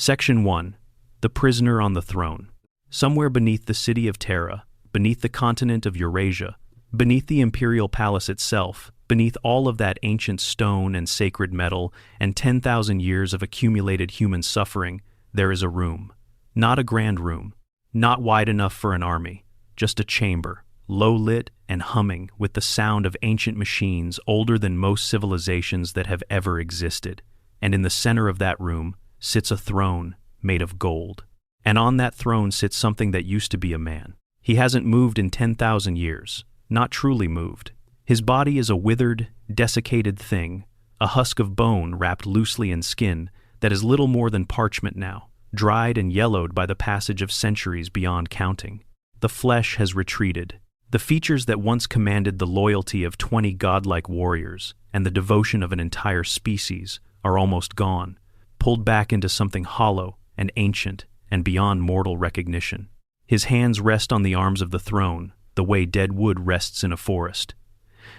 Section 1. The Prisoner on the Throne. Somewhere beneath the city of Terra, beneath the continent of Eurasia, beneath the imperial palace itself, beneath all of that ancient stone and sacred metal and 10,000 years of accumulated human suffering, there is a room. Not a grand room, not wide enough for an army, just a chamber, low-lit and humming with the sound of ancient machines older than most civilizations that have ever existed. And in the center of that room sits a throne made of gold. And on that throne sits something that used to be a man. He hasn't moved in 10,000 years, not truly moved. His body is a withered, desiccated thing, a husk of bone wrapped loosely in skin that is little more than parchment now, dried and yellowed by the passage of centuries beyond counting. The flesh has retreated. The features that once commanded the loyalty of 20 godlike warriors and the devotion of an entire species are almost gone, pulled back into something hollow and ancient and beyond mortal recognition. His hands rest on the arms of the throne, the way dead wood rests in a forest.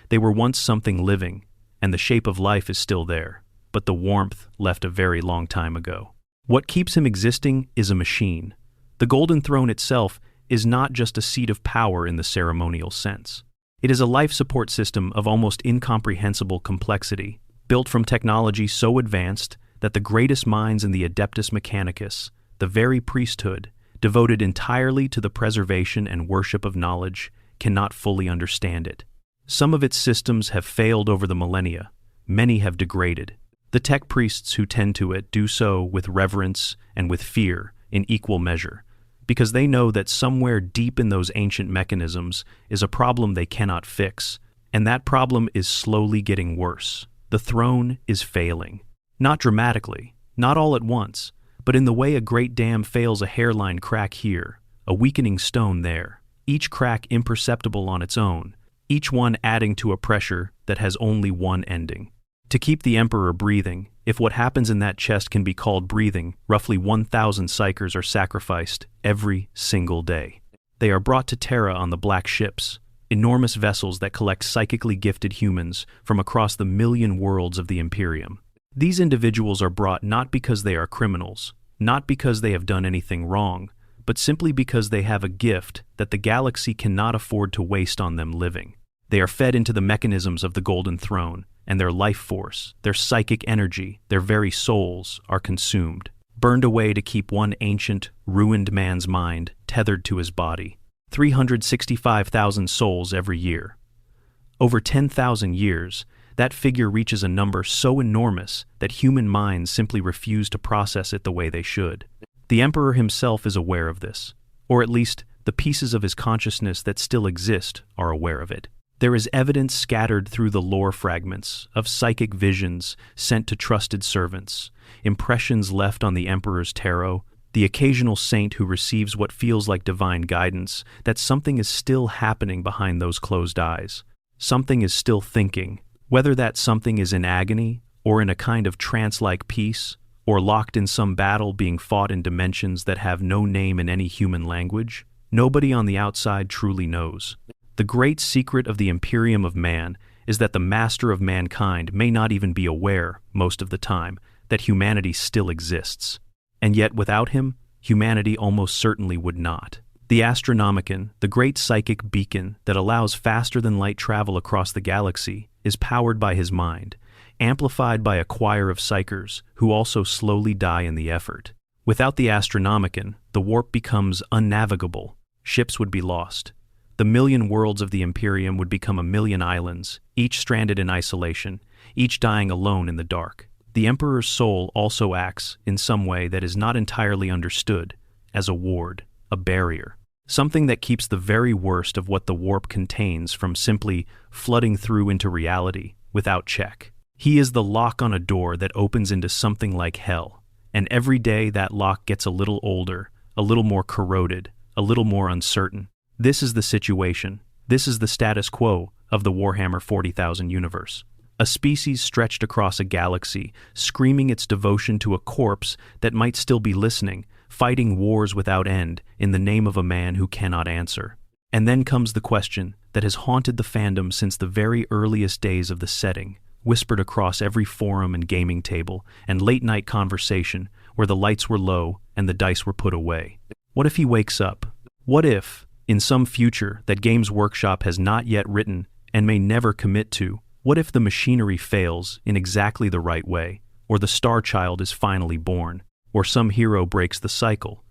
They were once something living, and the shape of life is still there, but the warmth left a very long time ago. What keeps him existing is a machine. The Golden Throne itself is not just a seat of power in the ceremonial sense. It is a life support system of almost incomprehensible complexity, built from technology so advanced that the greatest minds in the Adeptus Mechanicus, the very priesthood, devoted entirely to the preservation and worship of knowledge, cannot fully understand it. Some of its systems have failed over the millennia, many have degraded. The tech priests who tend to it do so with reverence and with fear in equal measure, because they know that somewhere deep in those ancient mechanisms is a problem they cannot fix, and that problem is slowly getting worse. The throne is failing. Not dramatically, not all at once, but in the way a great dam fails a hairline crack here, a weakening stone there, each crack imperceptible on its own, each one adding to a pressure that has only one ending. To keep the Emperor breathing, if what happens in that chest can be called breathing, roughly 1,000 psychers are sacrificed every single day. They are brought to Terra on the black ships, enormous vessels that collect psychically gifted humans from across the million worlds of the Imperium. These individuals are brought not because they are criminals, not because they have done anything wrong, but simply because they have a gift that the galaxy cannot afford to waste on them living. They are fed into the mechanisms of the Golden Throne, and their life force, their psychic energy, their very souls are consumed, burned away to keep one ancient, ruined man's mind tethered to his body. 365,000 souls every year. Over 10,000 years, that figure reaches a number so enormous that human minds simply refuse to process it the way they should. The Emperor himself is aware of this, or at least the pieces of his consciousness that still exist are aware of it. There is evidence scattered through the lore fragments of psychic visions sent to trusted servants, impressions left on the Emperor's tarot, the occasional saint who receives what feels like divine guidance, that something is still happening behind those closed eyes. Something is still thinking, whether that something is in agony, or in a kind of trance-like peace, or locked in some battle being fought in dimensions that have no name in any human language. Nobody on the outside truly knows. The great secret of the Imperium of Man is that the master of mankind may not even be aware, most of the time, that humanity still exists. And yet, without him, humanity almost certainly would not. The Astronomicon, the great psychic beacon that allows faster-than-light travel across the galaxy, is powered by his mind, amplified by a choir of psychers who also slowly die in the effort. Without the Astronomicon, the warp becomes unnavigable. Ships would be lost. The million worlds of the Imperium would become a million islands, each stranded in isolation, each dying alone in the dark. The Emperor's soul also acts, in some way that is not entirely understood, as a ward, a barrier, something that keeps the very worst of what the warp contains from simply flooding through into reality without check. He is the lock on a door that opens into something like hell, and every day that lock gets a little older, a little more corroded, a little more uncertain. This is the situation. This is the status quo of the Warhammer 40,000 universe. A species stretched across a galaxy, screaming its devotion to a corpse that might still be listening, fighting wars without end in the name of a man who cannot answer. And then comes the question that has haunted the fandom since the very earliest days of the setting, whispered across every forum and gaming table and late-night conversation where the lights were low and the dice were put away. What if he wakes up? What if, in some future that Games Workshop has not yet written and may never commit to, what if the machinery fails in exactly the right way, or the Star Child is finally born, or some hero breaks the cycle?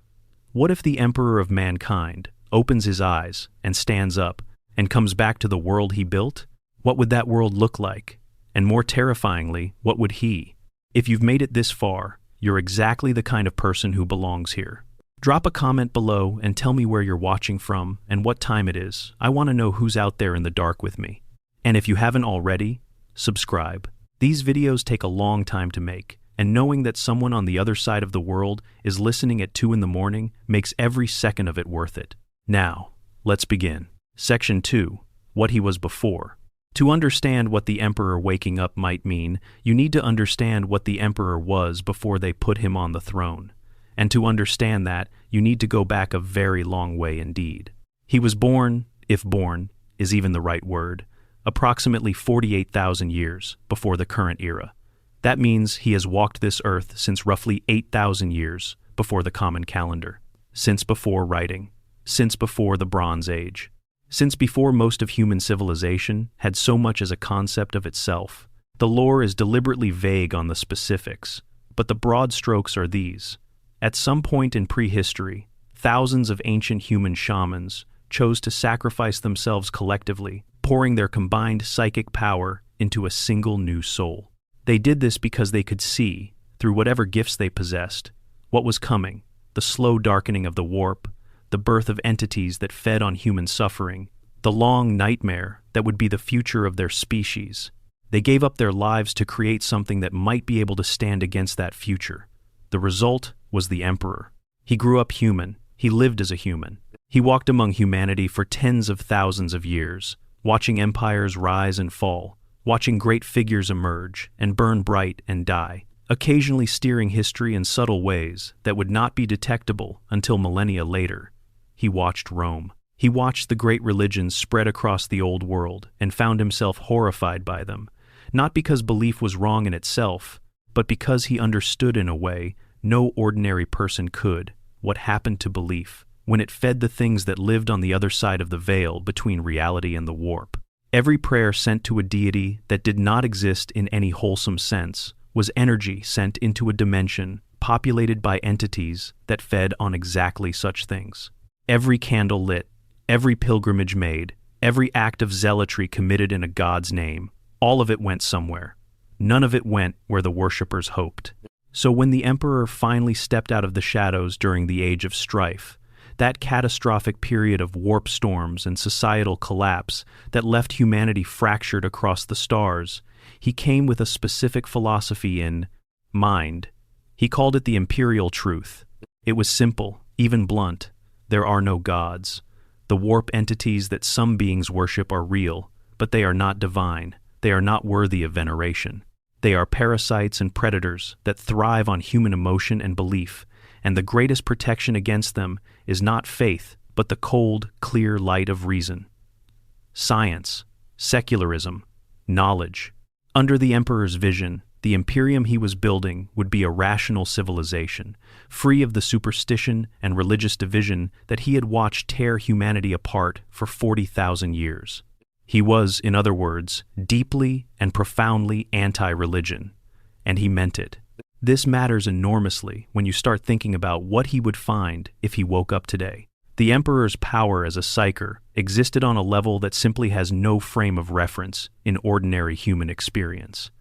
What if the Emperor of Mankind opens his eyes and stands up and comes back to the world he built? What would that world look like? And more terrifyingly, what would he? If you've made it this far, you're exactly the kind of person who belongs here. Drop a comment below and tell me where you're watching from and what time it is. I want to know who's out there in the dark with me. And if you haven't already, subscribe. These videos take a long time to make, and knowing that someone on the other side of the world is listening at 2 in the morning makes every second of it worth it. Now, let's begin. Section 2. What he was before. To understand what the Emperor waking up might mean, you need to understand what the Emperor was before they put him on the throne. And to understand that, you need to go back a very long way indeed. He was born, if born is even the right word, approximately 48,000 years before the current era. That means he has walked this earth since roughly 8,000 years before the common calendar, since before writing, since before the Bronze Age, since before most of human civilization had so much as a concept of itself. The lore is deliberately vague on the specifics, but the broad strokes are these. At some point in prehistory, thousands of ancient human shamans chose to sacrifice themselves collectively, pouring their combined psychic power into a single new soul. They did this because they could see, through whatever gifts they possessed, what was coming: the slow darkening of the warp, the birth of entities that fed on human suffering, the long nightmare that would be the future of their species. They gave up their lives to create something that might be able to stand against that future. The result was the Emperor. He grew up human. He lived as a human. He walked among humanity for tens of thousands of years, watching empires rise and fall, watching great figures emerge and burn bright and die, occasionally steering history in subtle ways that would not be detectable until millennia later. He watched Rome. He watched the great religions spread across the old world and found himself horrified by them, not because belief was wrong in itself, but because he understood in a way no ordinary person could what happened to belief when it fed the things that lived on the other side of the veil between reality and the warp. Every prayer sent to a deity that did not exist in any wholesome sense was energy sent into a dimension populated by entities that fed on exactly such things. Every candle lit, every pilgrimage made, every act of zealotry committed in a god's name, all of it went somewhere. None of it went where the worshippers hoped. So when the Emperor finally stepped out of the shadows during the Age of Strife, that catastrophic period of warp storms and societal collapse that left humanity fractured across the stars, he came with a specific philosophy in mind. He called it the imperial truth. It was simple, even blunt. There are no gods. The warp entities that some beings worship are real, but they are not divine. They are not worthy of veneration. They are parasites and predators that thrive on human emotion and belief, and the greatest protection against them is not faith, but the cold, clear light of reason. Science, secularism, knowledge. Under the Emperor's vision, the imperium he was building would be a rational civilization, free of the superstition and religious division that he had watched tear humanity apart for 40,000 years. He was, in other words, deeply and profoundly anti-religion, and he meant it. This matters enormously when you start thinking about what he would find if he woke up today. The Emperor's power as a psyker existed on a level that simply has no frame of reference in ordinary human experience.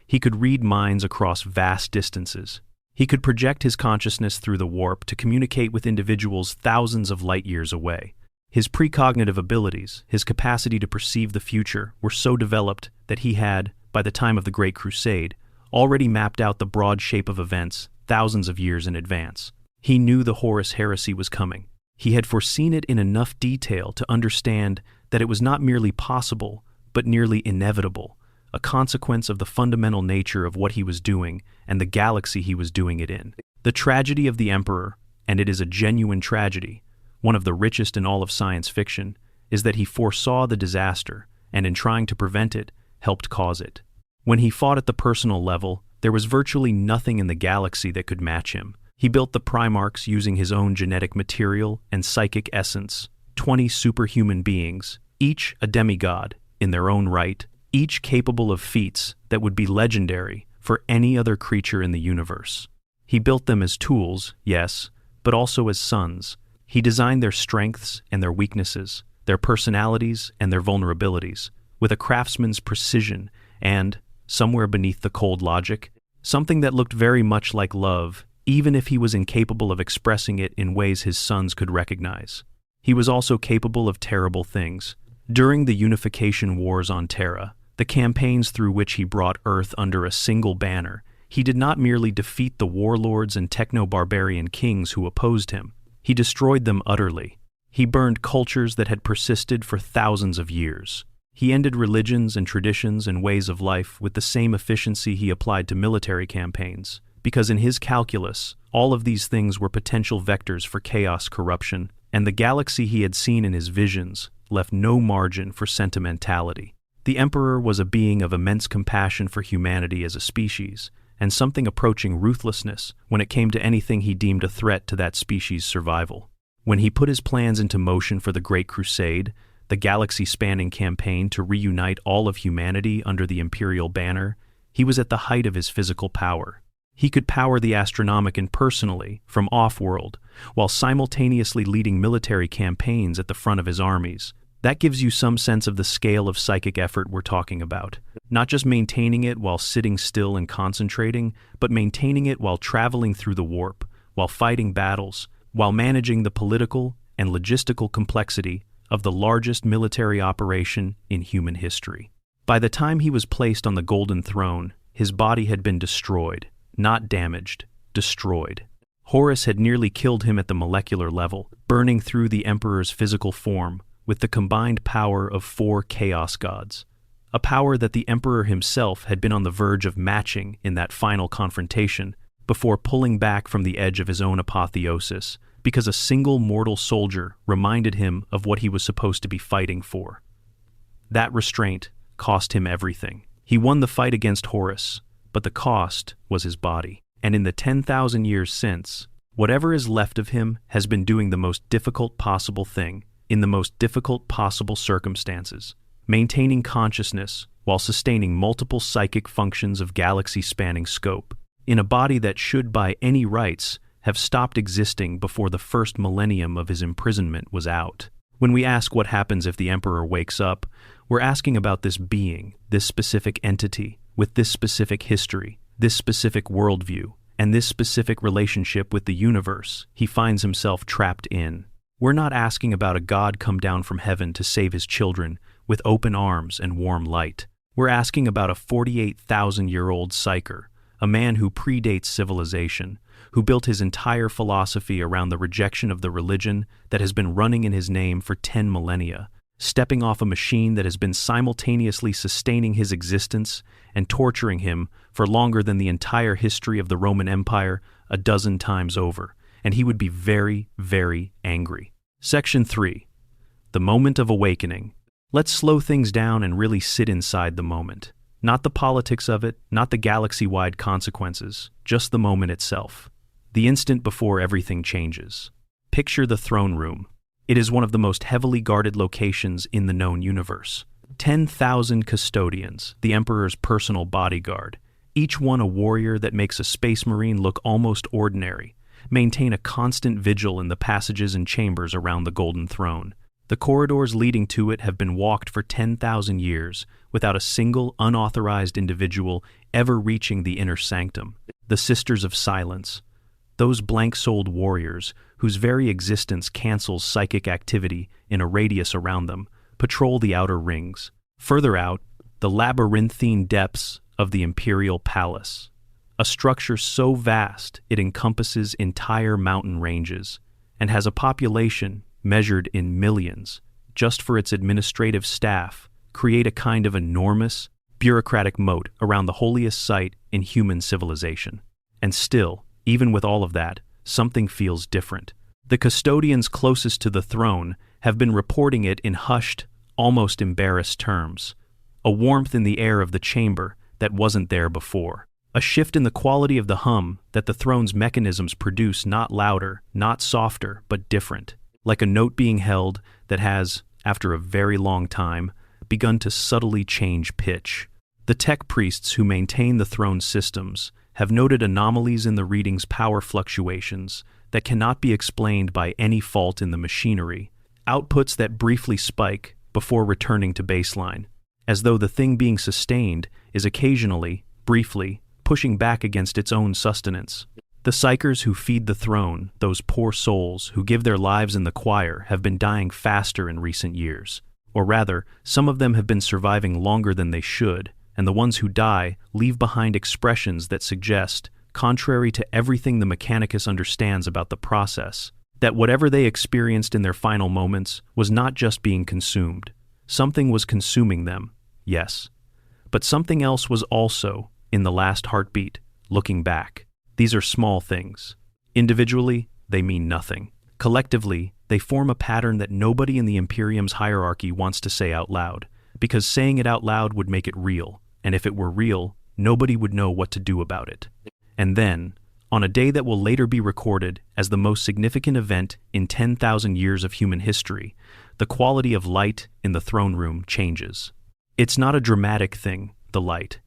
He could read minds across vast distances. He could project his consciousness through the warp to communicate with individuals thousands of light years away. His precognitive abilities, his capacity to perceive the future, were so developed that he had, by the time of the Great Crusade, already mapped out the broad shape of events thousands of years in advance. He knew the Horus heresy was coming. He had foreseen it in enough detail to understand that it was not merely possible, but nearly inevitable, a consequence of the fundamental nature of what he was doing and the galaxy he was doing it in. The tragedy of the Emperor, and it is a genuine tragedy, one of the richest in all of science fiction, is that he foresaw the disaster and in trying to prevent it, helped cause it. When he fought at the personal level, There was virtually nothing in the galaxy that could match him. He built the Primarchs using his own genetic material and psychic essence, 20 superhuman beings, each a demigod in their own right, each capable of feats that would be legendary for any other creature in the universe. He built them as tools, yes, but also as sons. He designed their strengths and their weaknesses, their personalities and their vulnerabilities, with a craftsman's precision and, somewhere beneath the cold logic, something that looked very much like love, even if he was incapable of expressing it in ways his sons could recognize. He was also capable of terrible things. During the unification wars on Terra, the campaigns through which he brought Earth under a single banner, he did not merely defeat the warlords and techno-barbarian kings who opposed him. He destroyed them utterly. He burned cultures that had persisted for thousands of years. He ended religions and traditions and ways of life with the same efficiency he applied to military campaigns, because in his calculus, all of these things were potential vectors for chaos, corruption, and the galaxy he had seen in his visions left no margin for sentimentality. The Emperor was a being of immense compassion for humanity as a species, and something approaching ruthlessness when it came to anything he deemed a threat to that species' survival. When he put his plans into motion for the Great Crusade, the galaxy-spanning campaign to reunite all of humanity under the Imperial banner, he was at the height of his physical power. He could power the Astronomicon personally, from off-world, while simultaneously leading military campaigns at the front of his armies. That gives you some sense of the scale of psychic effort we're talking about. Not just maintaining it while sitting still and concentrating, but maintaining it while traveling through the warp, while fighting battles, while managing the political and logistical complexity of the largest military operation in human history. By the time he was placed on the Golden Throne, his body had been destroyed, not damaged, destroyed. Horus had nearly killed him at the molecular level, burning through the Emperor's physical form with the combined power of 4 Chaos Gods, a power that the Emperor himself had been on the verge of matching in that final confrontation before pulling back from the edge of his own apotheosis because a single mortal soldier reminded him of what he was supposed to be fighting for. That restraint cost him everything. He won the fight against Horus, but the cost was his body. And in the 10,000 years since, whatever is left of him has been doing the most difficult possible thing in the most difficult possible circumstances, maintaining consciousness while sustaining multiple psychic functions of galaxy-spanning scope, in a body that should by any rights have stopped existing before the first millennium of his imprisonment was out. When we ask what happens if the Emperor wakes up, we're asking about this being, this specific entity, with this specific history, this specific worldview, and this specific relationship with the universe he finds himself trapped in. We're not asking about a God come down from heaven to save his children with open arms and warm light. We're asking about a 48,000-year-old psyker, a man who predates civilization, who built his entire philosophy around the rejection of the religion that has been running in his name for 10 millennia, stepping off a machine that has been simultaneously sustaining his existence and torturing him for longer than the entire history of the Roman Empire a dozen times over, and he would be very, very angry. Section 3. The Moment of Awakening. Let's slow things down and really sit inside the moment. Not the politics of it, not the galaxy-wide consequences, just the moment itself. The instant before everything changes. Picture the throne room. It is one of the most heavily guarded locations in the known universe. 10,000 custodians, the Emperor's personal bodyguard, each one a warrior that makes a space marine look almost ordinary, maintain a constant vigil in the passages and chambers around the Golden Throne. The corridors leading to it have been walked for 10,000 years without a single unauthorized individual ever reaching the inner sanctum. The Sisters of Silence, those blank-souled warriors whose very existence cancels psychic activity in a radius around them, patrol the outer rings. Further out, the labyrinthine depths of the Imperial Palace, a structure so vast it encompasses entire mountain ranges and has a population measured in millions, just for its administrative staff, create a kind of enormous, bureaucratic moat around the holiest site in human civilization. And still, even with all of that, something feels different. The custodians closest to the throne have been reporting it in hushed, almost embarrassed terms, a warmth in the air of the chamber that wasn't there before. A shift in the quality of the hum that the throne's mechanisms produce, not louder, not softer, but different, like a note being held that has, after a very long time, begun to subtly change pitch. The tech priests who maintain the throne's systems have noted anomalies in the reading's power fluctuations that cannot be explained by any fault in the machinery, outputs that briefly spike before returning to baseline, as though the thing being sustained is occasionally, briefly, pushing back against its own sustenance. The psychers who feed the throne, those poor souls who give their lives in the choir, have been dying faster in recent years. Or rather, some of them have been surviving longer than they should, and the ones who die leave behind expressions that suggest, contrary to everything the Mechanicus understands about the process, that whatever they experienced in their final moments was not just being consumed. Something was consuming them, yes. But something else was also, in the last heartbeat, looking back. These are small things. Individually, they mean nothing. Collectively, they form a pattern that nobody in the Imperium's hierarchy wants to say out loud, because saying it out loud would make it real, and if it were real, nobody would know what to do about it. And then, on a day that will later be recorded as the most significant event in 10,000 years of human history, the quality of light in the throne room changes. It's not a dramatic thing, the light.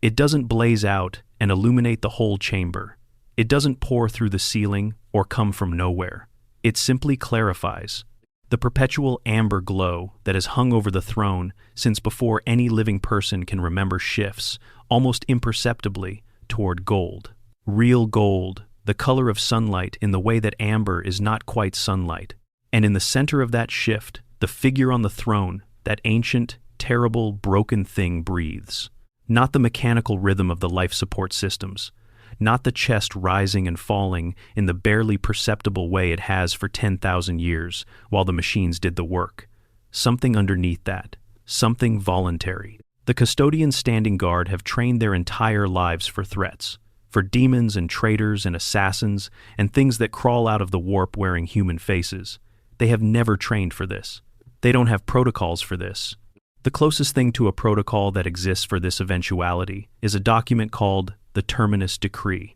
It doesn't blaze out and illuminate the whole chamber. It doesn't pour through the ceiling or come from nowhere. It simply clarifies. The perpetual amber glow that has hung over the throne since before any living person can remember shifts, almost imperceptibly, toward gold. Real gold, the color of sunlight in the way that amber is not quite sunlight. And in the center of that shift, the figure on the throne, that ancient, terrible, broken thing breathes. Not the mechanical rhythm of the life support systems, not the chest rising and falling in the barely perceptible way it has for 10,000 years while the machines did the work. Something underneath that, something voluntary. The custodians standing guard have trained their entire lives for threats, for demons and traitors and assassins and things that crawl out of the warp wearing human faces. They have never trained for this. They don't have protocols for this. The closest thing to a protocol that exists for this eventuality is a document called the Terminus Decree,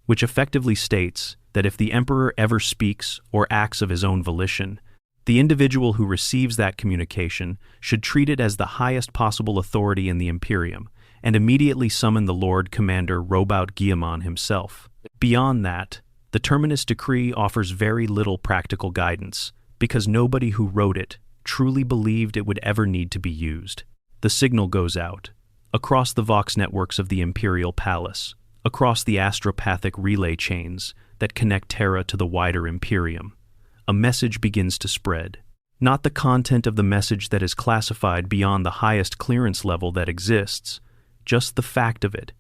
which effectively states that if the Emperor ever speaks or acts of his own volition, the individual who receives that communication should treat it as the highest possible authority in the Imperium and immediately summon the Lord Commander Robout Guillemon himself. Beyond that, the Terminus Decree offers very little practical guidance because nobody who wrote it truly believed it would ever need to be used. The signal goes out, across the Vox networks of the Imperial Palace, across the astropathic relay chains that connect Terra to the wider Imperium. A message begins to spread. Not the content of the message that is classified beyond the highest clearance level that exists, just the fact of it,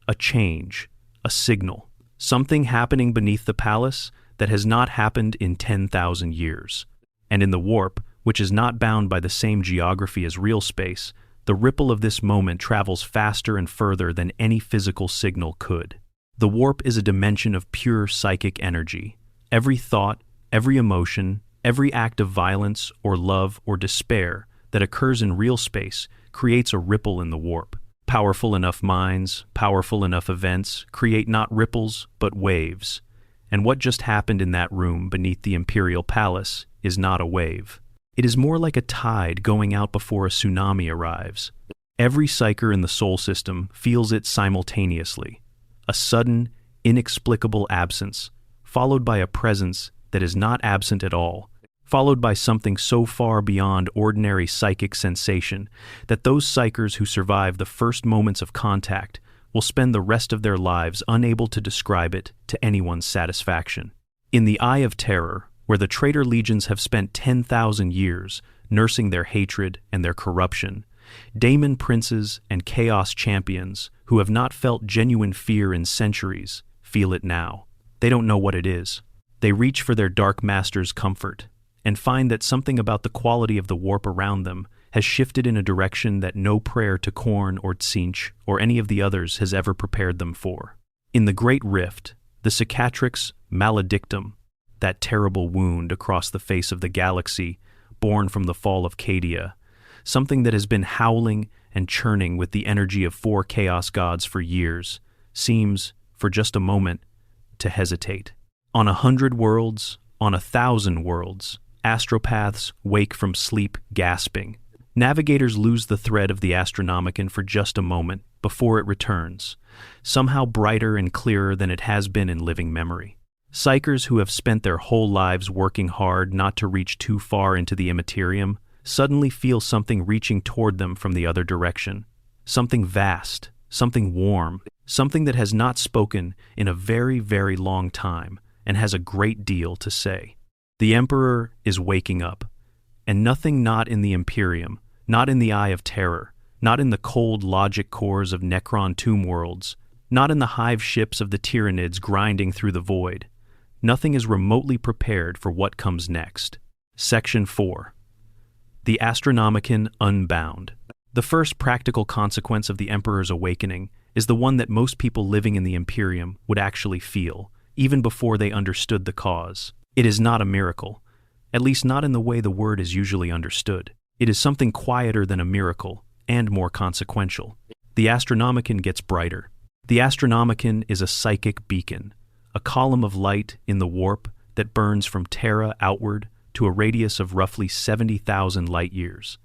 a change, a signal, something happening beneath the palace that has not happened in 10,000 years. And in the warp, which is not bound by the same geography as real space, the ripple of this moment travels faster and further than any physical signal could. The warp is a dimension of pure psychic energy. Every thought, every emotion, every act of violence or love or despair that occurs in real space creates a ripple in the warp. Powerful enough minds, powerful enough events create not ripples but waves. And what just happened in that room beneath the Imperial Palace is not a wave. It is more like a tide going out before a tsunami arrives. Every psyker in the Sol system feels it simultaneously. A sudden, inexplicable absence, followed by a presence that is not absent at all, followed by something so far beyond ordinary psychic sensation that those psychers who survive the first moments of contact will spend the rest of their lives unable to describe it to anyone's satisfaction. In the Eye of Terror, where the traitor legions have spent 10,000 years nursing their hatred and their corruption, daemon princes and chaos champions who have not felt genuine fear in centuries feel it now. They don't know what it is. They reach for their dark master's comfort and find that something about the quality of the warp around them has shifted in a direction that no prayer to Korn or Tzeentch or any of the others has ever prepared them for. In the Great Rift, the Cicatrix Maledictum, that terrible wound across the face of the galaxy, born from the fall of Cadia, something that has been howling and churning with the energy of 4 chaos gods for years, seems, for just a moment, to hesitate. On 100 worlds, on 1,000 worlds, astropaths wake from sleep gasping. Navigators lose the thread of the Astronomicon for just a moment before it returns, somehow brighter and clearer than it has been in living memory. Psychers who have spent their whole lives working hard not to reach too far into the immaterium suddenly feel something reaching toward them from the other direction. Something vast, something warm, something that has not spoken in a very, very long time and has a great deal to say. The Emperor is waking up, and nothing not in the Imperium, not in the Eye of Terror, not in the cold logic cores of Necron tomb worlds, not in the hive ships of the Tyranids grinding through the void. Nothing is remotely prepared for what comes next. Section 4. The Astronomicon Unbound. The first practical consequence of the Emperor's awakening is the one that most people living in the Imperium would actually feel, even before they understood the cause. It is not a miracle, at least not in the way the word is usually understood. It is something quieter than a miracle, and more consequential. The Astronomicon gets brighter. The Astronomicon is a psychic beacon, a column of light in the warp that burns from Terra outward to a radius of roughly 70,000 light-years,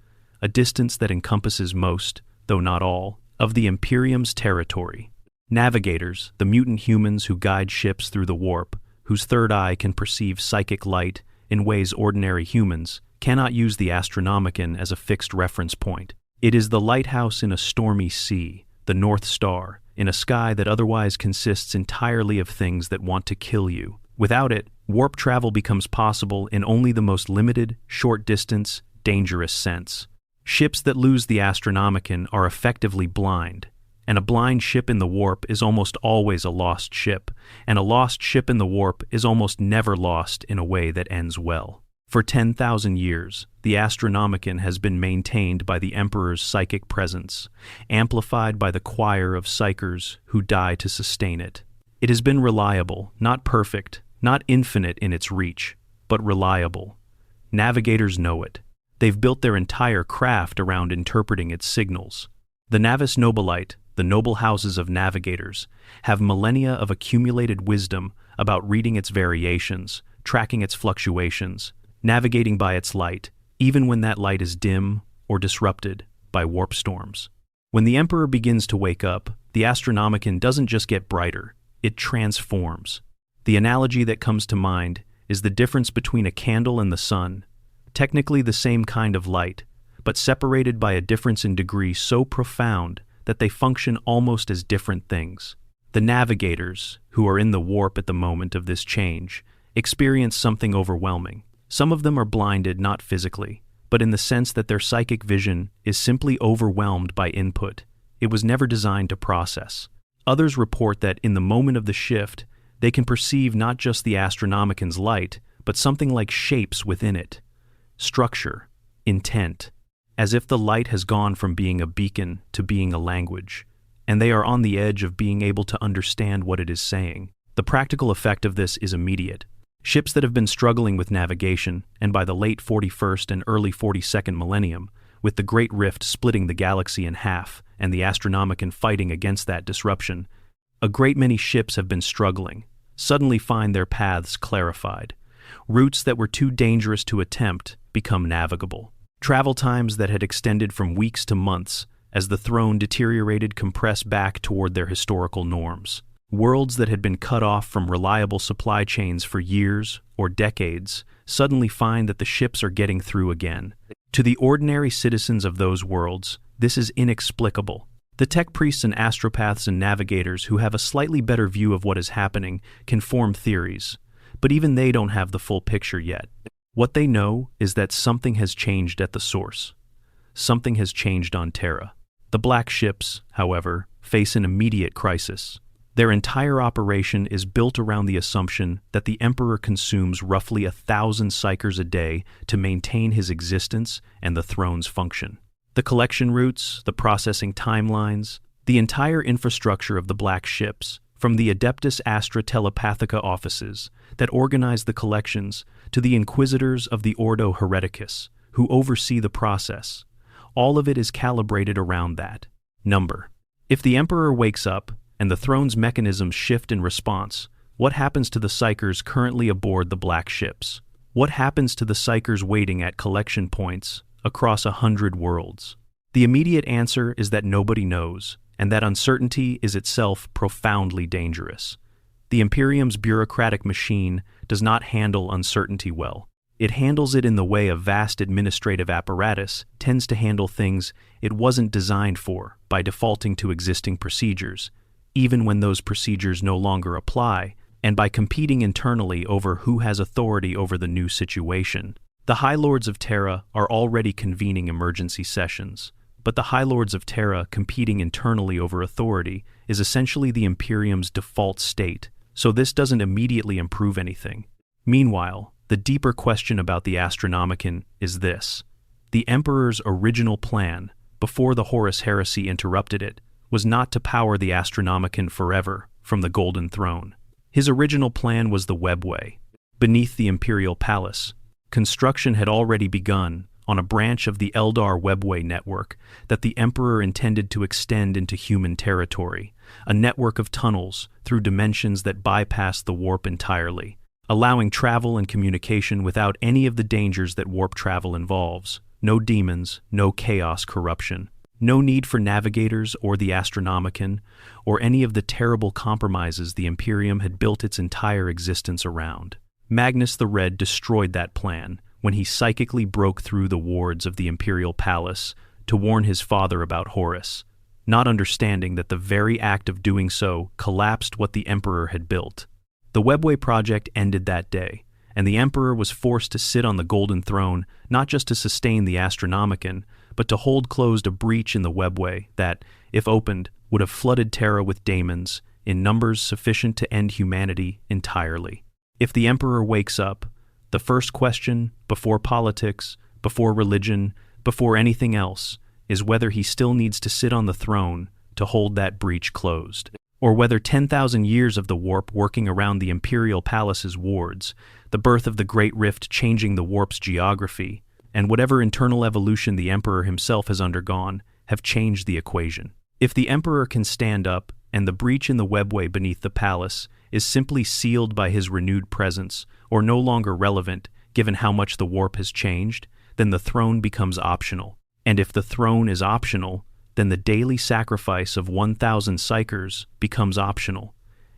a distance that encompasses most, though not all, of the Imperium's territory. Navigators, the mutant humans who guide ships through the warp, whose third eye can perceive psychic light in ways ordinary humans, cannot use the Astronomicon as a fixed reference point. It is the lighthouse in a stormy sea, the North Star, in a sky that otherwise consists entirely of things that want to kill you. Without it, warp travel becomes possible in only the most limited, short-distance, dangerous sense. Ships that lose the Astronomicon are effectively blind, and a blind ship in the warp is almost always a lost ship, and a lost ship in the warp is almost never lost in a way that ends well. For 10,000 years, the Astronomicon has been maintained by the Emperor's psychic presence, amplified by the choir of psychers who die to sustain it. It has been reliable, not perfect, not infinite in its reach, but reliable. Navigators know it. They've built their entire craft around interpreting its signals. The Navis Nobilite, the noble houses of navigators, have millennia of accumulated wisdom about reading its variations, tracking its fluctuations, navigating by its light, even when that light is dim or disrupted by warp storms. When the Emperor begins to wake up, the Astronomicon doesn't just get brighter, it transforms. The analogy that comes to mind is the difference between a candle and the sun, technically the same kind of light, but separated by a difference in degree so profound that they function almost as different things. The navigators, who are in the warp at the moment of this change, experience something overwhelming. Some of them are blinded not physically, but in the sense that their psychic vision is simply overwhelmed by input it was never designed to process. Others report that in the moment of the shift, they can perceive not just the Astronomicon's light, but something like shapes within it, structure, intent, as if the light has gone from being a beacon to being a language, and they are on the edge of being able to understand what it is saying. The practical effect of this is immediate. Ships that have been struggling with navigation, and by the late 41st and early 42nd millennium, with the Great Rift splitting the galaxy in half and the Astronomicon fighting against that disruption, a great many ships have been struggling, suddenly find their paths clarified. Routes that were too dangerous to attempt become navigable. Travel times that had extended from weeks to months as the throne deteriorated compress back toward their historical norms. Worlds that had been cut off from reliable supply chains for years or decades suddenly find that the ships are getting through again. To the ordinary citizens of those worlds, this is inexplicable. The tech priests and astropaths and navigators who have a slightly better view of what is happening can form theories, but even they don't have the full picture yet. What they know is that something has changed at the source. Something has changed on Terra. The black ships, however, face an immediate crisis. Their entire operation is built around the assumption that the Emperor consumes roughly 1,000 psychers a day to maintain his existence and the throne's function. The collection routes, the processing timelines, the entire infrastructure of the black ships, from the Adeptus Astra Telepathica offices that organize the collections to the inquisitors of the Ordo Hereticus, who oversee the process, all of it is calibrated around that number. If the Emperor wakes up, and the throne's mechanisms shift in response. What happens to the psychers currently aboard the black ships? What happens to the psychers waiting at collection points across 100 worlds? The immediate answer is that nobody knows, and that uncertainty is itself profoundly dangerous. The Imperium's bureaucratic machine does not handle uncertainty well. It handles it in the way a vast administrative apparatus tends to handle things it wasn't designed for by defaulting to existing procedures, even when those procedures no longer apply, and by competing internally over who has authority over the new situation. The High Lords of Terra are already convening emergency sessions, but the High Lords of Terra competing internally over authority is essentially the Imperium's default state, so this doesn't immediately improve anything. Meanwhile, the deeper question about the Astronomicon is this. The Emperor's original plan, before the Horus Heresy interrupted it, was not to power the Astronomicon forever from the Golden Throne. His original plan was the Webway. Beneath the Imperial Palace, construction had already begun on a branch of the Eldar Webway network that the Emperor intended to extend into human territory, a network of tunnels through dimensions that bypass the warp entirely, allowing travel and communication without any of the dangers that warp travel involves. No demons, no chaos corruption, no need for navigators or the Astronomicon, or any of the terrible compromises the Imperium had built its entire existence around. Magnus the Red destroyed that plan when he psychically broke through the wards of the Imperial Palace to warn his father about Horus, not understanding that the very act of doing so collapsed what the Emperor had built. The Webway project ended that day, and the Emperor was forced to sit on the Golden Throne not just to sustain the Astronomicon, but to hold closed a breach in the Webway that, if opened, would have flooded Terra with daemons in numbers sufficient to end humanity entirely. If the Emperor wakes up, the first question, before politics, before religion, before anything else, is whether he still needs to sit on the throne to hold that breach closed, or whether 10,000 years of the warp working around the Imperial Palace's wards, the birth of the Great Rift changing the warp's geography, and whatever internal evolution the Emperor himself has undergone, have changed the equation. If the Emperor can stand up, and the breach in the Webway beneath the palace is simply sealed by his renewed presence, or no longer relevant given how much the warp has changed, then the throne becomes optional. And if the throne is optional, then the daily sacrifice of 1,000 psychers becomes optional,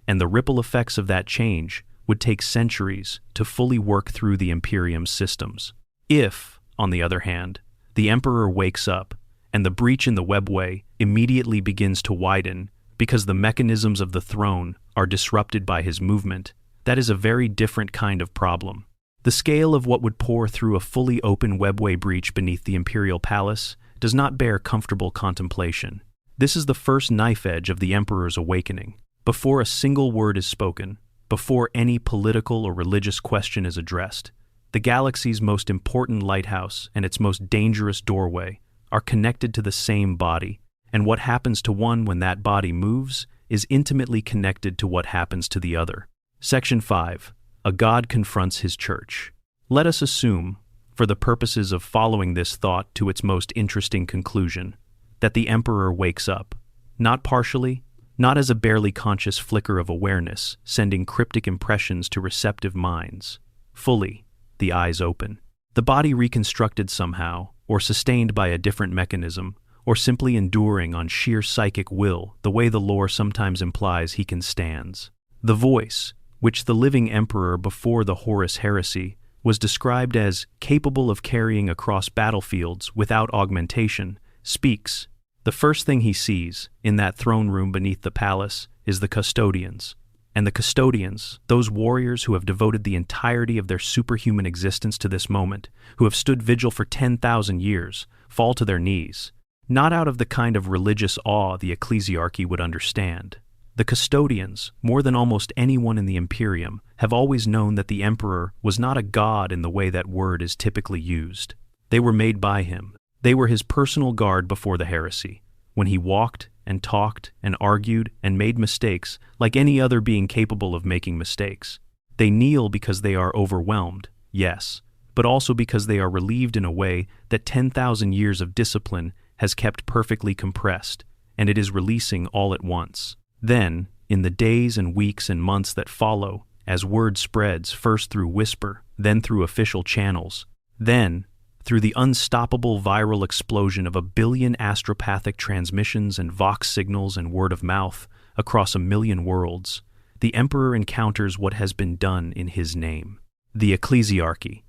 and the ripple effects of that change would take centuries to fully work through the Imperium's systems. If, on the other hand, the Emperor wakes up, and the breach in the Webway immediately begins to widen because the mechanisms of the throne are disrupted by his movement, that is a very different kind of problem. The scale of what would pour through a fully open Webway breach beneath the Imperial Palace does not bear comfortable contemplation. This is the first knife edge of the Emperor's awakening. Before a single word is spoken, before any political or religious question is addressed, the galaxy's most important lighthouse and its most dangerous doorway are connected to the same body, and what happens to one when that body moves is intimately connected to what happens to the other. Section 5. A God confronts his church. Let us assume, for the purposes of following this thought to its most interesting conclusion, that the Emperor wakes up, not partially, not as a barely conscious flicker of awareness, sending cryptic impressions to receptive minds, fully, the eyes open. The body reconstructed somehow, or sustained by a different mechanism, or simply enduring on sheer psychic will, the way the lore sometimes implies he can stands. The voice, which the living Emperor before the Horus Heresy was described as capable of carrying across battlefields without augmentation, speaks. The first thing he sees, in that throne room beneath the palace, is the custodians. And the custodians, those warriors who have devoted the entirety of their superhuman existence to this moment, who have stood vigil for 10,000 years, fall to their knees, not out of the kind of religious awe the ecclesiarchy would understand. The custodians, more than almost anyone in the Imperium, have always known that the Emperor was not a god in the way that word is typically used. They were made by him. They were his personal guard before the heresy, when he walked and talked and argued and made mistakes like any other being capable of making mistakes. They kneel because they are overwhelmed, yes, but also because they are relieved in a way that 10,000 years of discipline has kept perfectly compressed, and it is releasing all at once. Then, in the days and weeks and months that follow, as word spreads first through whisper, then through official channels, then, through the unstoppable viral explosion of 1 billion astropathic transmissions and vox signals and word of mouth across 1 million worlds, the Emperor encounters what has been done in his name. The Ecclesiarchy,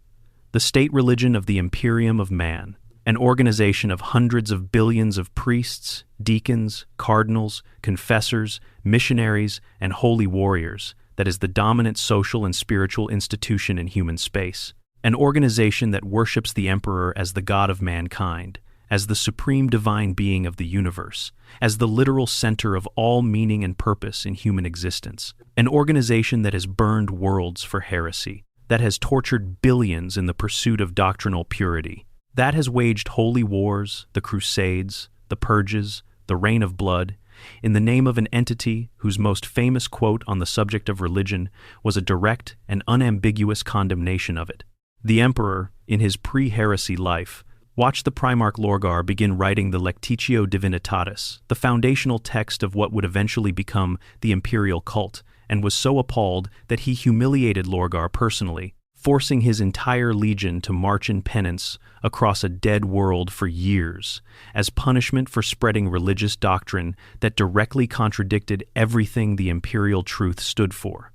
the state religion of the Imperium of Man, an organization of hundreds of billions of priests, deacons, cardinals, confessors, missionaries, and holy warriors that is the dominant social and spiritual institution in human space. An organization that worships the Emperor as the God of mankind, as the supreme divine being of the universe, as the literal center of all meaning and purpose in human existence. An organization that has burned worlds for heresy, that has tortured billions in the pursuit of doctrinal purity, that has waged holy wars, the Crusades, the Purges, the Reign of Blood, in the name of an entity whose most famous quote on the subject of religion was a direct and unambiguous condemnation of it. The Emperor, in his pre-heresy life, watched the Primarch Lorgar begin writing the Lectitio Divinitatis, the foundational text of what would eventually become the imperial cult, and was so appalled that he humiliated Lorgar personally, forcing his entire legion to march in penance across a dead world for years, as punishment for spreading religious doctrine that directly contradicted everything the imperial truth stood for.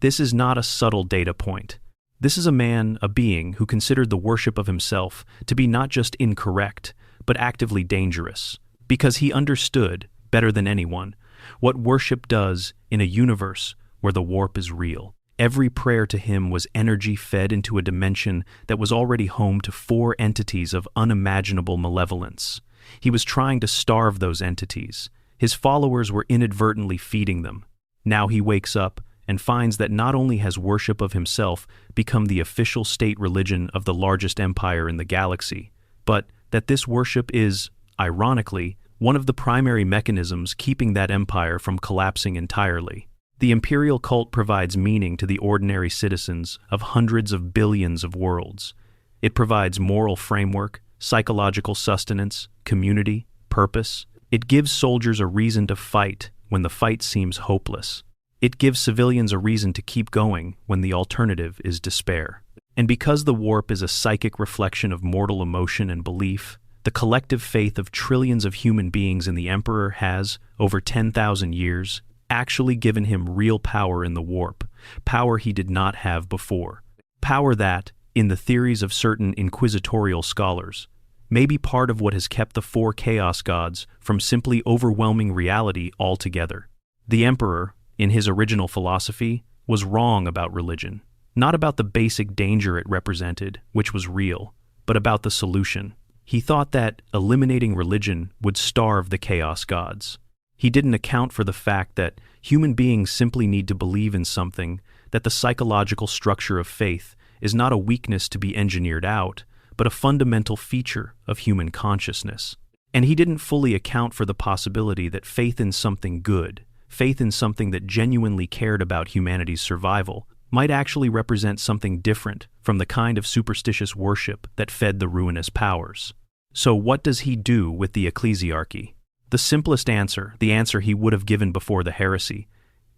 This is not a subtle data point. This is a man, a being, who considered the worship of himself to be not just incorrect, but actively dangerous, because he understood, better than anyone, what worship does in a universe where the warp is real. Every prayer to him was energy fed into a dimension that was already home to 4 entities of unimaginable malevolence. He was trying to starve those entities. His followers were inadvertently feeding them. Now he wakes up and finds that not only has worship of himself become the official state religion of the largest empire in the galaxy, but that this worship is, ironically, one of the primary mechanisms keeping that empire from collapsing entirely. The imperial cult provides meaning to the ordinary citizens of hundreds of billions of worlds. It provides moral framework, psychological sustenance, community, purpose. It gives soldiers a reason to fight when the fight seems hopeless. It gives civilians a reason to keep going when the alternative is despair. And because the warp is a psychic reflection of mortal emotion and belief, the collective faith of trillions of human beings in the Emperor has, over 10,000 years, actually given him real power in the warp, power he did not have before. Power that, in the theories of certain inquisitorial scholars, may be part of what has kept the 4 Chaos Gods from simply overwhelming reality altogether. The Emperor, in his original philosophy, was wrong about religion, not about the basic danger it represented, which was real, but about the solution. He thought that eliminating religion would starve the Chaos Gods. He didn't account for the fact that human beings simply need to believe in something, that the psychological structure of faith is not a weakness to be engineered out, but a fundamental feature of human consciousness. And he didn't fully account for the possibility that faith in something good, faith in something that genuinely cared about humanity's survival, might actually represent something different from the kind of superstitious worship that fed the ruinous powers. So what does he do with the Ecclesiarchy? The simplest answer, the answer he would have given before the heresy,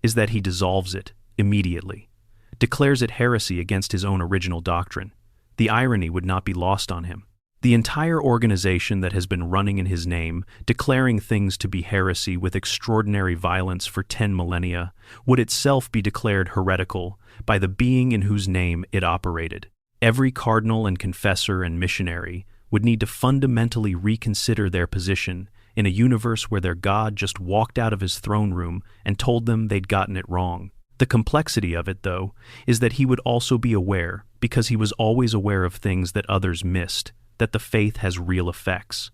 is that he dissolves it immediately, declares it heresy against his own original doctrine. The irony would not be lost on him. The entire organization that has been running in his name, declaring things to be heresy with extraordinary violence for 10 millennia, would itself be declared heretical by the being in whose name it operated. Every cardinal and confessor and missionary would need to fundamentally reconsider their position in a universe where their God just walked out of his throne room and told them they'd gotten it wrong. The complexity of it, though, is that he would also be aware, because he was always aware of things that others missed, that the faith has real effects,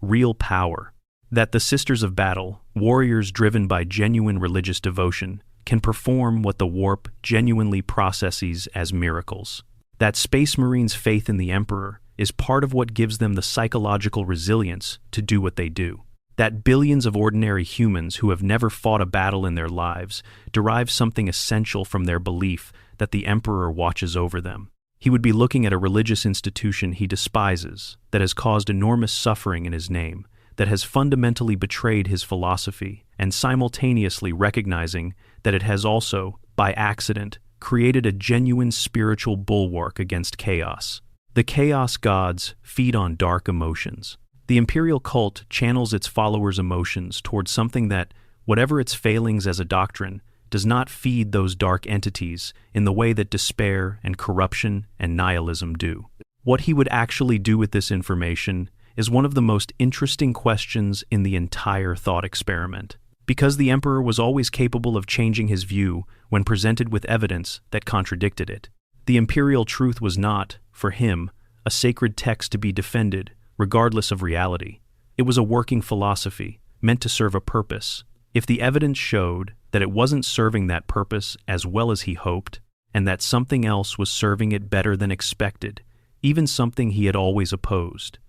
real power, that the Sisters of Battle, warriors driven by genuine religious devotion, can perform what the warp genuinely processes as miracles. That Space Marines' faith in the Emperor is part of what gives them the psychological resilience to do what they do. That billions of ordinary humans who have never fought a battle in their lives derive something essential from their belief that the Emperor watches over them. He would be looking at a religious institution he despises, that has caused enormous suffering in his name, that has fundamentally betrayed his philosophy and simultaneously recognizing that it has also, by accident, created a genuine spiritual bulwark against chaos. The chaos gods feed on dark emotions. The imperial cult channels its followers' emotions towards something that, whatever its failings as a doctrine, does not feed those dark entities in the way that despair and corruption and nihilism do. What he would actually do with this information is one of the most interesting questions in the entire thought experiment. Because the emperor was always capable of changing his view when presented with evidence that contradicted it. The imperial truth was not, for him, a sacred text to be defended, regardless of reality. It was a working philosophy, meant to serve a purpose. If the evidence showed that it wasn't serving that purpose as well as he hoped, and that something else was serving it better than expected, even something he had always opposed,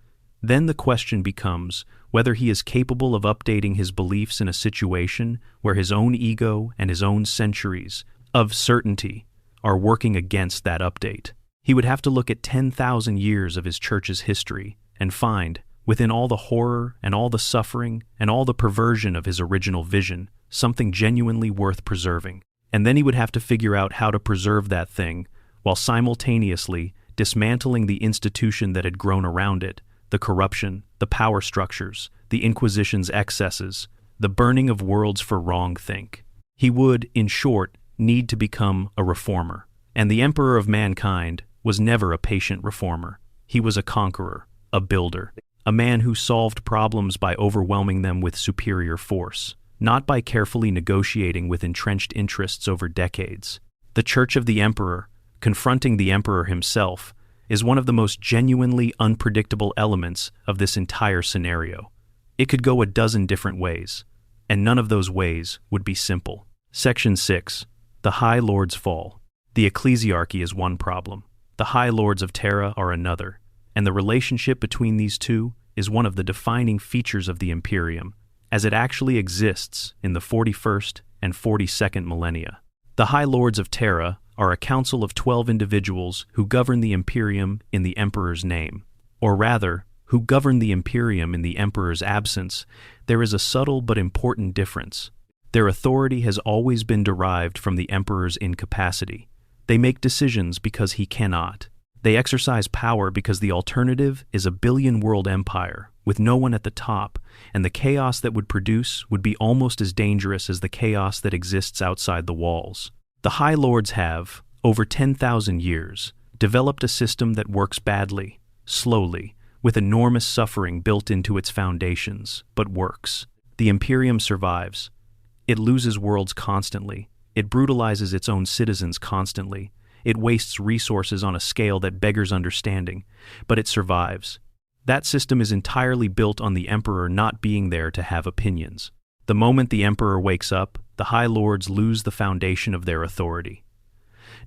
then the question becomes whether he is capable of updating his beliefs in a situation where his own ego and his own centuries of certainty are working against that update. He would have to look at 10,000 years of his church's history and find, within all the horror and all the suffering and all the perversion of his original vision, something genuinely worth preserving. And then he would have to figure out how to preserve that thing while simultaneously dismantling the institution that had grown around it, the corruption, the power structures, the Inquisition's excesses, the burning of worlds for wrong think. He would, in short, need to become a reformer. And the emperor of mankind was never a patient reformer. He was a conqueror, a builder, a man who solved problems by overwhelming them with superior force, not by carefully negotiating with entrenched interests over decades. The Church of the Emperor, confronting the emperor himself, is one of the most genuinely unpredictable elements of this entire scenario. It could go a dozen different ways, and none of those ways would be simple. Section 6. The High Lords Fall. The ecclesiarchy is one problem. The High Lords of Terra are another, and the relationship between these two is one of the defining features of the Imperium, as it actually exists in the 41st and 42nd millennia. The High Lords of Terra are a council of 12 individuals who govern the Imperium in the Emperor's name. Or rather, who govern the Imperium in the Emperor's absence. There is a subtle but important difference. Their authority has always been derived from the Emperor's incapacity. They make decisions because he cannot. They exercise power because the alternative is a billion-world empire, with no one at the top, and the chaos that would produce would be almost as dangerous as the chaos that exists outside the walls. The High Lords have, over 10,000 years, developed a system that works badly, slowly, with enormous suffering built into its foundations, but works. The Imperium survives. It loses worlds constantly. It brutalizes its own citizens constantly. It wastes resources on a scale that beggars understanding, but it survives. That system is entirely built on the Emperor not being there to have opinions. The moment the Emperor wakes up, the High Lords lose the foundation of their authority.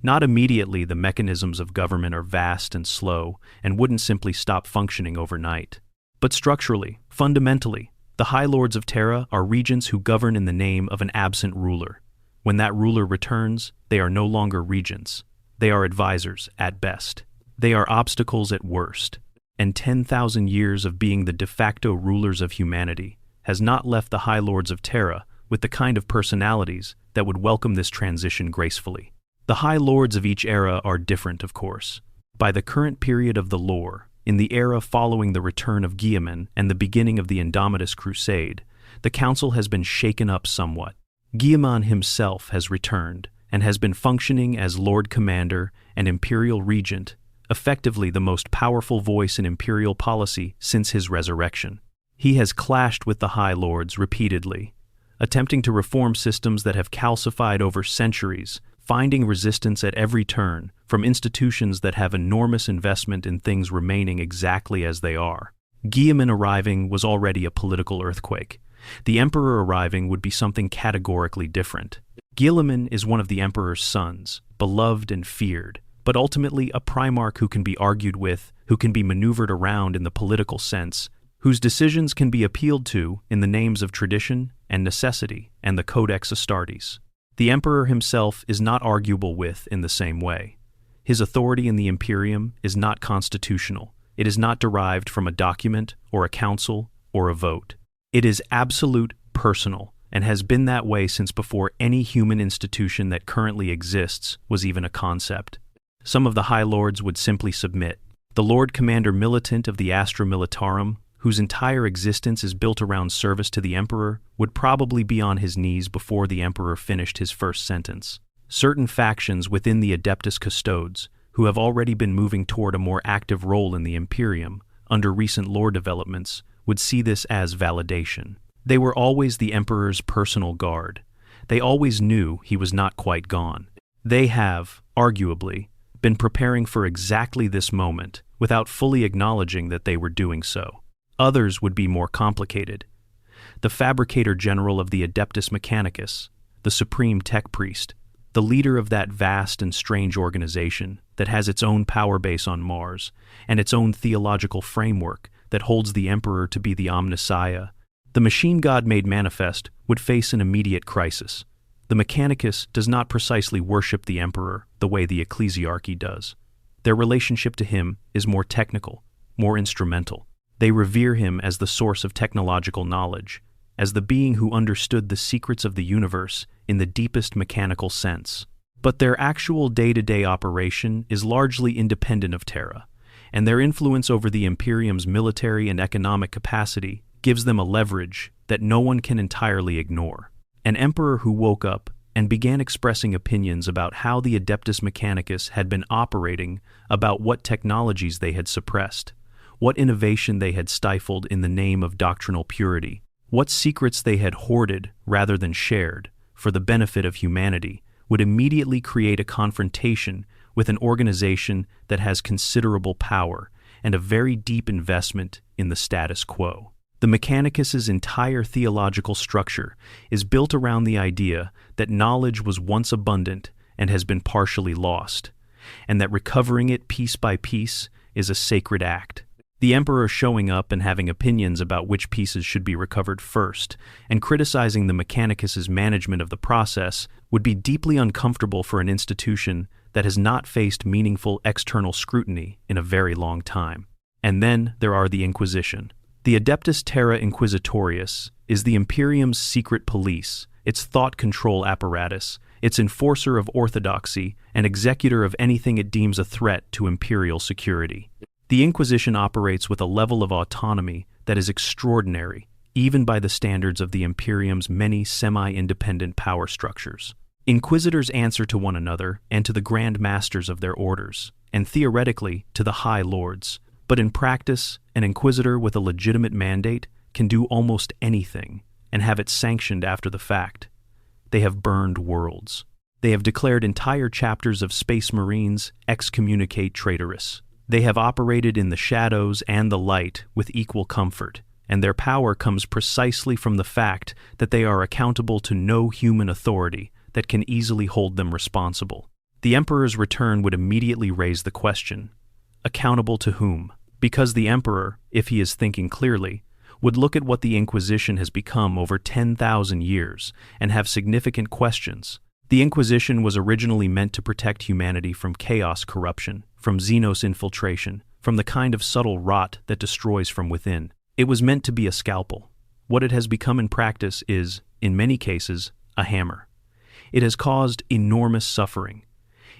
Not immediately. The mechanisms of government are vast and slow and wouldn't simply stop functioning overnight. But structurally, fundamentally, the High Lords of Terra are regents who govern in the name of an absent ruler. When that ruler returns, they are no longer regents. They are advisors at best. They are obstacles at worst. And 10,000 years of being the de facto rulers of humanity has not left the High Lords of Terra with the kind of personalities that would welcome this transition gracefully. The High Lords of each era are different, of course. By the current period of the lore, in the era following the return of Guilliman and the beginning of the Indomitus Crusade, the Council has been shaken up somewhat. Guilliman himself has returned and has been functioning as Lord Commander and Imperial Regent, effectively the most powerful voice in Imperial policy since his resurrection. He has clashed with the High Lords repeatedly, attempting to reform systems that have calcified over centuries, finding resistance at every turn from institutions that have enormous investment in things remaining exactly as they are. Guilliman arriving was already a political earthquake. The Emperor arriving would be something categorically different. Guilliman is one of the Emperor's sons, beloved and feared, but ultimately a Primarch who can be argued with, who can be maneuvered around in the political sense, whose decisions can be appealed to in the names of tradition and necessity and the Codex Astartes. The Emperor himself is not arguable with in the same way. His authority in the Imperium is not constitutional. It is not derived from a document or a council or a vote. It is absolute, personal, and has been that way since before any human institution that currently exists was even a concept. Some of the High Lords would simply submit. The Lord Commander Militant of the Astra Militarum, whose entire existence is built around service to the Emperor, would probably be on his knees before the Emperor finished his first sentence. Certain factions within the Adeptus Custodes, who have already been moving toward a more active role in the Imperium under recent lore developments, would see this as validation. They were always the Emperor's personal guard. They always knew he was not quite gone. They have, arguably, been preparing for exactly this moment without fully acknowledging that they were doing so. Others would be more complicated. The Fabricator General of the Adeptus Mechanicus, the Supreme Tech Priest, the leader of that vast and strange organization that has its own power base on Mars and its own theological framework that holds the Emperor to be the Omnissiah, the machine god made manifest, would face an immediate crisis. The Mechanicus does not precisely worship the Emperor the way the Ecclesiarchy does. Their relationship to him is more technical, more instrumental. They revere him as the source of technological knowledge, as the being who understood the secrets of the universe in the deepest mechanical sense. But their actual day-to-day operation is largely independent of Terra, and their influence over the Imperium's military and economic capacity gives them a leverage that no one can entirely ignore. An emperor who woke up and began expressing opinions about how the Adeptus Mechanicus had been operating, about what technologies they had suppressed, what innovation they had stifled in the name of doctrinal purity, what secrets they had hoarded rather than shared for the benefit of humanity, would immediately create a confrontation with an organization that has considerable power and a very deep investment in the status quo. The Mechanicus's entire theological structure is built around the idea that knowledge was once abundant and has been partially lost, and that recovering it piece by piece is a sacred act. The Emperor showing up and having opinions about which pieces should be recovered first, and criticizing the Mechanicus's management of the process, would be deeply uncomfortable for an institution that has not faced meaningful external scrutiny in a very long time. And then there are the Inquisition. The Adeptus Terra Inquisitorius is the Imperium's secret police, its thought control apparatus, its enforcer of orthodoxy, and executor of anything it deems a threat to imperial security. The Inquisition operates with a level of autonomy that is extraordinary, even by the standards of the Imperium's many semi-independent power structures. Inquisitors answer to one another and to the Grand Masters of their orders, and theoretically to the High Lords. But in practice, an Inquisitor with a legitimate mandate can do almost anything and have it sanctioned after the fact. They have burned worlds. They have declared entire chapters of Space Marines excommunicate traitorous. They have operated in the shadows and the light with equal comfort, and their power comes precisely from the fact that they are accountable to no human authority that can easily hold them responsible. The Emperor's return would immediately raise the question, accountable to whom? Because the Emperor, if he is thinking clearly, would look at what the Inquisition has become over 10,000 years and have significant questions. The Inquisition was originally meant to protect humanity from chaos corruption, from Xenos infiltration, from the kind of subtle rot that destroys from within. It was meant to be a scalpel. What it has become in practice is, in many cases, a hammer. It has caused enormous suffering.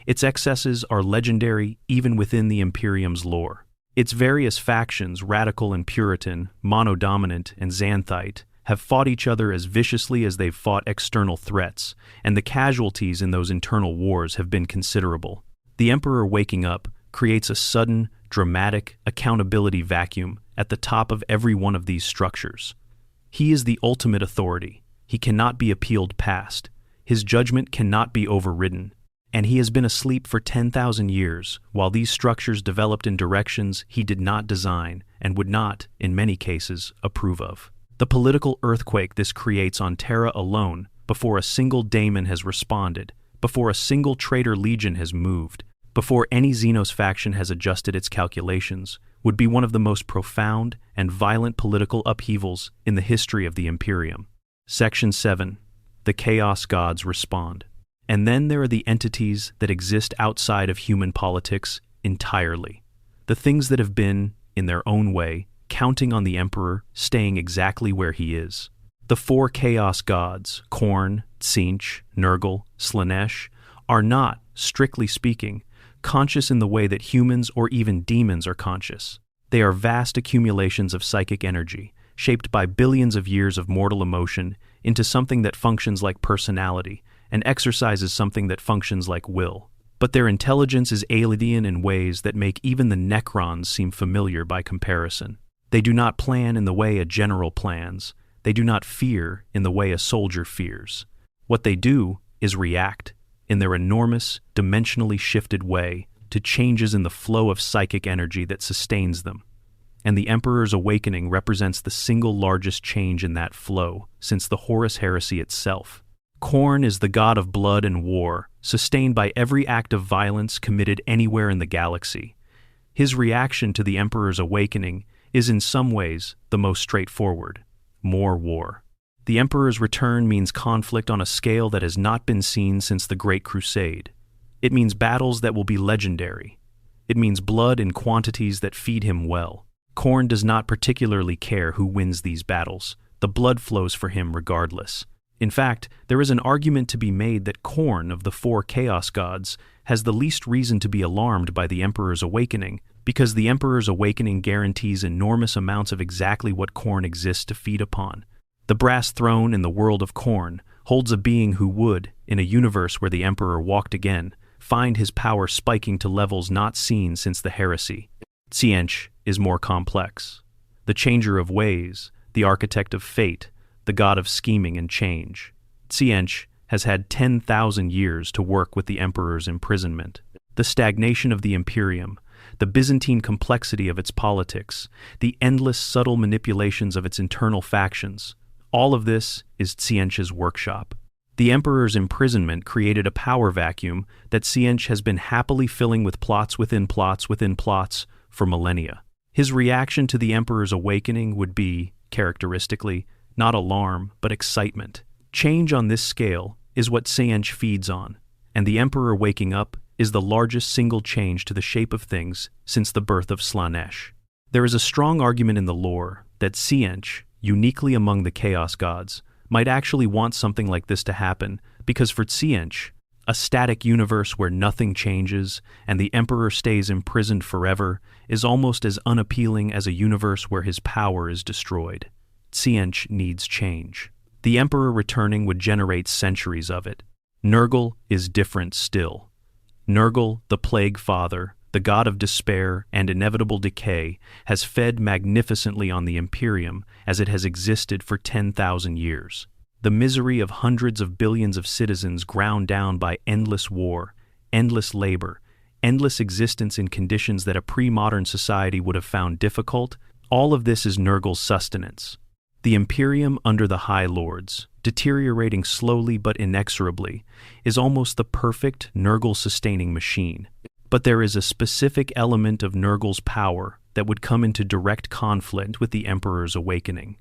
Its excesses are legendary even within the Imperium's lore. Its various factions, radical and Puritan, monodominant and Xanthite, have fought each other as viciously as they've fought external threats, and the casualties in those internal wars have been considerable. The Emperor waking up creates a sudden, dramatic accountability vacuum at the top of every one of these structures. He is the ultimate authority. He cannot be appealed past. His judgment cannot be overridden. And he has been asleep for 10,000 years, while these structures developed in directions he did not design and would not, in many cases, approve of. The political earthquake this creates on Terra alone, before a single daemon has responded, before a single traitor legion has moved, before any Xenos faction has adjusted its calculations, would be one of the most profound and violent political upheavals in the history of the Imperium. Section 7. The Chaos Gods Respond. And then there are the entities that exist outside of human politics entirely. The things that have been, in their own way, counting on the Emperor staying exactly where he is. The four chaos gods, Khorne, Tzeentch, Nurgle, Slaanesh, are not, strictly speaking, conscious in the way that humans or even demons are conscious. They are vast accumulations of psychic energy, shaped by billions of years of mortal emotion into something that functions like personality and exercises something that functions like will. But their intelligence is alien in ways that make even the Necrons seem familiar by comparison. They do not plan in the way a general plans. They do not fear in the way a soldier fears. What they do is react, in their enormous, dimensionally shifted way, to changes in the flow of psychic energy that sustains them. And the Emperor's awakening represents the single largest change in that flow since the Horus Heresy itself. Khorne is the god of blood and war, sustained by every act of violence committed anywhere in the galaxy. His reaction to the Emperor's awakening is in some ways the most straightforward: more war. The Emperor's return means conflict on a scale that has not been seen since the Great Crusade. It means battles that will be legendary. It means blood in quantities that feed him well. Khorne does not particularly care who wins these battles. The blood flows for him regardless. In fact, there is an argument to be made that Khorne of the four Chaos Gods has the least reason to be alarmed by the Emperor's awakening, because the Emperor's awakening guarantees enormous amounts of exactly what Khorne exists to feed upon. The brass throne in the world of Khorne holds a being who would, in a universe where the Emperor walked again, find his power spiking to levels not seen since the heresy. Tzeentch is more complex. The changer of ways, the architect of fate, the god of scheming and change. Tzeentch has had 10,000 years to work with the Emperor's imprisonment. The stagnation of the Imperium, the Byzantine complexity of its politics, the endless subtle manipulations of its internal factions, all of this is Tzeentch's workshop. The Emperor's imprisonment created a power vacuum that Tzeentch has been happily filling with plots within plots within plots for millennia. His reaction to the Emperor's awakening would be, characteristically, not alarm, but excitement. Change on this scale is what Tzeentch feeds on, and the Emperor waking up is the largest single change to the shape of things since the birth of Slaanesh. There is a strong argument in the lore that Tzeentch, uniquely among the Chaos Gods, might actually want something like this to happen, because for Tzeentch, a static universe where nothing changes and the Emperor stays imprisoned forever is almost as unappealing as a universe where his power is destroyed. Tzeentch needs change. The Emperor returning would generate centuries of it. Nurgle is different still. Nurgle, the Plague Father, the god of despair and inevitable decay, has fed magnificently on the Imperium as it has existed for 10,000 years. The misery of hundreds of billions of citizens ground down by endless war, endless labor, endless existence in conditions that a pre-modern society would have found difficult, all of this is Nurgle's sustenance. The Imperium under the High Lords, deteriorating slowly but inexorably, is almost the perfect Nurgle-sustaining machine. But there is a specific element of Nurgle's power that would come into direct conflict with the Emperor's awakening.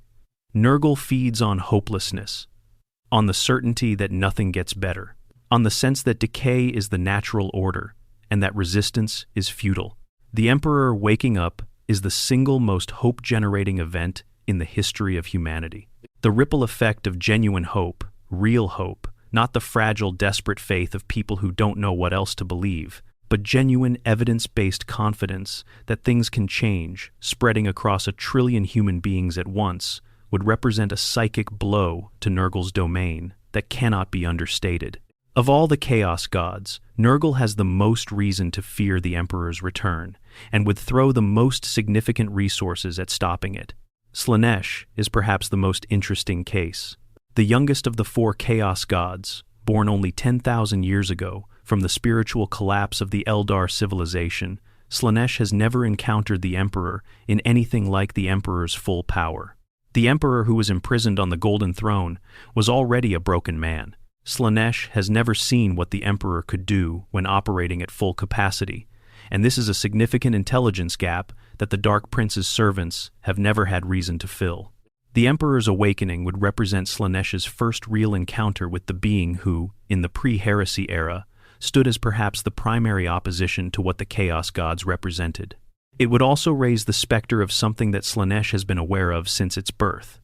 Nurgle feeds on hopelessness, on the certainty that nothing gets better, on the sense that decay is the natural order, and that resistance is futile. The Emperor waking up is the single most hope-generating event in the history of humanity. The ripple effect of genuine hope, real hope, not the fragile, desperate faith of people who don't know what else to believe, but genuine evidence-based confidence that things can change, spreading across 1 trillion human beings at once, would represent a psychic blow to Nurgle's domain that cannot be understated. Of all the Chaos Gods, Nurgle has the most reason to fear the Emperor's return, and would throw the most significant resources at stopping it. Slaanesh is perhaps the most interesting case. The youngest of the four Chaos Gods, born only 10,000 years ago from the spiritual collapse of the Eldar civilization, Slaanesh has never encountered the Emperor in anything like the Emperor's full power. The Emperor who was imprisoned on the Golden Throne was already a broken man. Slaanesh has never seen what the Emperor could do when operating at full capacity, and this is a significant intelligence gap that the Dark Prince's servants have never had reason to fill. The Emperor's awakening would represent Slaanesh's first real encounter with the being who, in the pre-heresy era, stood as perhaps the primary opposition to what the Chaos Gods represented. It would also raise the specter of something that Slaanesh has been aware of since its birth.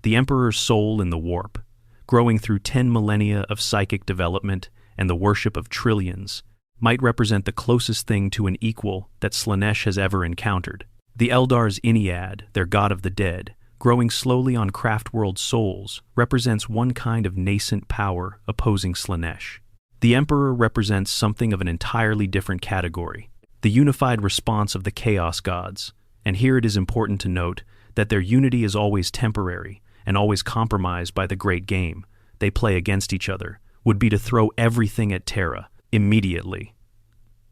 The Emperor's soul in the warp, growing through 10 millennia of psychic development and the worship of trillions, might represent the closest thing to an equal that Slaanesh has ever encountered. The Eldar's Ennead, their god of the dead, growing slowly on Craftworld souls, represents one kind of nascent power opposing Slaanesh. The Emperor represents something of an entirely different category, the unified response of the Chaos Gods, and here it is important to note that their unity is always temporary and always compromised by the great game they play against each other, would be to throw everything at Terra, immediately.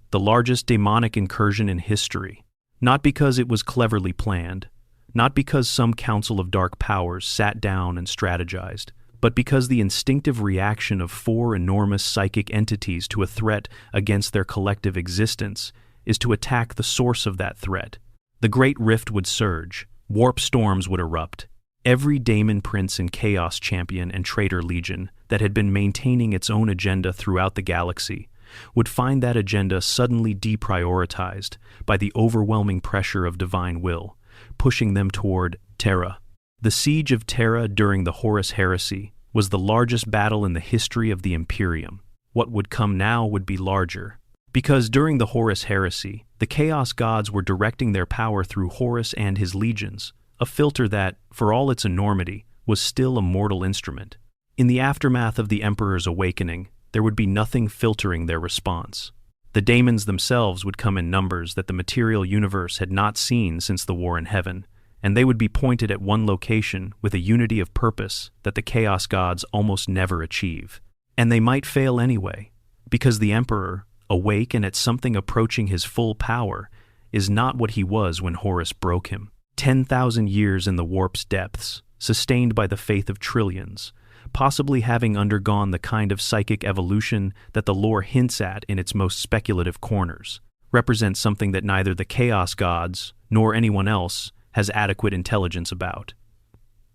The largest demonic incursion in history, not because it was cleverly planned, not because some council of dark powers sat down and strategized, but because the instinctive reaction of 4 enormous psychic entities to a threat against their collective existence is to attack the source of that threat. The Great Rift would surge, warp storms would erupt. Every Daemon Prince and Chaos Champion and Traitor Legion that had been maintaining its own agenda throughout the galaxy would find that agenda suddenly deprioritized by the overwhelming pressure of divine will, pushing them toward Terra. The siege of Terra during the Horus Heresy was the largest battle in the history of the Imperium. What would come now would be larger, because during the Horus Heresy, the Chaos Gods were directing their power through Horus and his legions, a filter that, for all its enormity, was still a mortal instrument. In the aftermath of the Emperor's awakening, there would be nothing filtering their response. The daemons themselves would come in numbers that the material universe had not seen since the War in Heaven, and they would be pointed at one location with a unity of purpose that the Chaos Gods almost never achieve. And they might fail anyway, because the Emperor, awake and at something approaching his full power, is not what he was when Horus broke him. 10,000 years in the warp's depths, sustained by the faith of trillions, possibly having undergone the kind of psychic evolution that the lore hints at in its most speculative corners, represents something that neither the Chaos Gods nor anyone else has adequate intelligence about.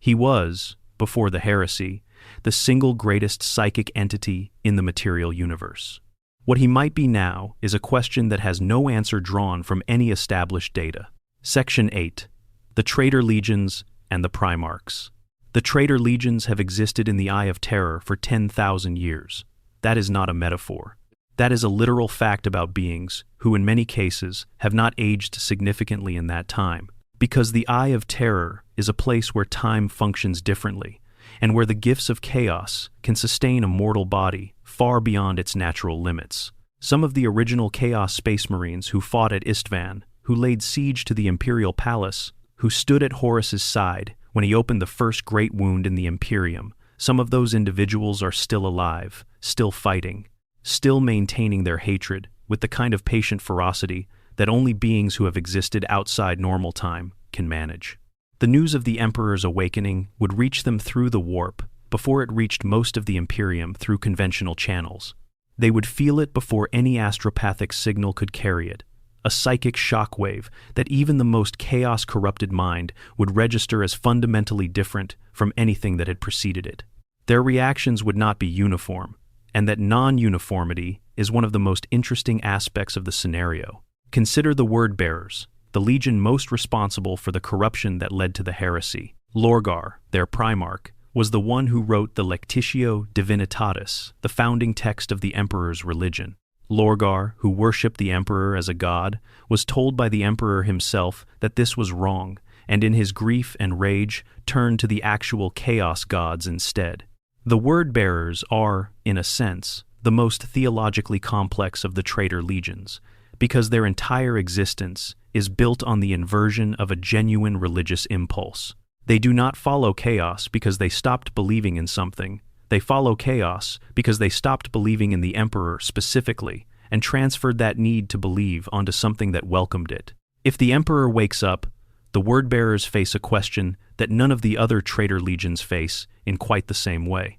He was, before the heresy, the single greatest psychic entity in the material universe. What he might be now is a question that has no answer drawn from any established data. Section 8. The Traitor Legions and the Primarchs. The Traitor Legions have existed in the Eye of Terror for 10,000 years. That is not a metaphor. That is a literal fact about beings who, in many cases, have not aged significantly in that time, because the Eye of Terror is a place where time functions differently, and where the gifts of chaos can sustain a mortal body far beyond its natural limits. Some of the original Chaos Space Marines who fought at Istvan, who laid siege to the Imperial Palace, who stood at Horus's side when he opened the first great wound in the Imperium, some of those individuals are still alive, still fighting, still maintaining their hatred with the kind of patient ferocity that only beings who have existed outside normal time can manage. The news of the Emperor's awakening would reach them through the warp before it reached most of the Imperium through conventional channels. They would feel it before any astropathic signal could carry it, a psychic shockwave that even the most chaos-corrupted mind would register as fundamentally different from anything that had preceded it. Their reactions would not be uniform, and that non-uniformity is one of the most interesting aspects of the scenario. Consider the Word-Bearers, the legion most responsible for the corruption that led to the heresy. Lorgar, their Primarch, was the one who wrote the Lectitio Divinitatis, the founding text of the Emperor's religion. Lorgar, who worshipped the Emperor as a god, was told by the Emperor himself that this was wrong, and in his grief and rage turned to the actual Chaos Gods instead. The Word-Bearers are, in a sense, the most theologically complex of the traitor legions, because their entire existence is built on the inversion of a genuine religious impulse. They do not follow chaos because they stopped believing in something. They follow chaos because they stopped believing in the Emperor specifically and transferred that need to believe onto something that welcomed it. If the Emperor wakes up, the Word-Bearers face a question that none of the other traitor legions face in quite the same way.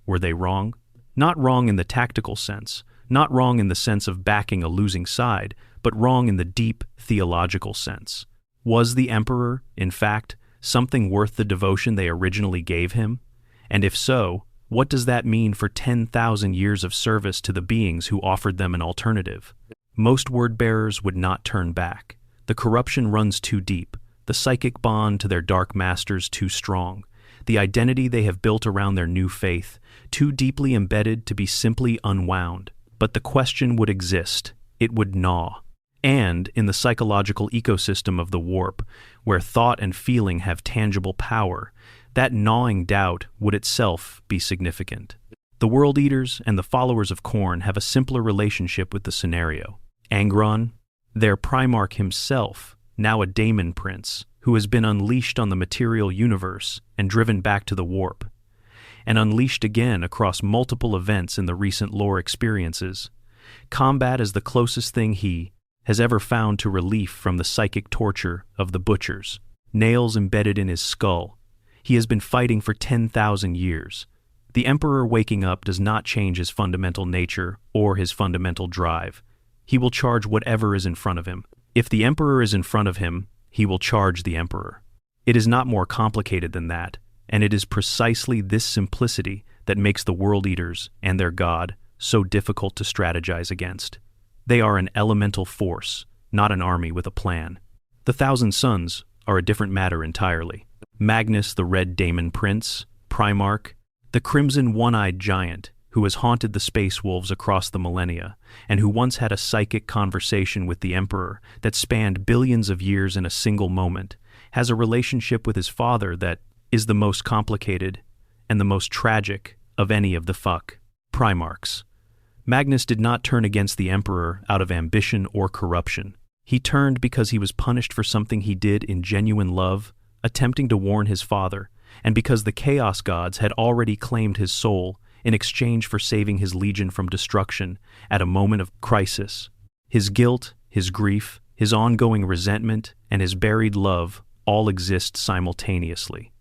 Were they wrong? Not wrong in the tactical sense, not wrong in the sense of backing a losing side, but wrong in the deep theological sense. Was the Emperor, in fact, something worth the devotion they originally gave him? And if so, what does that mean for 10,000 years of service to the beings who offered them an alternative? Most Word-Bearers would not turn back. The corruption runs too deep, the psychic bond to their dark masters too strong. the identity they have built around their new faith, too deeply embedded to be simply unwound. But the question would exist. It would gnaw. And in the psychological ecosystem of the warp, where thought and feeling have tangible power, that gnawing doubt would itself be significant. The World Eaters and the followers of Khorne have a simpler relationship with the scenario. Angron, their Primarch himself, now a Daemon Prince, who has been unleashed on the material universe and driven back to the warp, and unleashed again across multiple events in the recent lore experiences. Combat is the closest thing he has ever found to relief from the psychic torture of the butchers, nails embedded in his skull. He has been fighting for 10,000 years. The Emperor waking up does not change his fundamental nature or his fundamental drive. He will charge whatever is in front of him. If the Emperor is in front of him, he will charge the Emperor. It is not more complicated than that, and it is precisely this simplicity that makes the World Eaters and their god so difficult to strategize against. They are an elemental force, not an army with a plan. The Thousand Sons are a different matter entirely. Magnus, the Red Daemon Prince, Primarch, the Crimson One-Eyed Giant, who has haunted the Space Wolves across the millennia, and who once had a psychic conversation with the Emperor that spanned billions of years in a single moment, has a relationship with his father that is the most complicated and the most tragic of any of the Primarchs. Magnus did not turn against the Emperor out of ambition or corruption. He turned because he was punished for something he did in genuine love, attempting to warn his father, and because the Chaos Gods had already claimed his soul in exchange for saving his legion from destruction at a moment of crisis. His guilt, his grief, his ongoing resentment, and his buried love all exist simultaneously.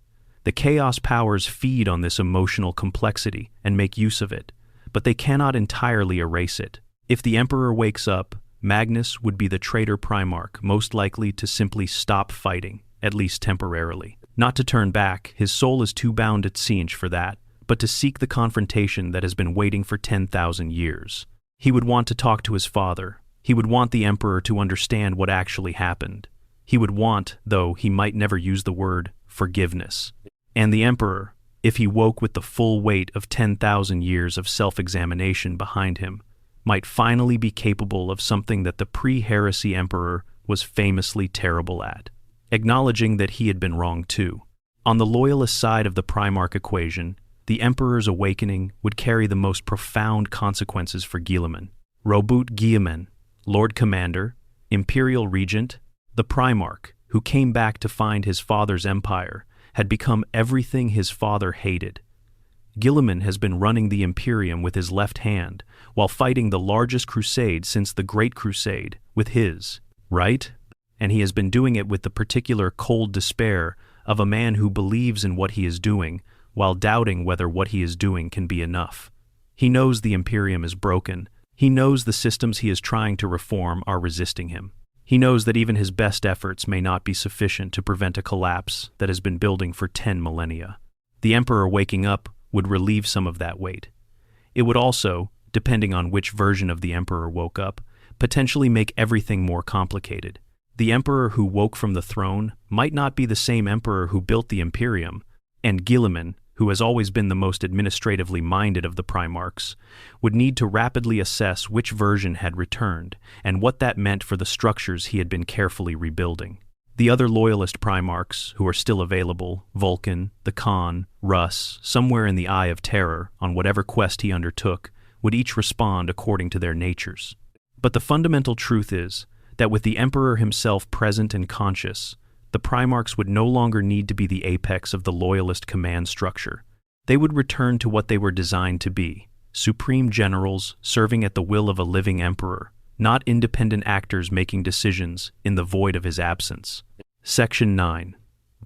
The Chaos powers feed on this emotional complexity and make use of it, but they cannot entirely erase it. If the Emperor wakes up, Magnus would be the traitor Primarch most likely to simply stop fighting, at least temporarily. Not to turn back, his soul is too bound at Siege for that, but to seek the confrontation that has been waiting for 10,000 years. He would want to talk to his father. He would want the Emperor to understand what actually happened. He would want, though he might never use the word, forgiveness. And the Emperor, if he woke with the full weight of 10,000 years of self-examination behind him, might finally be capable of something that the pre-heresy Emperor was famously terrible at, acknowledging that he had been wrong too. On the loyalist side of the Primarch equation, the Emperor's awakening would carry the most profound consequences for Guilliman. Robert Guilliman, Lord Commander, Imperial Regent, the Primarch, who came back to find his father's empire, had become everything his father hated. Guilliman has been running the Imperium with his left hand, while fighting the largest crusade since the Great Crusade with his right, and he has been doing it with the particular cold despair of a man who believes in what he is doing, while doubting whether what he is doing can be enough. He knows the Imperium is broken. He knows the systems he is trying to reform are resisting him. He knows that even his best efforts may not be sufficient to prevent a collapse that has been building for 10 millennia. The Emperor waking up would relieve some of that weight. It would also, depending on which version of the Emperor woke up, potentially make everything more complicated. The Emperor who woke from the throne might not be the same Emperor who built the Imperium, and Guilliman, who has always been the most administratively minded of the Primarchs, would need to rapidly assess which version had returned and what that meant for the structures he had been carefully rebuilding. The other loyalist Primarchs, who are still available, Vulcan, the Khan, Russ, somewhere in the Eye of Terror, on whatever quest he undertook, would each respond according to their natures. But the fundamental truth is that with the Emperor himself present and conscious, the Primarchs would no longer need to be the apex of the loyalist command structure. They would return to what they were designed to be, supreme generals serving at the will of a living emperor, not independent actors making decisions in the void of his absence. Section 9.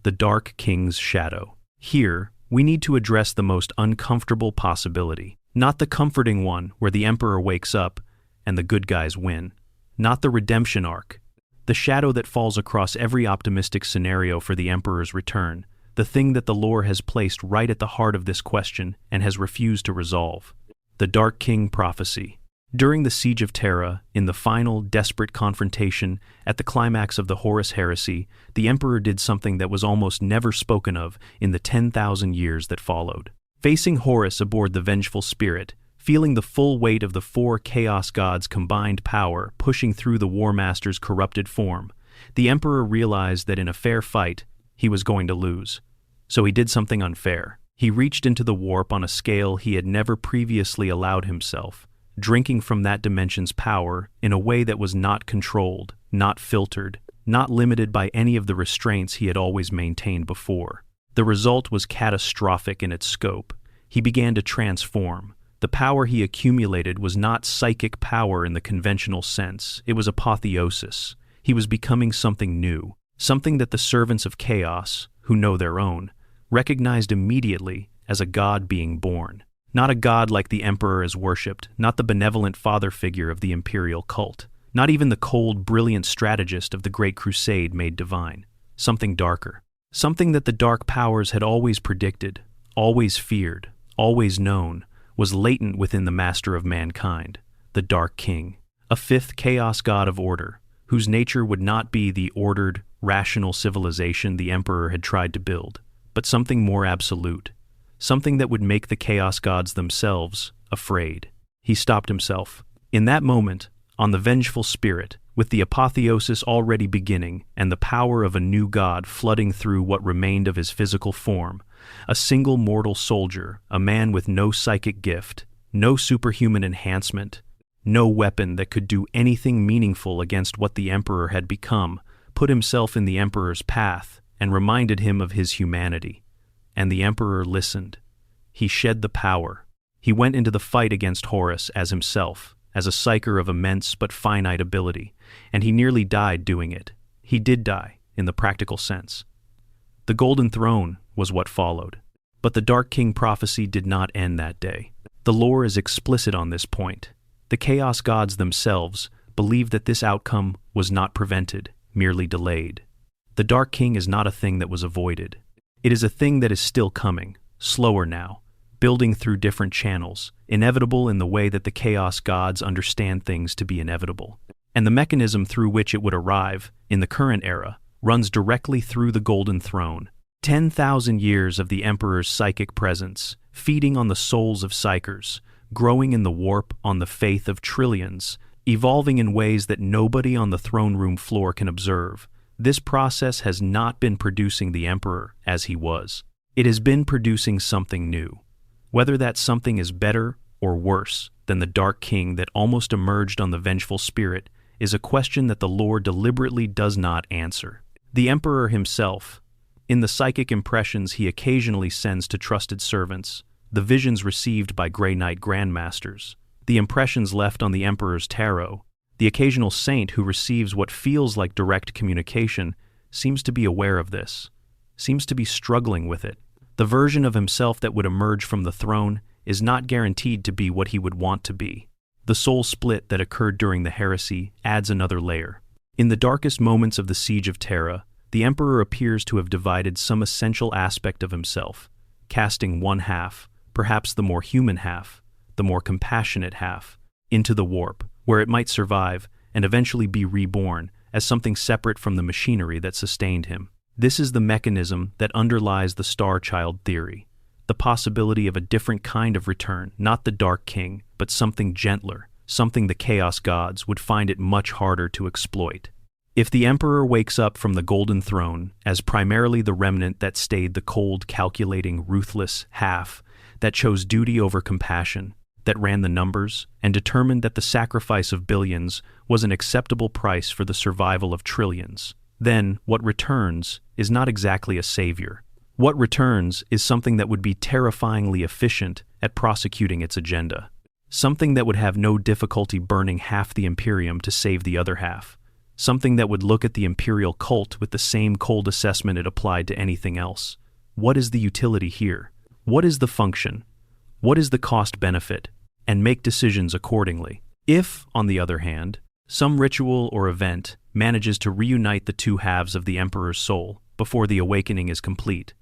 The Dark King's Shadow. Here, we need to address the most uncomfortable possibility, not the comforting one where the Emperor wakes up and the good guys win, not the redemption arc, the shadow that falls across every optimistic scenario for the Emperor's return, the thing that the lore has placed right at the heart of this question and has refused to resolve. The Dark King prophecy. During the Siege of Terra, in the final, desperate confrontation at the climax of the Horus heresy, the Emperor did something that was almost never spoken of in the 10,000 years that followed. Facing Horus aboard the Vengeful Spirit, feeling the full weight of the four Chaos Gods' combined power pushing through the War Master's corrupted form, the Emperor realized that in a fair fight, he was going to lose. So he did something unfair. He reached into the warp on a scale he had never previously allowed himself, drinking from that dimension's power in a way that was not controlled, not filtered, not limited by any of the restraints he had always maintained before. The result was catastrophic in its scope. He began to transform. The power he accumulated was not psychic power in the conventional sense. It was apotheosis. He was becoming something new, something that the servants of chaos, who know their own, recognized immediately as a god being born. Not a god like the Emperor is worshipped, not the benevolent father figure of the imperial cult, not even the cold, brilliant strategist of the Great Crusade made divine. Something darker. Something that the dark powers had always predicted, always feared, always known, was latent within the master of mankind, the Dark King, a fifth chaos god of order, whose nature would not be the ordered, rational civilization the Emperor had tried to build, but something more absolute, something that would make the chaos gods themselves afraid. He stopped himself. In that moment, on the Vengeful Spirit, with the apotheosis already beginning and the power of a new god flooding through what remained of his physical form, a single mortal soldier, a man with no psychic gift, no superhuman enhancement, no weapon that could do anything meaningful against what the Emperor had become, put himself in the Emperor's path and reminded him of his humanity. And the Emperor listened. He shed the power. He went into the fight against Horus as himself, as a psyker of immense but finite ability, and he nearly died doing it. He did die, in the practical sense. The Golden Throne was what followed. But the Dark King prophecy did not end that day. The lore is explicit on this point. The Chaos Gods themselves believed that this outcome was not prevented, merely delayed. The Dark King is not a thing that was avoided. It is a thing that is still coming, slower now, building through different channels, inevitable in the way that the Chaos Gods understand things to be inevitable. And the mechanism through which it would arrive, in the current era, runs directly through the Golden Throne. 10,000 years of the Emperor's psychic presence, feeding on the souls of psychers, growing in the warp on the faith of trillions, evolving in ways that nobody on the throne room floor can observe. This process has not been producing the Emperor as he was. It has been producing something new. Whether that something is better or worse than the Dark King that almost emerged on the Vengeful Spirit is a question that the lore deliberately does not answer. The Emperor himself, in the psychic impressions he occasionally sends to trusted servants, the visions received by Grey Knight Grandmasters, the impressions left on the Emperor's tarot, the occasional saint who receives what feels like direct communication, seems to be aware of this, seems to be struggling with it. The version of himself that would emerge from the throne is not guaranteed to be what he would want to be. The soul split that occurred during the heresy adds another layer. In the darkest moments of the Siege of Terra, the Emperor appears to have divided some essential aspect of himself, casting one half, perhaps the more human half, the more compassionate half, into the warp, where it might survive and eventually be reborn as something separate from the machinery that sustained him. This is the mechanism that underlies the Star Child theory, the possibility of a different kind of return, not the Dark King, but something gentler, something the Chaos Gods would find it much harder to exploit. If the Emperor wakes up from the Golden Throne as primarily the remnant that stayed the cold, calculating, ruthless half, that chose duty over compassion, that ran the numbers, and determined that the sacrifice of billions was an acceptable price for the survival of trillions, then what returns is not exactly a savior. What returns is something that would be terrifyingly efficient at prosecuting its agenda. Something that would have no difficulty burning half the Imperium to save the other half. Something that would look at the imperial cult with the same cold assessment it applied to anything else. What is the utility here? What is the function? What is the cost-benefit? And make decisions accordingly. If, on the other hand, some ritual or event manages to reunite the two halves of the Emperor's soul before the awakening is complete,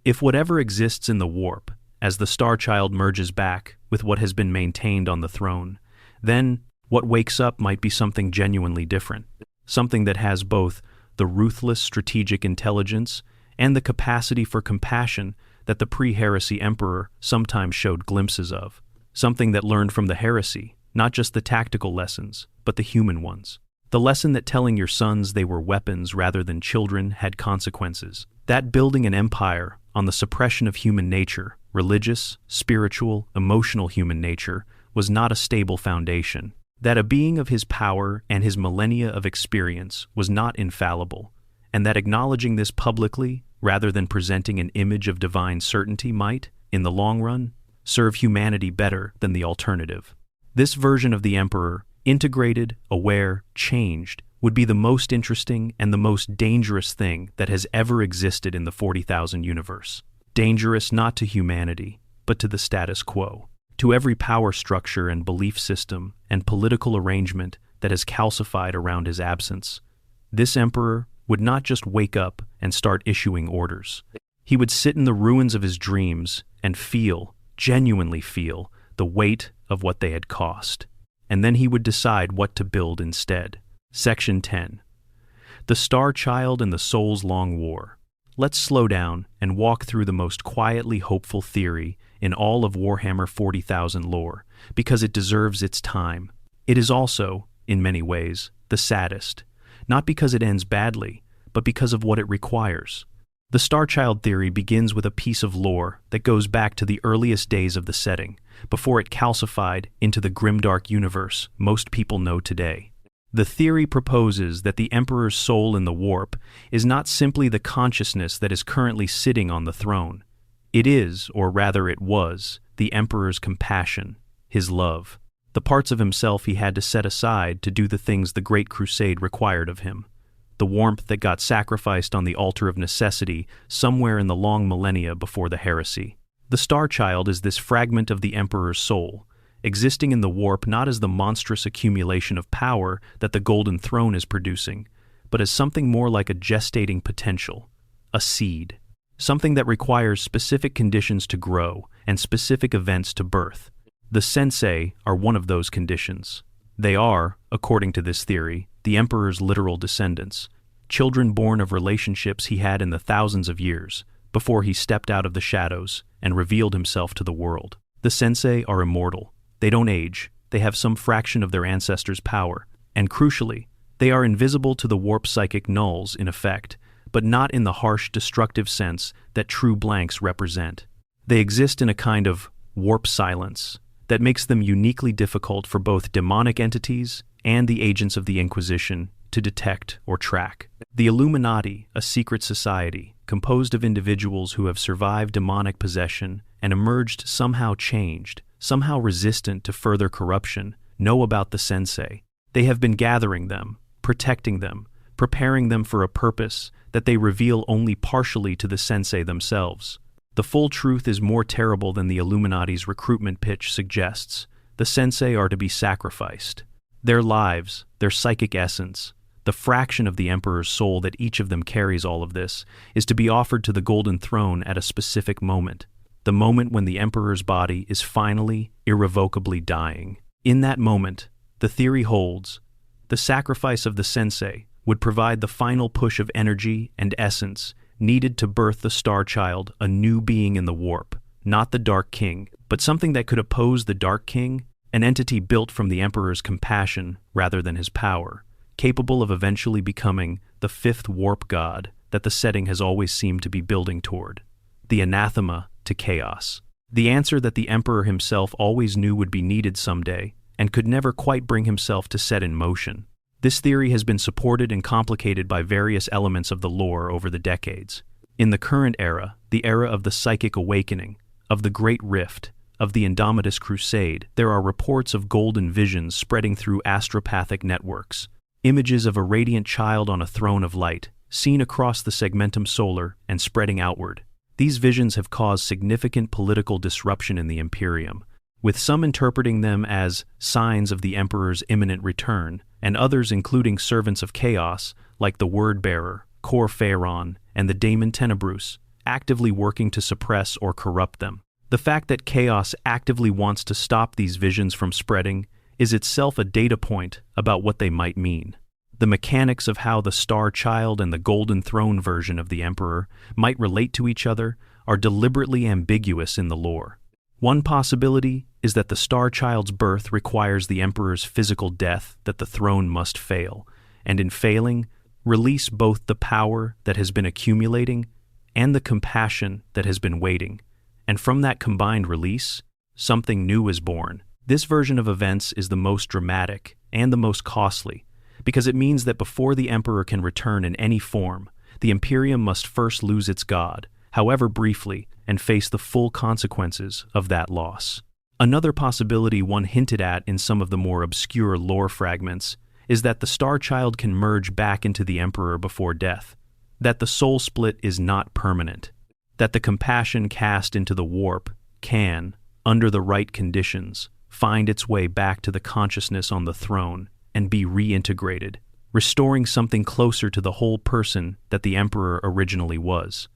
if whatever exists in the warp, as the Star Child merges back with what has been maintained on the throne, Then, what wakes up might be something genuinely different, something that has both the ruthless strategic intelligence and the capacity for compassion that the pre-heresy emperor sometimes showed glimpses of, something that learned from the heresy, not just the tactical lessons, but the human ones. The lesson that telling your sons they were weapons rather than children had consequences. That building an empire on the suppression of human nature, religious, spiritual, emotional human nature, was not a stable foundation. That a being of his power and his millennia of experience was not infallible, and that acknowledging this publicly, rather than presenting an image of divine certainty might, in the long run, serve humanity better than the alternative. This version of the emperor, integrated, aware, changed, would be the most interesting and the most dangerous thing that has ever existed in the 40,000 universe. Dangerous not to humanity, but to the status quo, to every power structure and belief system and political arrangement that has calcified around his absence. This emperor would not just wake up and start issuing orders. He would sit in the ruins of his dreams and feel, genuinely feel, the weight of what they had cost. And then he would decide what to build instead. Section 10. The Star Child and the Soul's Long War. Let's slow down and walk through the most quietly hopeful theory in all of Warhammer 40,000 lore, because it deserves its time. It is also, in many ways, the saddest, not because it ends badly, but because of what it requires. The Star Child theory begins with a piece of lore that goes back to the earliest days of the setting, before it calcified into the grimdark universe most people know today. The theory proposes that the Emperor's soul in the warp is not simply the consciousness that is currently sitting on the throne. It is, or rather it was, the Emperor's compassion, his love, the parts of himself he had to set aside to do the things the Great Crusade required of him, the warmth that got sacrificed on the altar of necessity somewhere in the long millennia before the heresy. The Star Child is this fragment of the Emperor's soul, existing in the warp not as the monstrous accumulation of power that the Golden Throne is producing, but as something more like a gestating potential, a seed, something that requires specific conditions to grow and specific events to birth. The Sensei are one of those conditions. They are, according to this theory, the Emperor's literal descendants, children born of relationships he had in the thousands of years, before he stepped out of the shadows and revealed himself to the world. The Sensei are immortal. They don't age, they have some fraction of their ancestors' power, and crucially, they are invisible to the warp psychic nulls in effect, but not in the harsh, destructive sense that true blanks represent. They exist in a kind of warp silence that makes them uniquely difficult for both demonic entities and the agents of the Inquisition to detect or track. The Illuminati, a secret society composed of individuals who have survived demonic possession and emerged somehow changed, somehow resistant to further corruption, know about the Sensei. They have been gathering them, protecting them, preparing them for a purpose that they reveal only partially to the Sensei themselves. The full truth is more terrible than the Illuminati's recruitment pitch suggests. The Sensei are to be sacrificed. Their lives, their psychic essence, the fraction of the Emperor's soul that each of them carries all of this, is to be offered to the Golden Throne at a specific moment, the moment when the Emperor's body is finally, irrevocably dying. In that moment, the theory holds, the sacrifice of the Sensei would provide the final push of energy and essence needed to birth the Star Child, a new being in the warp, not the Dark King, but something that could oppose the Dark King, an entity built from the Emperor's compassion rather than his power, capable of eventually becoming the fifth warp god that the setting has always seemed to be building toward, the anathema to chaos. The answer that the Emperor himself always knew would be needed someday and could never quite bring himself to set in motion. This theory has been supported and complicated by various elements of the lore over the decades. In the current era, the era of the Psychic Awakening, of the Great Rift, of the Indomitus Crusade, there are reports of golden visions spreading through astropathic networks, images of a radiant child on a throne of light, seen across the segmentum solar and spreading outward. These visions have caused significant political disruption in the Imperium, with some interpreting them as signs of the Emperor's imminent return, and others including servants of chaos like the Word-Bearer, Cor Pharaon, and the Daemon Tenebrous, actively working to suppress or corrupt them. The fact that chaos actively wants to stop these visions from spreading is itself a data point about what they might mean. The mechanics of how the Star Child and the Golden Throne version of the Emperor might relate to each other are deliberately ambiguous in the lore. One possibility is that the Star Child's birth requires the Emperor's physical death that the throne must fail, and in failing, release both the power that has been accumulating and the compassion that has been waiting. And from that combined release, something new is born. This version of events is the most dramatic and the most costly, because it means that before the Emperor can return in any form, the Imperium must first lose its god, however briefly, and face the full consequences of that loss. Another possibility one hinted at in some of the more obscure lore fragments is that the Star Child can merge back into the Emperor before death, that the soul split is not permanent, that the compassion cast into the warp can, under the right conditions, find its way back to the consciousness on the throne and be reintegrated, restoring something closer to the whole person that the Emperor originally was.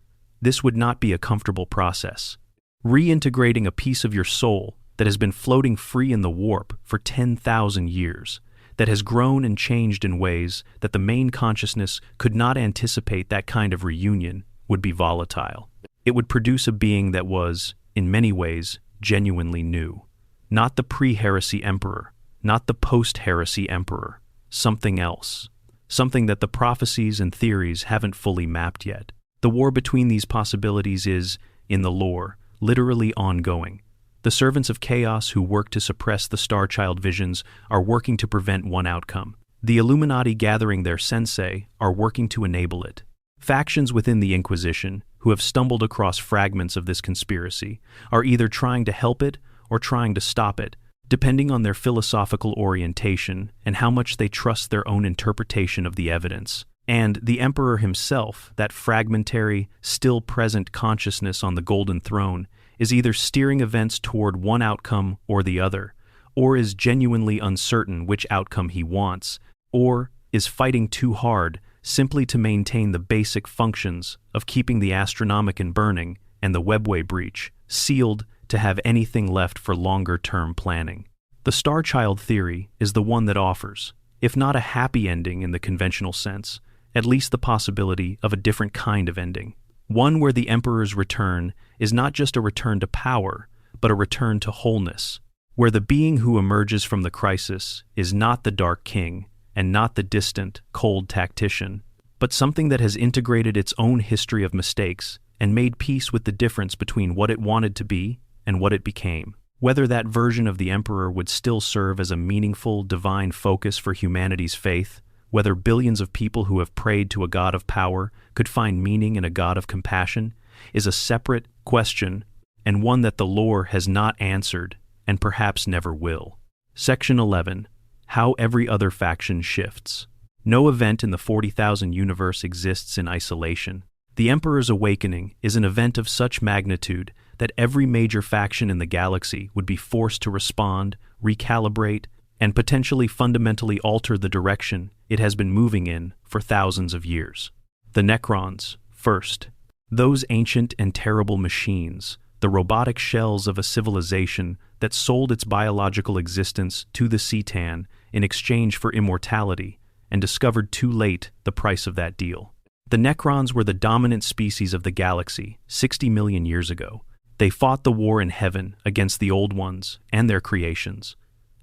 This would not be a comfortable process. Reintegrating a piece of your soul that has been floating free in the warp for 10,000 years, that has grown and changed in ways that the main consciousness could not anticipate, that kind of reunion would be volatile. It would produce a being that was, in many ways, genuinely new. Not the pre-heresy Emperor, not the post-heresy Emperor, something else. Something that the prophecies and theories haven't fully mapped yet. The war between these possibilities is, in the lore, literally ongoing. The servants of chaos who work to suppress the Star Child visions are working to prevent one outcome. The Illuminati gathering their sensei are working to enable it. Factions within the Inquisition, who have stumbled across fragments of this conspiracy, are either trying to help it or trying to stop it, depending on their philosophical orientation and how much they trust their own interpretation of the evidence. And the Emperor himself, that fragmentary, still-present consciousness on the Golden Throne, is either steering events toward one outcome or the other, or is genuinely uncertain which outcome he wants, or is fighting too hard simply to maintain the basic functions of keeping the Astronomicon burning and the Webway breach sealed to have anything left for longer-term planning. The Star Child theory is the one that offers, if not a happy ending in the conventional sense, at least the possibility of a different kind of ending. One where the Emperor's return is not just a return to power, but a return to wholeness, where the being who emerges from the crisis is not the Dark King and not the distant, cold tactician, but something that has integrated its own history of mistakes and made peace with the difference between what it wanted to be and what it became. Whether that version of the Emperor would still serve as a meaningful, divine focus for humanity's faith, whether billions of people who have prayed to a god of power could find meaning in a god of compassion, is a separate question, and one that the lore has not answered and perhaps never will. Section 11. How every other faction shifts. No event in the 40,000 universe exists in isolation. The Emperor's awakening is an event of such magnitude that every major faction in the galaxy would be forced to respond, recalibrate, and potentially fundamentally alter the direction it has been moving in for thousands of years. The Necrons, first. Those ancient and terrible machines, the robotic shells of a civilization that sold its biological existence to the Cetan in exchange for immortality and discovered too late the price of that deal. The Necrons were the dominant species of the galaxy 60 million years ago. They fought the war in heaven against the Old Ones and their creations.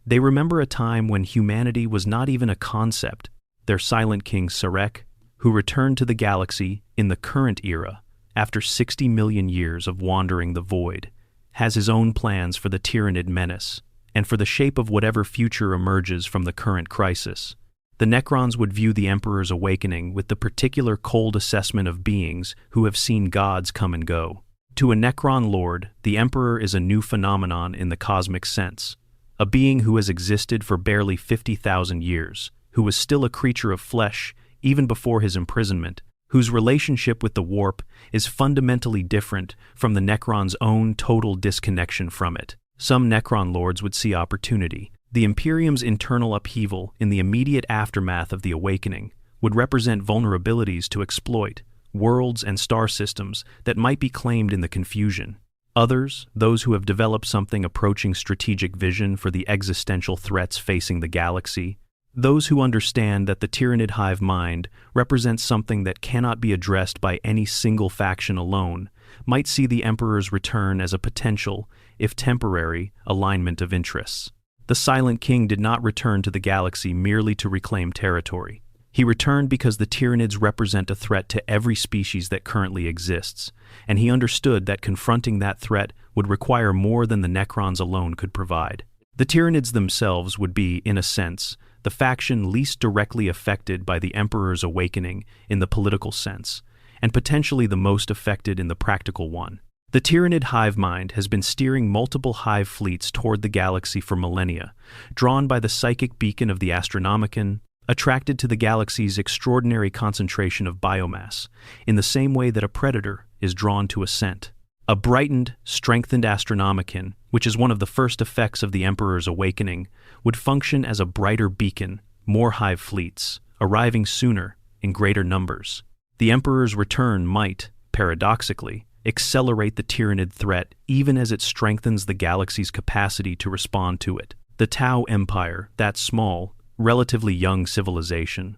They remember a time when humanity was not even a concept. Their silent king Sarek, who returned to the galaxy in the current era after 60 million years of wandering the void, has his own plans for the Tyranid menace and for the shape of whatever future emerges from the current crisis. The Necrons would view the Emperor's awakening with the particular cold assessment of beings who have seen gods come and go. To a Necron lord, the Emperor is a new phenomenon in the cosmic sense, a being who has existed for barely 50,000 years, who was still a creature of flesh even before his imprisonment, whose relationship with the warp is fundamentally different from the Necron's own total disconnection from it. Some Necron lords would see opportunity. The Imperium's internal upheaval in the immediate aftermath of the awakening would represent vulnerabilities to exploit, worlds and star systems that might be claimed in the confusion. Others, those who have developed something approaching strategic vision for the existential threats facing the galaxy, those who understand that the Tyranid hive mind represents something that cannot be addressed by any single faction alone, might see the Emperor's return as a potential, if temporary, alignment of interests. The Silent King did not return to the galaxy merely to reclaim territory. He returned because the Tyranids represent a threat to every species that currently exists, and he understood that confronting that threat would require more than the Necrons alone could provide. The Tyranids themselves would be, in a sense, the faction least directly affected by the Emperor's awakening in the political sense, and potentially the most affected in the practical one. The Tyranid hive mind has been steering multiple hive fleets toward the galaxy for millennia, drawn by the psychic beacon of the Astronomicon, attracted to the galaxy's extraordinary concentration of biomass, in the same way that a predator is drawn to a scent. A brightened, strengthened Astronomicon, which is one of the first effects of the Emperor's awakening, would function as a brighter beacon, more hive fleets, arriving sooner, in greater numbers. The Emperor's return might, paradoxically, accelerate the Tyranid threat even as it strengthens the galaxy's capacity to respond to it. The Tau Empire, that small, relatively young civilization,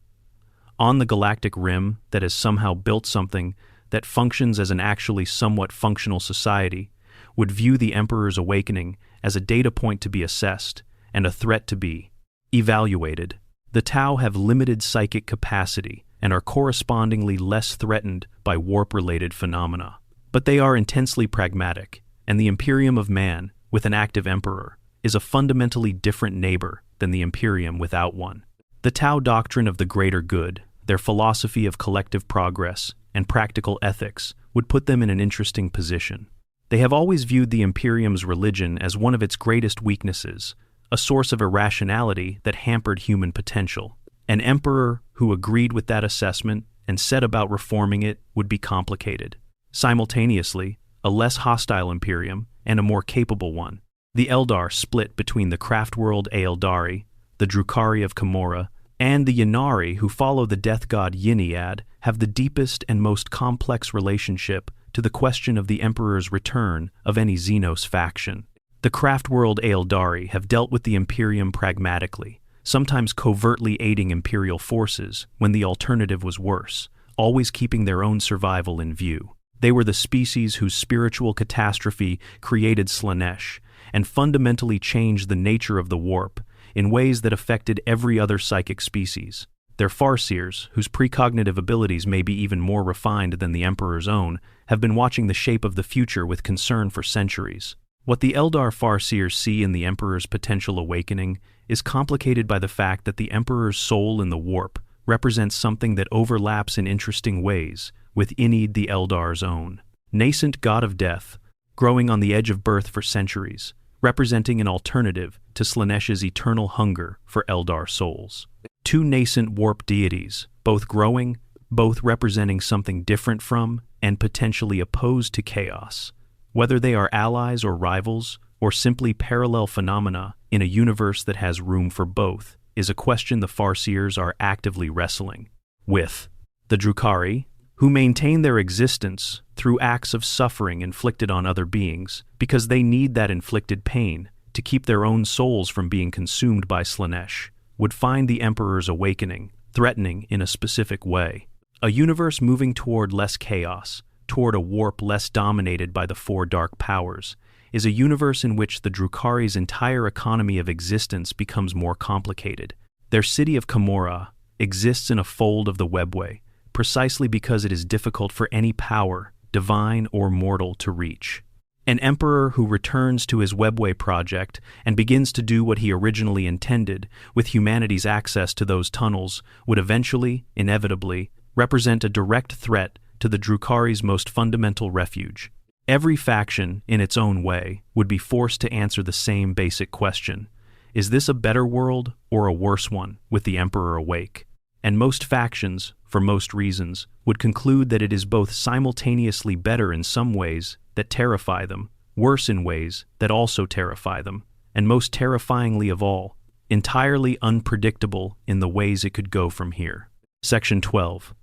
on the galactic rim that has somehow built something that functions as an actually somewhat functional society, would view the Emperor's awakening as a data point to be assessed and a threat to be evaluated. The Tau have limited psychic capacity and are correspondingly less threatened by warp-related phenomena. But they are intensely pragmatic, and the Imperium of Man, with an active Emperor, is a fundamentally different neighbor than the Imperium without one. The Tau doctrine of the greater good, their philosophy of collective progress, and practical ethics would put them in an interesting position. They have always viewed the Imperium's religion as one of its greatest weaknesses, a source of irrationality that hampered human potential. An emperor who agreed with that assessment and set about reforming it would be complicated. Simultaneously, a less hostile Imperium and a more capable one. The Eldar split between the craft-world Aeldari, the Drukhari of Camorra, and the Ynnari who follow the death god Yniad have the deepest and most complex relationship to the question of the Emperor's return of any Xenos faction. The craft-world Aeldari have dealt with the Imperium pragmatically, sometimes covertly aiding Imperial forces when the alternative was worse, always keeping their own survival in view. They were the species whose spiritual catastrophe created Slaanesh and fundamentally changed the nature of the warp in ways that affected every other psychic species. Their Farseers, whose precognitive abilities may be even more refined than the Emperor's own, have been watching the shape of the future with concern for centuries. What the Eldar Farseers see in the Emperor's potential awakening is complicated by the fact that the Emperor's soul in the warp represents something that overlaps in interesting ways with Inid the Eldar's own. Nascent god of death, growing on the edge of birth for centuries, representing an alternative to Slaanesh's eternal hunger for Eldar souls. Two nascent warp deities, both growing, both representing something different from and potentially opposed to chaos. Whether they are allies or rivals, or simply parallel phenomena in a universe that has room for both, is a question the Farseers are actively wrestling with. The Drukhari, who maintain their existence through acts of suffering inflicted on other beings, because they need that inflicted pain to keep their own souls from being consumed by Slaanesh, would find the Emperor's awakening threatening in a specific way. A universe moving toward less chaos, toward a warp less dominated by the four dark powers, is a universe in which the Drukhari's entire economy of existence becomes more complicated. Their city of Camorra exists in a fold of the webway, precisely because it is difficult for any power, divine or mortal, to reach. An emperor who returns to his webway project and begins to do what he originally intended with humanity's access to those tunnels would eventually, inevitably, represent a direct threat to the Drukhari's most fundamental refuge. Every faction, in its own way, would be forced to answer the same basic question: is this a better world or a worse one with the Emperor awake? And most factions, for most reasons, would conclude that it is both simultaneously better in some ways that terrify them, worse in ways that also terrify them, and most terrifyingly of all, entirely unpredictable in the ways it could go from here. Section 12.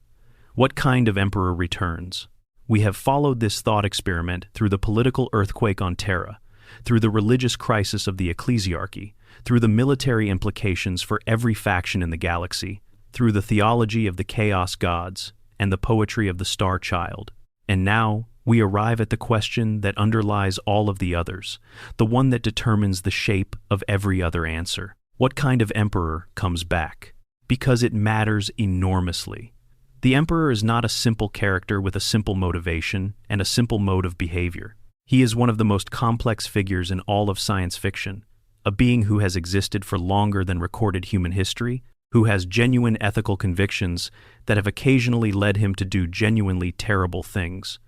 What kind of Emperor returns? We have followed this thought experiment through the political earthquake on Terra, through the religious crisis of the ecclesiarchy, through the military implications for every faction in the galaxy, through the theology of the chaos gods, and the poetry of the Star Child. And now, we arrive at the question that underlies all of the others, the one that determines the shape of every other answer. What kind of emperor comes back? Because it matters enormously. The emperor is not a simple character with a simple motivation and a simple mode of behavior. He is one of the most complex figures in all of science fiction, a being who has existed for longer than recorded human history, who has genuine ethical convictions that have occasionally led him to do genuinely terrible things,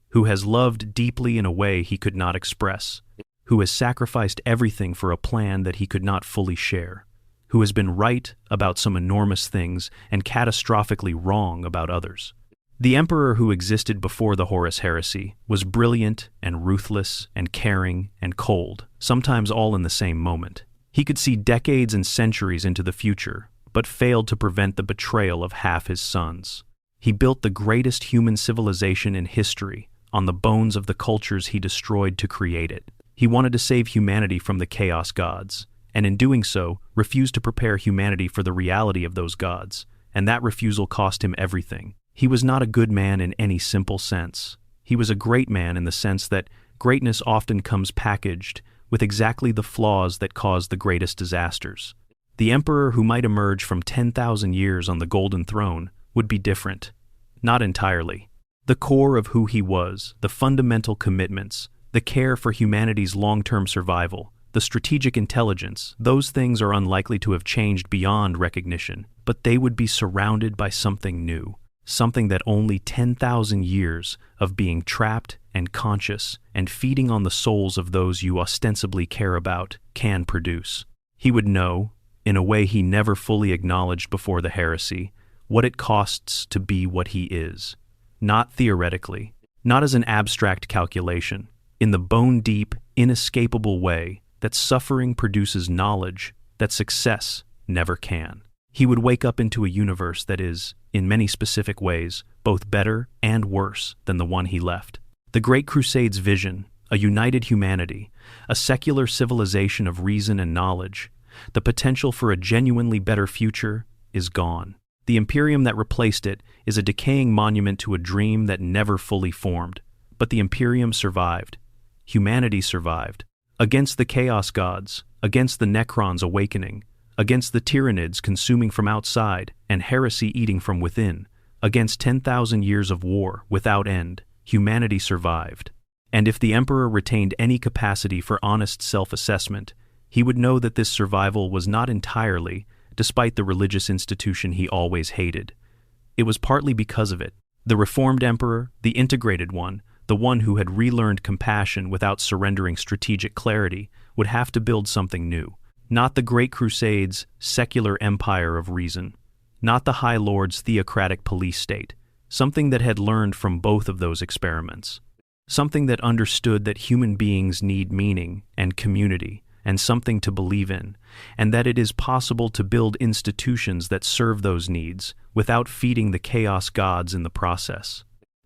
who has loved deeply in a way he could not express, who has sacrificed everything for a plan that he could not fully share, who has been right about some enormous things and catastrophically wrong about others. The emperor who existed before the Horus Heresy was brilliant and ruthless and caring and cold, sometimes all in the same moment. He could see decades and centuries into the future, but failed to prevent the betrayal of half his sons. He built the greatest human civilization in history on the bones of the cultures he destroyed to create it. He wanted to save humanity from the chaos gods, and in doing so, refused to prepare humanity for the reality of those gods, and that refusal cost him everything. He was not a good man in any simple sense. He was a great man in the sense that greatness often comes packaged with exactly the flaws that cause the greatest disasters. The emperor who might emerge from 10,000 years on the Golden Throne would be different. Not entirely. The core of who he was, the fundamental commitments, the care for humanity's long-term survival, the strategic intelligence, those things are unlikely to have changed beyond recognition, but they would be surrounded by something new, something that only 10,000 years of being trapped and conscious and feeding on the souls of those you ostensibly care about can produce. He would know, in a way he never fully acknowledged before the heresy, what it costs to be what he is. Not theoretically, not as an abstract calculation, in the bone-deep, inescapable way that suffering produces knowledge that success never can. He would wake up into a universe that is, in many specific ways, both better and worse than the one he left. The Great Crusade's vision, a united humanity, a secular civilization of reason and knowledge, the potential for a genuinely better future, is gone. The Imperium that replaced it is a decaying monument to a dream that never fully formed. But the Imperium survived. Humanity survived. Against the Chaos Gods, against the Necrons awakening, against the Tyranids consuming from outside and heresy eating from within, against 10,000 years of war without end, humanity survived. And if the Emperor retained any capacity for honest self-assessment, he would know that this survival was not entirely, despite the religious institution he always hated. It was partly because of it. The reformed emperor, the integrated one, the one who had relearned compassion without surrendering strategic clarity, would have to build something new. Not the Great Crusade's secular empire of reason, not the High Lord's theocratic police state, something that had learned from both of those experiments. Something that understood that human beings need meaning and community, and something to believe in, and that it is possible to build institutions that serve those needs without feeding the chaos gods in the process.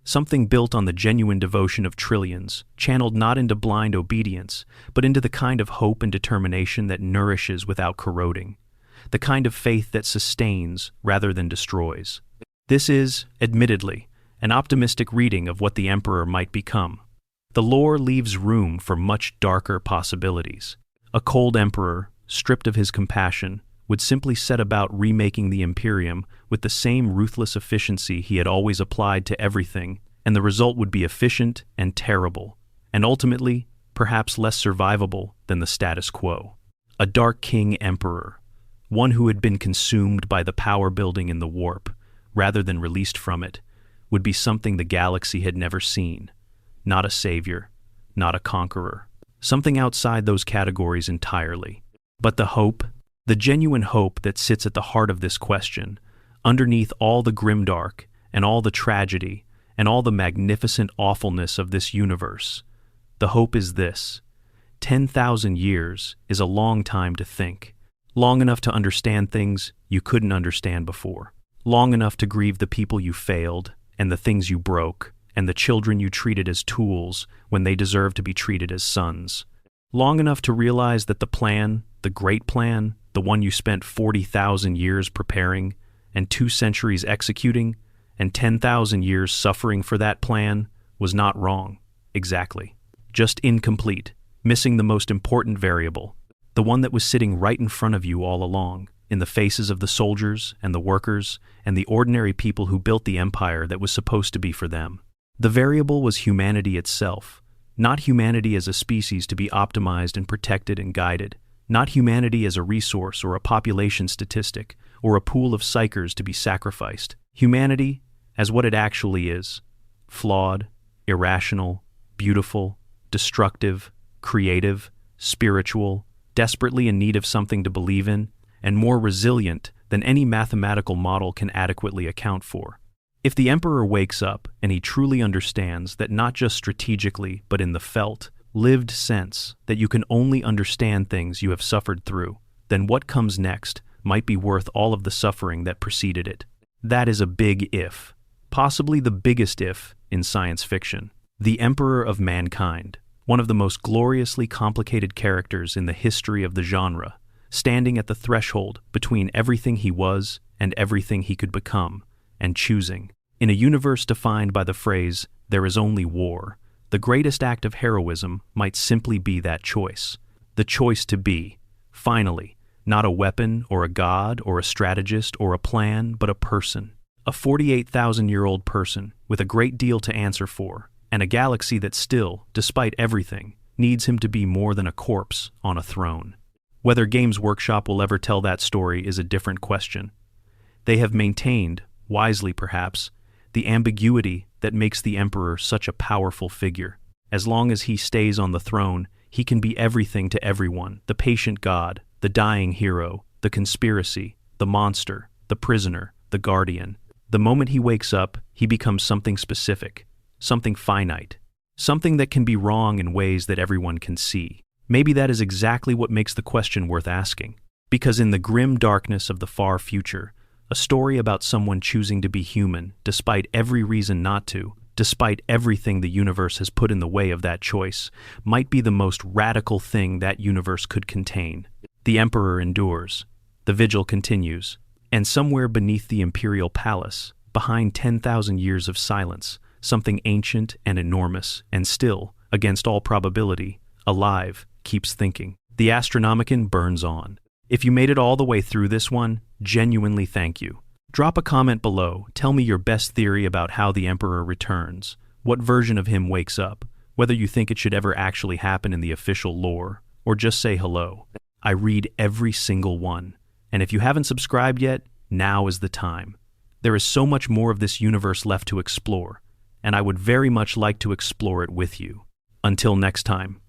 Something built on the genuine devotion of trillions, channeled not into blind obedience, but into the kind of hope and determination that nourishes without corroding, the kind of faith that sustains rather than destroys. This is, admittedly, an optimistic reading of what the Emperor might become. The lore leaves room for much darker possibilities. A cold emperor, stripped of his compassion, would simply set about remaking the Imperium with the same ruthless efficiency he had always applied to everything, and the result would be efficient and terrible, and ultimately, perhaps less survivable than the status quo. A dark king emperor, one who had been consumed by the power building in the warp, rather than released from it, would be something the galaxy had never seen. Not a savior, not a conqueror. Something outside those categories entirely. But the hope, the genuine hope that sits at the heart of this question, underneath all the grimdark and all the tragedy and all the magnificent awfulness of this universe, the hope is this: 10,000 years is a long time to think, long enough to understand things you couldn't understand before, long enough to grieve the people you failed and the things you broke and the children you treated as tools when they deserve to be treated as sons. Long enough to realize that the plan, the great plan, the one you spent 40,000 years preparing, and 2 centuries executing, and 10,000 years suffering for that plan, was not wrong, exactly. Just incomplete, missing the most important variable, the one that was sitting right in front of you all along, in the faces of the soldiers and the workers and the ordinary people who built the empire that was supposed to be for them. The variable was humanity itself, not humanity as a species to be optimized and protected and guided, not humanity as a resource or a population statistic or a pool of psychers to be sacrificed. Humanity as what it actually is: flawed, irrational, beautiful, destructive, creative, spiritual, desperately in need of something to believe in, and more resilient than any mathematical model can adequately account for. If the Emperor wakes up and he truly understands that not just strategically, but in the felt, lived sense, that you can only understand things you have suffered through, then what comes next might be worth all of the suffering that preceded it. That is a big if, possibly the biggest if in science fiction. The Emperor of Mankind, one of the most gloriously complicated characters in the history of the genre, standing at the threshold between everything he was and everything he could become, and choosing. In a universe defined by the phrase, "there is only war," the greatest act of heroism might simply be that choice. The choice to be, finally, not a weapon or a god or a strategist or a plan, but a person. A 48,000-year-old person with a great deal to answer for, and a galaxy that still, despite everything, needs him to be more than a corpse on a throne. Whether Games Workshop will ever tell that story is a different question. They have maintained, wisely perhaps, the ambiguity that makes the Emperor such a powerful figure. As long as he stays on the throne, he can be everything to everyone: the patient god, the dying hero, the conspiracy, the monster, the prisoner, the guardian. The moment he wakes up, he becomes something specific, something finite, something that can be wrong in ways that everyone can see. Maybe that is exactly what makes the question worth asking. Because in the grim darkness of the far future, a story about someone choosing to be human, despite every reason not to, despite everything the universe has put in the way of that choice, might be the most radical thing that universe could contain. The Emperor endures. The vigil continues. And somewhere beneath the imperial palace, behind 10,000 years of silence, something ancient and enormous, and still, against all probability, alive, keeps thinking. The Astronomicon burns on. If you made it all the way through this one, genuinely thank you. Drop a comment below, tell me your best theory about how the Emperor returns, what version of him wakes up, whether you think it should ever actually happen in the official lore, or just say hello. I read every single one, and if you haven't subscribed yet, now is the time. There is so much more of this universe left to explore, and I would very much like to explore it with you. Until next time,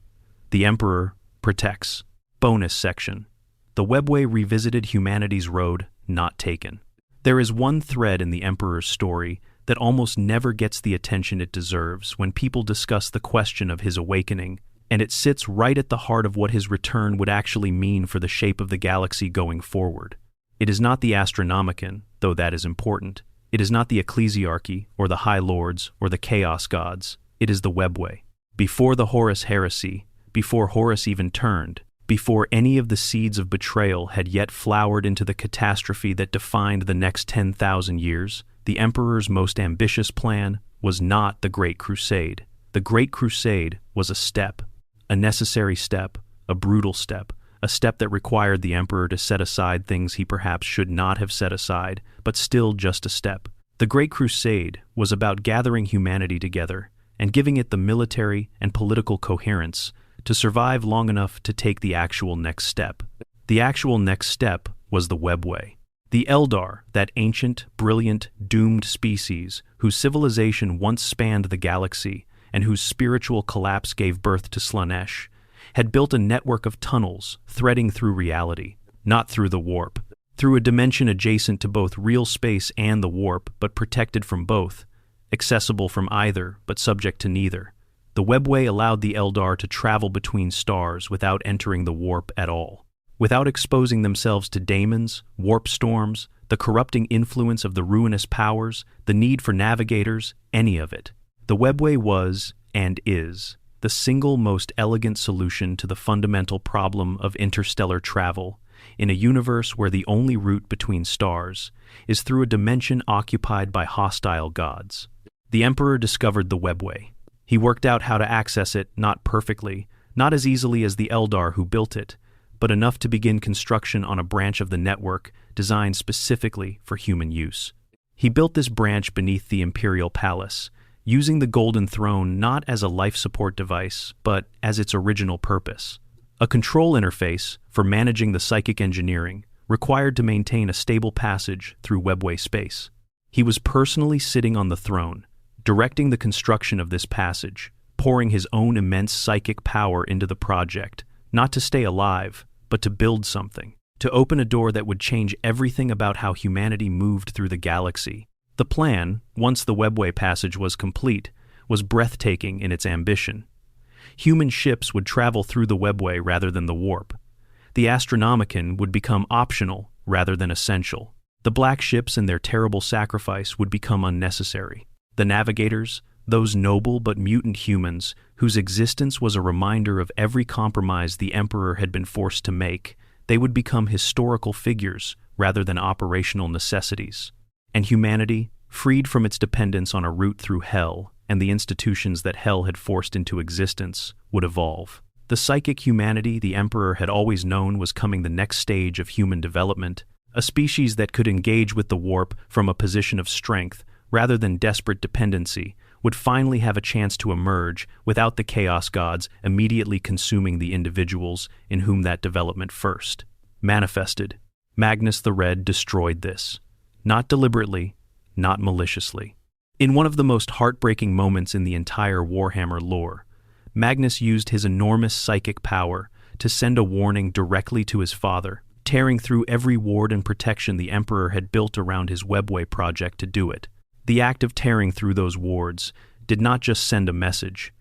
the Emperor protects. Bonus section. The Webway revisited humanity's road not taken. There is one thread in the Emperor's story that almost never gets the attention it deserves when people discuss the question of his awakening, and it sits right at the heart of what his return would actually mean for the shape of the galaxy going forward. It is not the Astronomicon, though that is important. It is not the Ecclesiarchy, or the High Lords, or the Chaos Gods. It is the Webway. Before the Horus heresy, before Horus even turned, before any of the seeds of betrayal had yet flowered into the catastrophe that defined the next 10,000 years, the Emperor's most ambitious plan was not the Great Crusade. The Great Crusade was a step, a necessary step, a brutal step, a step that required the Emperor to set aside things he perhaps should not have set aside, but still just a step. The Great Crusade was about gathering humanity together and giving it the military and political coherence to survive long enough to take the actual next step. The actual next step was the Webway. The Eldar, that ancient, brilliant, doomed species whose civilization once spanned the galaxy and whose spiritual collapse gave birth to Slaanesh, had built a network of tunnels threading through reality, not through the warp, through a dimension adjacent to both real space and the warp, but protected from both, accessible from either, but subject to neither. The Webway allowed the Eldar to travel between stars without entering the warp at all, without exposing themselves to daemons, warp storms, the corrupting influence of the ruinous powers, the need for navigators, any of it. The webway was, and is, the single most elegant solution to the fundamental problem of interstellar travel in a universe where the only route between stars is through a dimension occupied by hostile gods. The Emperor discovered the webway. He worked out how to access it, not perfectly, not as easily as the Eldar who built it, but enough to begin construction on a branch of the network designed specifically for human use. He built this branch beneath the Imperial Palace, using the Golden Throne not as a life support device, but as its original purpose. A control interface for managing the psychic engineering required to maintain a stable passage through webway space. He was personally sitting on the throne, directing the construction of this passage, pouring his own immense psychic power into the project, not to stay alive, but to build something, to open a door that would change everything about how humanity moved through the galaxy. The plan, once the webway passage was complete, was breathtaking in its ambition. Human ships would travel through the webway rather than the warp. The Astronomicon would become optional rather than essential. The black ships and their terrible sacrifice would become unnecessary. The navigators, those noble but mutant humans whose existence was a reminder of every compromise the Emperor had been forced to make, they would become historical figures rather than operational necessities. And humanity, freed from its dependence on a route through hell and the institutions that hell had forced into existence, would evolve. The psychic humanity the Emperor had always known was coming the next stage of human development, a species that could engage with the warp from a position of strength rather than desperate dependency, would finally have a chance to emerge without the Chaos Gods immediately consuming the individuals in whom that development first manifested. Magnus the Red destroyed this. Not deliberately, not maliciously. In one of the most heartbreaking moments in the entire Warhammer lore, Magnus used his enormous psychic power to send a warning directly to his father, tearing through every ward and protection the Emperor had built around his webway project to do it. The act of tearing through those wards did not just send a message,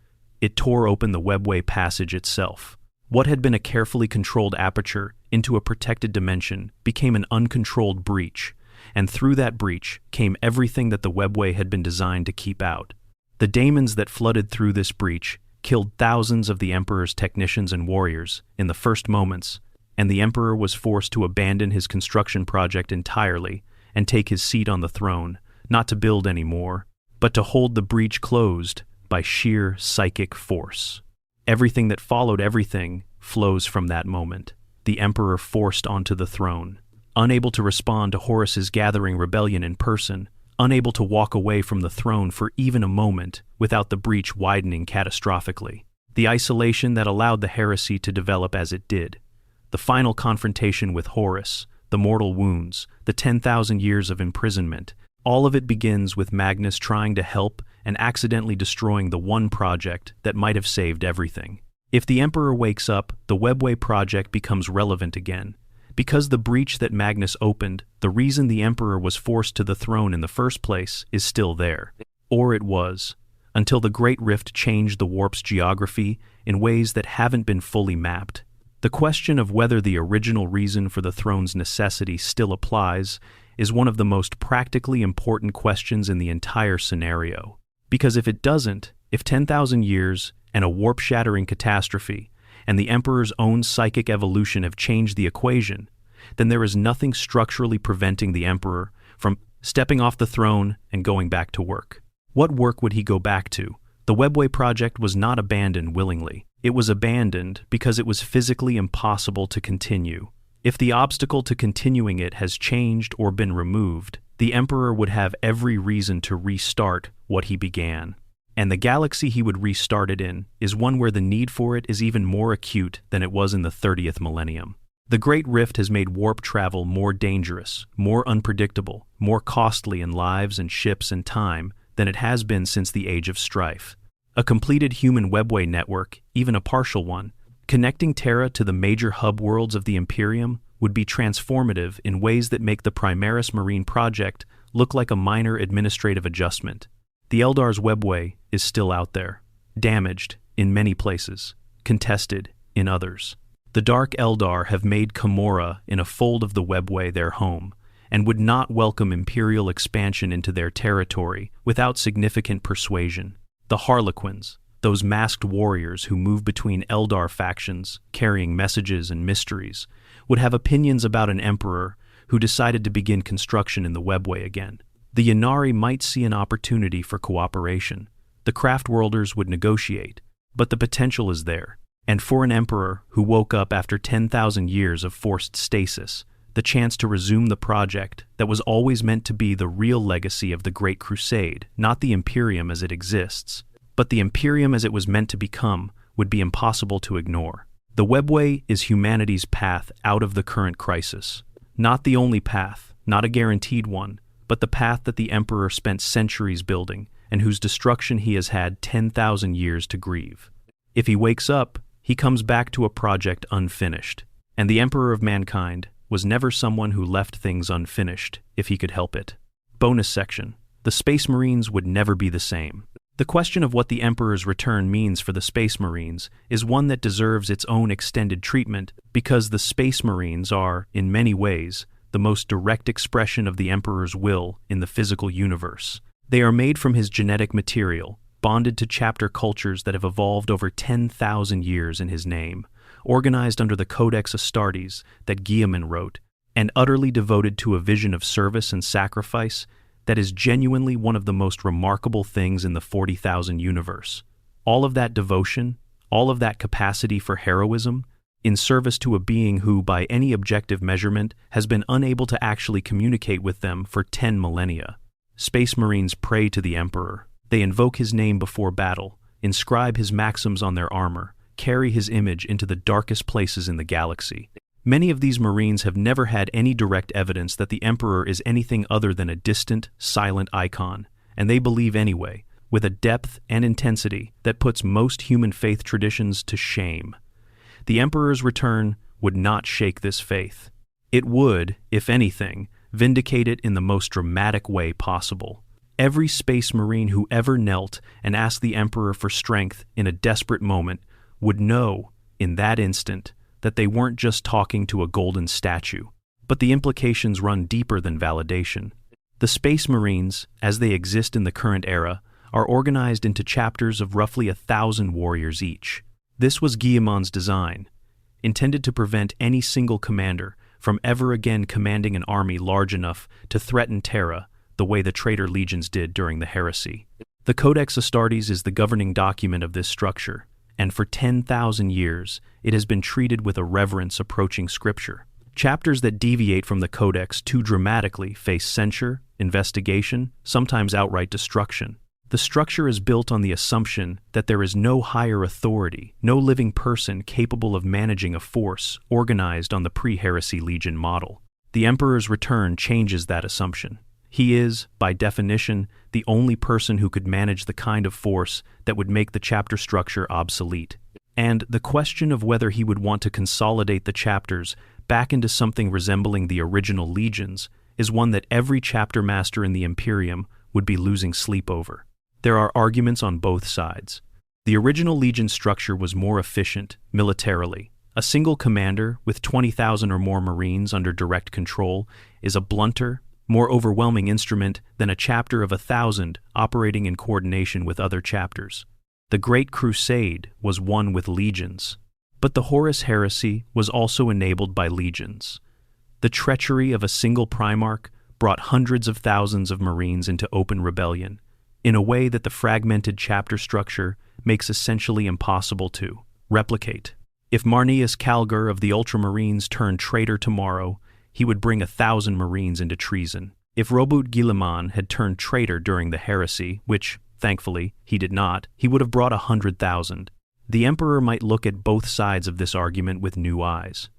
it tore open the webway passage itself. What had been a carefully controlled aperture into a protected dimension became an uncontrolled breach, and through that breach came everything that the webway had been designed to keep out. The daemons that flooded through this breach killed thousands of the Emperor's technicians and warriors in the first moments, and the Emperor was forced to abandon his construction project entirely and take his seat on the throne, not to build anymore, but to hold the breach closed by sheer psychic force. Everything that followed everything flows from that moment. The Emperor forced onto the throne, unable to respond to Horus's gathering rebellion in person, unable to walk away from the throne for even a moment without the breach widening catastrophically. The isolation that allowed the heresy to develop as it did, the final confrontation with Horus, the mortal wounds, the 10,000 years of imprisonment, all of it begins with Magnus trying to help and accidentally destroying the one project that might have saved everything. If the Emperor wakes up, the webway project becomes relevant again. Because the breach that Magnus opened, the reason the Emperor was forced to the throne in the first place, is still there. Or it was, until the Great Rift changed the warp's geography in ways that haven't been fully mapped. The question of whether the original reason for the throne's necessity still applies is one of the most practically important questions in the entire scenario. Because if it doesn't, if 10,000 years and a warp-shattering catastrophe and the Emperor's own psychic evolution have changed the equation, then there is nothing structurally preventing the Emperor from stepping off the throne and going back to work. What work would he go back to? The webway project was not abandoned willingly. It was abandoned because it was physically impossible to continue. If the obstacle to continuing it has changed or been removed, the Emperor would have every reason to restart what he began. And the galaxy he would restart it in is one where the need for it is even more acute than it was in the 30th millennium. The Great Rift has made warp travel more dangerous, more unpredictable, more costly in lives and ships and time than it has been since the Age of Strife. A completed human webway network, even a partial one, connecting Terra to the major hub worlds of the Imperium would be transformative in ways that make the Primaris Marine project look like a minor administrative adjustment. The Eldar's webway is still out there, damaged in many places, contested in others. The Dark Eldar have made Camorra in a fold of the webway their home, and would not welcome Imperial expansion into their territory without significant persuasion. The Harlequins, those masked warriors who move between Eldar factions, carrying messages and mysteries, would have opinions about an emperor who decided to begin construction in the webway again. The Ynnari might see an opportunity for cooperation. The Craftworlders would negotiate, but the potential is there. And for an emperor who woke up after 10,000 years of forced stasis, the chance to resume the project that was always meant to be the real legacy of the Great Crusade, not the Imperium as it exists, but the Imperium as it was meant to become, would be impossible to ignore. The webway is humanity's path out of the current crisis. Not the only path, not a guaranteed one, but the path that the Emperor spent centuries building, and whose destruction he has had 10,000 years to grieve. If he wakes up, he comes back to a project unfinished, and the Emperor of Mankind was never someone who left things unfinished, if he could help it. Bonus section. The Space Marines would never be the same. The question of what the Emperor's return means for the Space Marines is one that deserves its own extended treatment because the Space Marines are, in many ways, the most direct expression of the Emperor's will in the physical universe. They are made from his genetic material, bonded to chapter cultures that have evolved over 10,000 years in his name, organized under the Codex Astartes that Guilliman wrote, and utterly devoted to a vision of service and sacrifice that is genuinely one of the most remarkable things in the 40,000 universe. All of that devotion, all of that capacity for heroism, in service to a being who, by any objective measurement, has been unable to actually communicate with them for 10 millennia. Space Marines pray to the Emperor. They invoke his name before battle, inscribe his maxims on their armor, carry his image into the darkest places in the galaxy. Many of these Marines have never had any direct evidence that the Emperor is anything other than a distant, silent icon, and they believe anyway, with a depth and intensity that puts most human faith traditions to shame. The Emperor's return would not shake this faith. It would, if anything, vindicate it in the most dramatic way possible. Every Space Marine who ever knelt and asked the Emperor for strength in a desperate moment would know, in that instant, that they weren't just talking to a golden statue. But the implications run deeper than validation. The Space Marines, as they exist in the current era, are organized into chapters of roughly 1,000 warriors each. This was Guilliman's design, intended to prevent any single commander from ever again commanding an army large enough to threaten Terra the way the traitor legions did during the heresy. The Codex Astartes is the governing document of this structure, and for 10,000 years it has been treated with a reverence approaching Scripture. Chapters that deviate from the Codex too dramatically face censure, investigation, sometimes outright destruction. The structure is built on the assumption that there is no higher authority, no living person capable of managing a force organized on the pre-heresy legion model. The Emperor's return changes that assumption. He is, by definition, the only person who could manage the kind of force that would make the chapter structure obsolete. And the question of whether he would want to consolidate the chapters back into something resembling the original legions is one that every chapter master in the Imperium would be losing sleep over. There are arguments on both sides. The original legion structure was more efficient, militarily. A single commander with 20,000 or more Marines under direct control is a blunter, more overwhelming instrument than a chapter of 1,000 operating in coordination with other chapters. The Great Crusade was won with legions, but the Horus Heresy was also enabled by legions. The treachery of a single Primarch brought hundreds of thousands of Marines into open rebellion, in a way that the fragmented chapter structure makes essentially impossible to replicate. If Marneus Calgar of the Ultramarines turned traitor tomorrow, he would bring 1,000 Marines into treason. If Robert Guilliman had turned traitor during the heresy, which, thankfully, he did not, he would have brought 100,000. The Emperor might look at both sides of this argument with new eyes.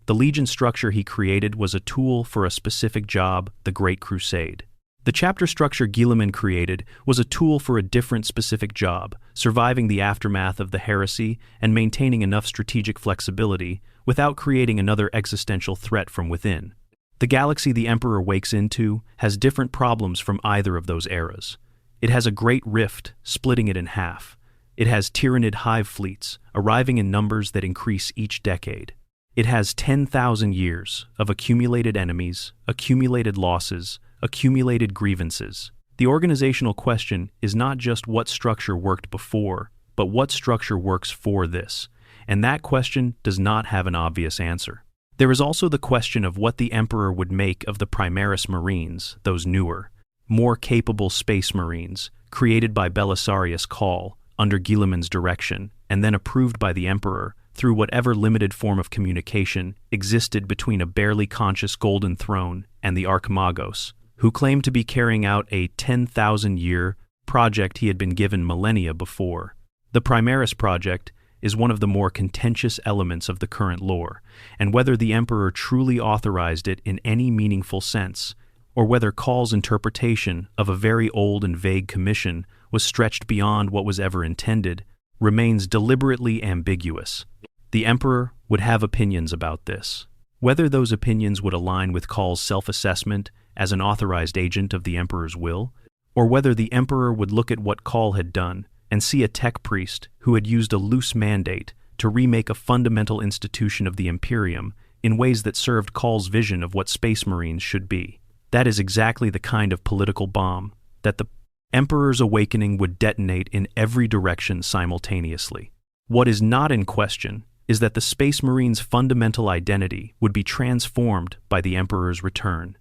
The legion structure he created was a tool for a specific job, the Great Crusade. The chapter structure Guilliman created was a tool for a different specific job, surviving the aftermath of the heresy and maintaining enough strategic flexibility without creating another existential threat from within. The galaxy the Emperor wakes into has different problems from either of those eras. It has a great rift, splitting it in half. It has Tyranid hive fleets, arriving in numbers that increase each decade. It has 10,000 years of accumulated enemies, accumulated losses, accumulated grievances. The organizational question is not just what structure worked before, but what structure works for this, and that question does not have an obvious answer. There is also the question of what the Emperor would make of the Primaris Marines, those newer, more capable space marines, created by Belisarius Cawl under Guilliman's direction, and then approved by the Emperor through whatever limited form of communication existed between a barely conscious Golden Throne and the Archimagos, who claimed to be carrying out a 10,000-year project he had been given millennia before. The Primaris project is one of the more contentious elements of the current lore, and whether the Emperor truly authorized it in any meaningful sense, or whether Cawl's interpretation of a very old and vague commission was stretched beyond what was ever intended, remains deliberately ambiguous. The Emperor would have opinions about this. Whether those opinions would align with Cawl's self-assessment as an authorized agent of the Emperor's will, or whether the Emperor would look at what Cawl had done and see a tech priest who had used a loose mandate to remake a fundamental institution of the Imperium in ways that served Cawl's vision of what Space Marines should be. That is exactly the kind of political bomb that the Emperor's awakening would detonate in every direction simultaneously. What is not in question is that the Space Marines' fundamental identity would be transformed by the Emperor's return.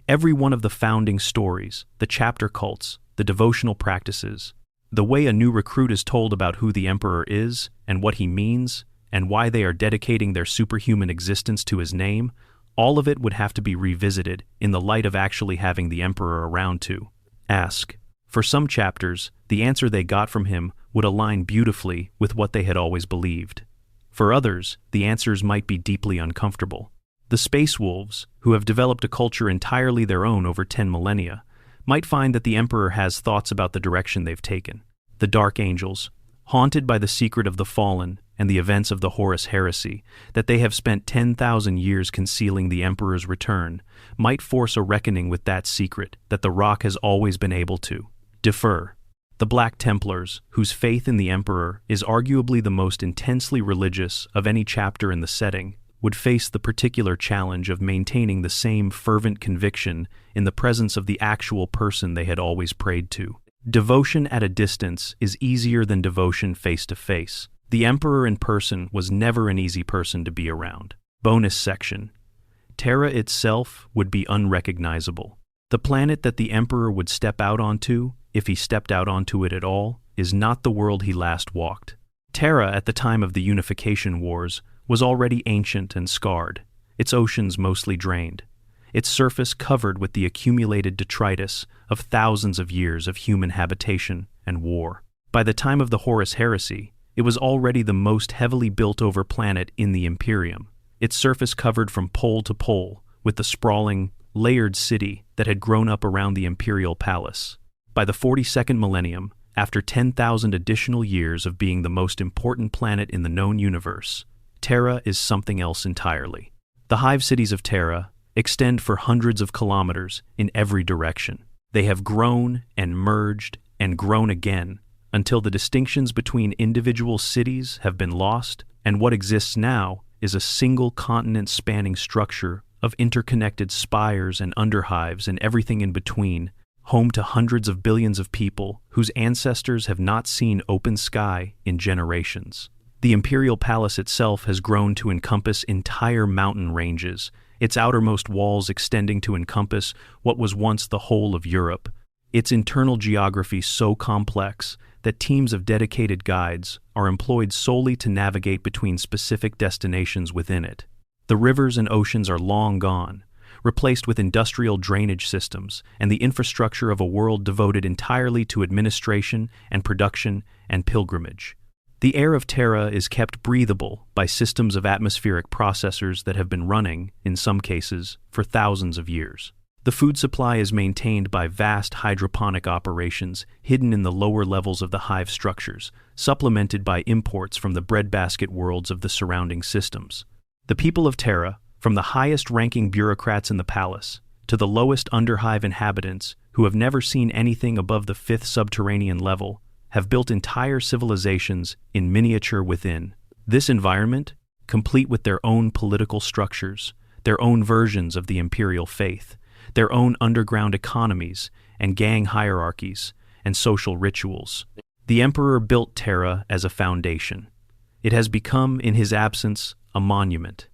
Every one of the founding stories, the chapter cults, the devotional practices, the way a new recruit is told about who the Emperor is and what he means and why they are dedicating their superhuman existence to his name, all of it would have to be revisited in the light of actually having the Emperor around to ask. For some chapters, the answer they got from him would align beautifully with what they had always believed. For others, the answers might be deeply uncomfortable. The Space Wolves, who have developed a culture entirely their own over 10 millennia, might find that the Emperor has thoughts about the direction they've taken. The Dark Angels, haunted by the secret of the Fallen and the events of the Horus Heresy, that they have spent 10,000 years concealing the Emperor's return, might force a reckoning with that secret that the Rock has always been able to defer. The Black Templars, whose faith in the Emperor is arguably the most intensely religious of any chapter in the setting, would face the particular challenge of maintaining the same fervent conviction in the presence of the actual person they had always prayed to. Devotion at a distance is easier than devotion face-to-face. The Emperor in person was never an easy person to be around. Bonus section. Terra itself would be unrecognizable. The planet that the Emperor would step out onto, if he stepped out onto it at all, is not the world he last walked. Terra, at the time of the Unification Wars, was already ancient and scarred, its oceans mostly drained, its surface covered with the accumulated detritus of thousands of years of human habitation and war. By the time of the Horus Heresy, it was already the most heavily built-over planet in the Imperium, its surface covered from pole to pole with the sprawling, layered city that had grown up around the Imperial Palace. By the 42nd millennium, after 10,000 additional years of being the most important planet in the known universe, Terra is something else entirely. The hive cities of Terra extend for hundreds of kilometers in every direction. They have grown and merged and grown again until the distinctions between individual cities have been lost, and what exists now is a single continent-spanning structure of interconnected spires and underhives and everything in between, home to hundreds of billions of people whose ancestors have not seen open sky in generations. The Imperial Palace itself has grown to encompass entire mountain ranges, its outermost walls extending to encompass what was once the whole of Europe, its internal geography so complex that teams of dedicated guides are employed solely to navigate between specific destinations within it. The rivers and oceans are long gone, replaced with industrial drainage systems and the infrastructure of a world devoted entirely to administration and production and pilgrimage. The air of Terra is kept breathable by systems of atmospheric processors that have been running, in some cases, for thousands of years. The food supply is maintained by vast hydroponic operations hidden in the lower levels of the hive structures, supplemented by imports from the breadbasket worlds of the surrounding systems. The people of Terra, from the highest-ranking bureaucrats in the palace to the lowest underhive inhabitants who have never seen anything above the 5th subterranean level, have built entire civilizations in miniature within. This environment, complete with their own political structures, their own versions of the imperial faith, their own underground economies, and gang hierarchies, and social rituals. The Emperor built Terra as a foundation. It has become, in his absence, a monument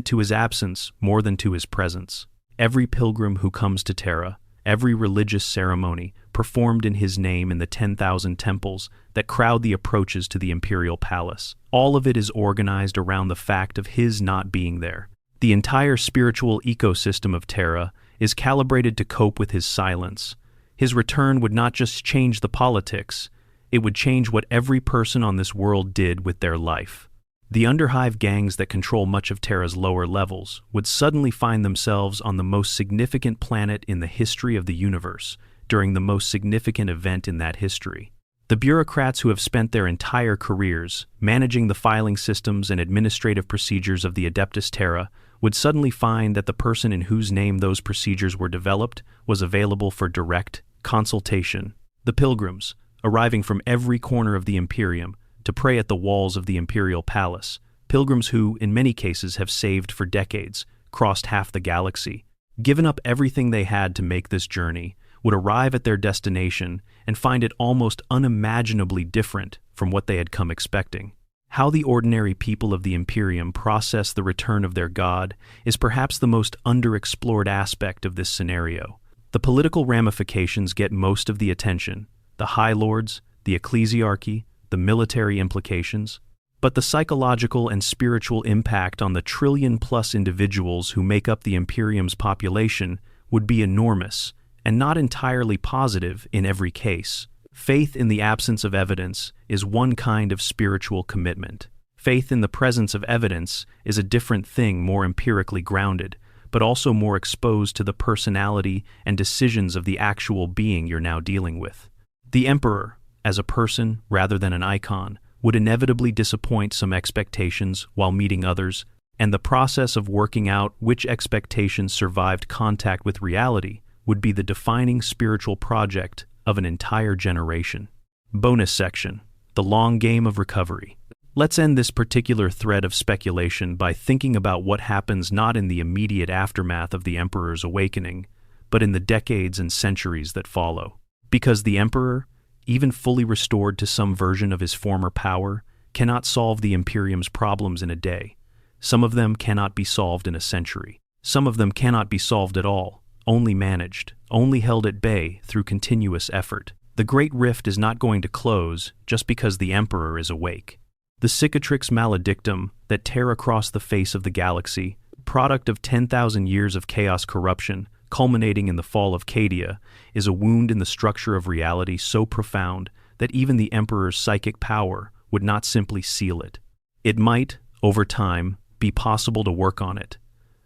to his absence more than to his presence. Every pilgrim who comes to Terra, every religious ceremony performed in his name in the 10,000 temples that crowd the approaches to the imperial palace, all of it is organized around the fact of his not being there. The entire spiritual ecosystem of Terra is calibrated to cope with his silence. His return would not just change the politics, it would change what every person on this world did with their life. The underhive gangs that control much of Terra's lower levels would suddenly find themselves on the most significant planet in the history of the universe during the most significant event in that history. The bureaucrats who have spent their entire careers managing the filing systems and administrative procedures of the Adeptus Terra would suddenly find that the person in whose name those procedures were developed was available for direct consultation. The pilgrims, arriving from every corner of the Imperium to pray at the walls of the imperial palace, pilgrims who, in many cases, have saved for decades, crossed half the galaxy, given up everything they had to make this journey, would arrive at their destination and find it almost unimaginably different from what they had come expecting. How the ordinary people of the Imperium process the return of their god is perhaps the most underexplored aspect of this scenario. The political ramifications get most of the attention, the High Lords, the ecclesiarchy, the military implications, but the psychological and spiritual impact on the trillion-plus individuals who make up the Imperium's population would be enormous and not entirely positive in every case. Faith in the absence of evidence is one kind of spiritual commitment. Faith in the presence of evidence is a different thing, more empirically grounded, but also more exposed to the personality and decisions of the actual being you're now dealing with. The Emperor, as a person rather than an icon, would inevitably disappoint some expectations while meeting others, and the process of working out which expectations survived contact with reality would be the defining spiritual project of an entire generation. Bonus section: the long game of recovery. Let's end this particular thread of speculation by thinking about what happens not in the immediate aftermath of the Emperor's awakening, but in the decades and centuries that follow. Because the Emperor, even fully restored to some version of his former power, cannot solve the Imperium's problems in a day. Some of them cannot be solved in a century. Some of them cannot be solved at all, only managed, only held at bay through continuous effort. The Great Rift is not going to close just because the Emperor is awake. The cicatrix maledictum that tear across the face of the galaxy, product of 10,000 years of chaos corruption, culminating in the fall of Cadia, is a wound in the structure of reality so profound that even the Emperor's psychic power would not simply seal it. It might, over time, be possible to work on it,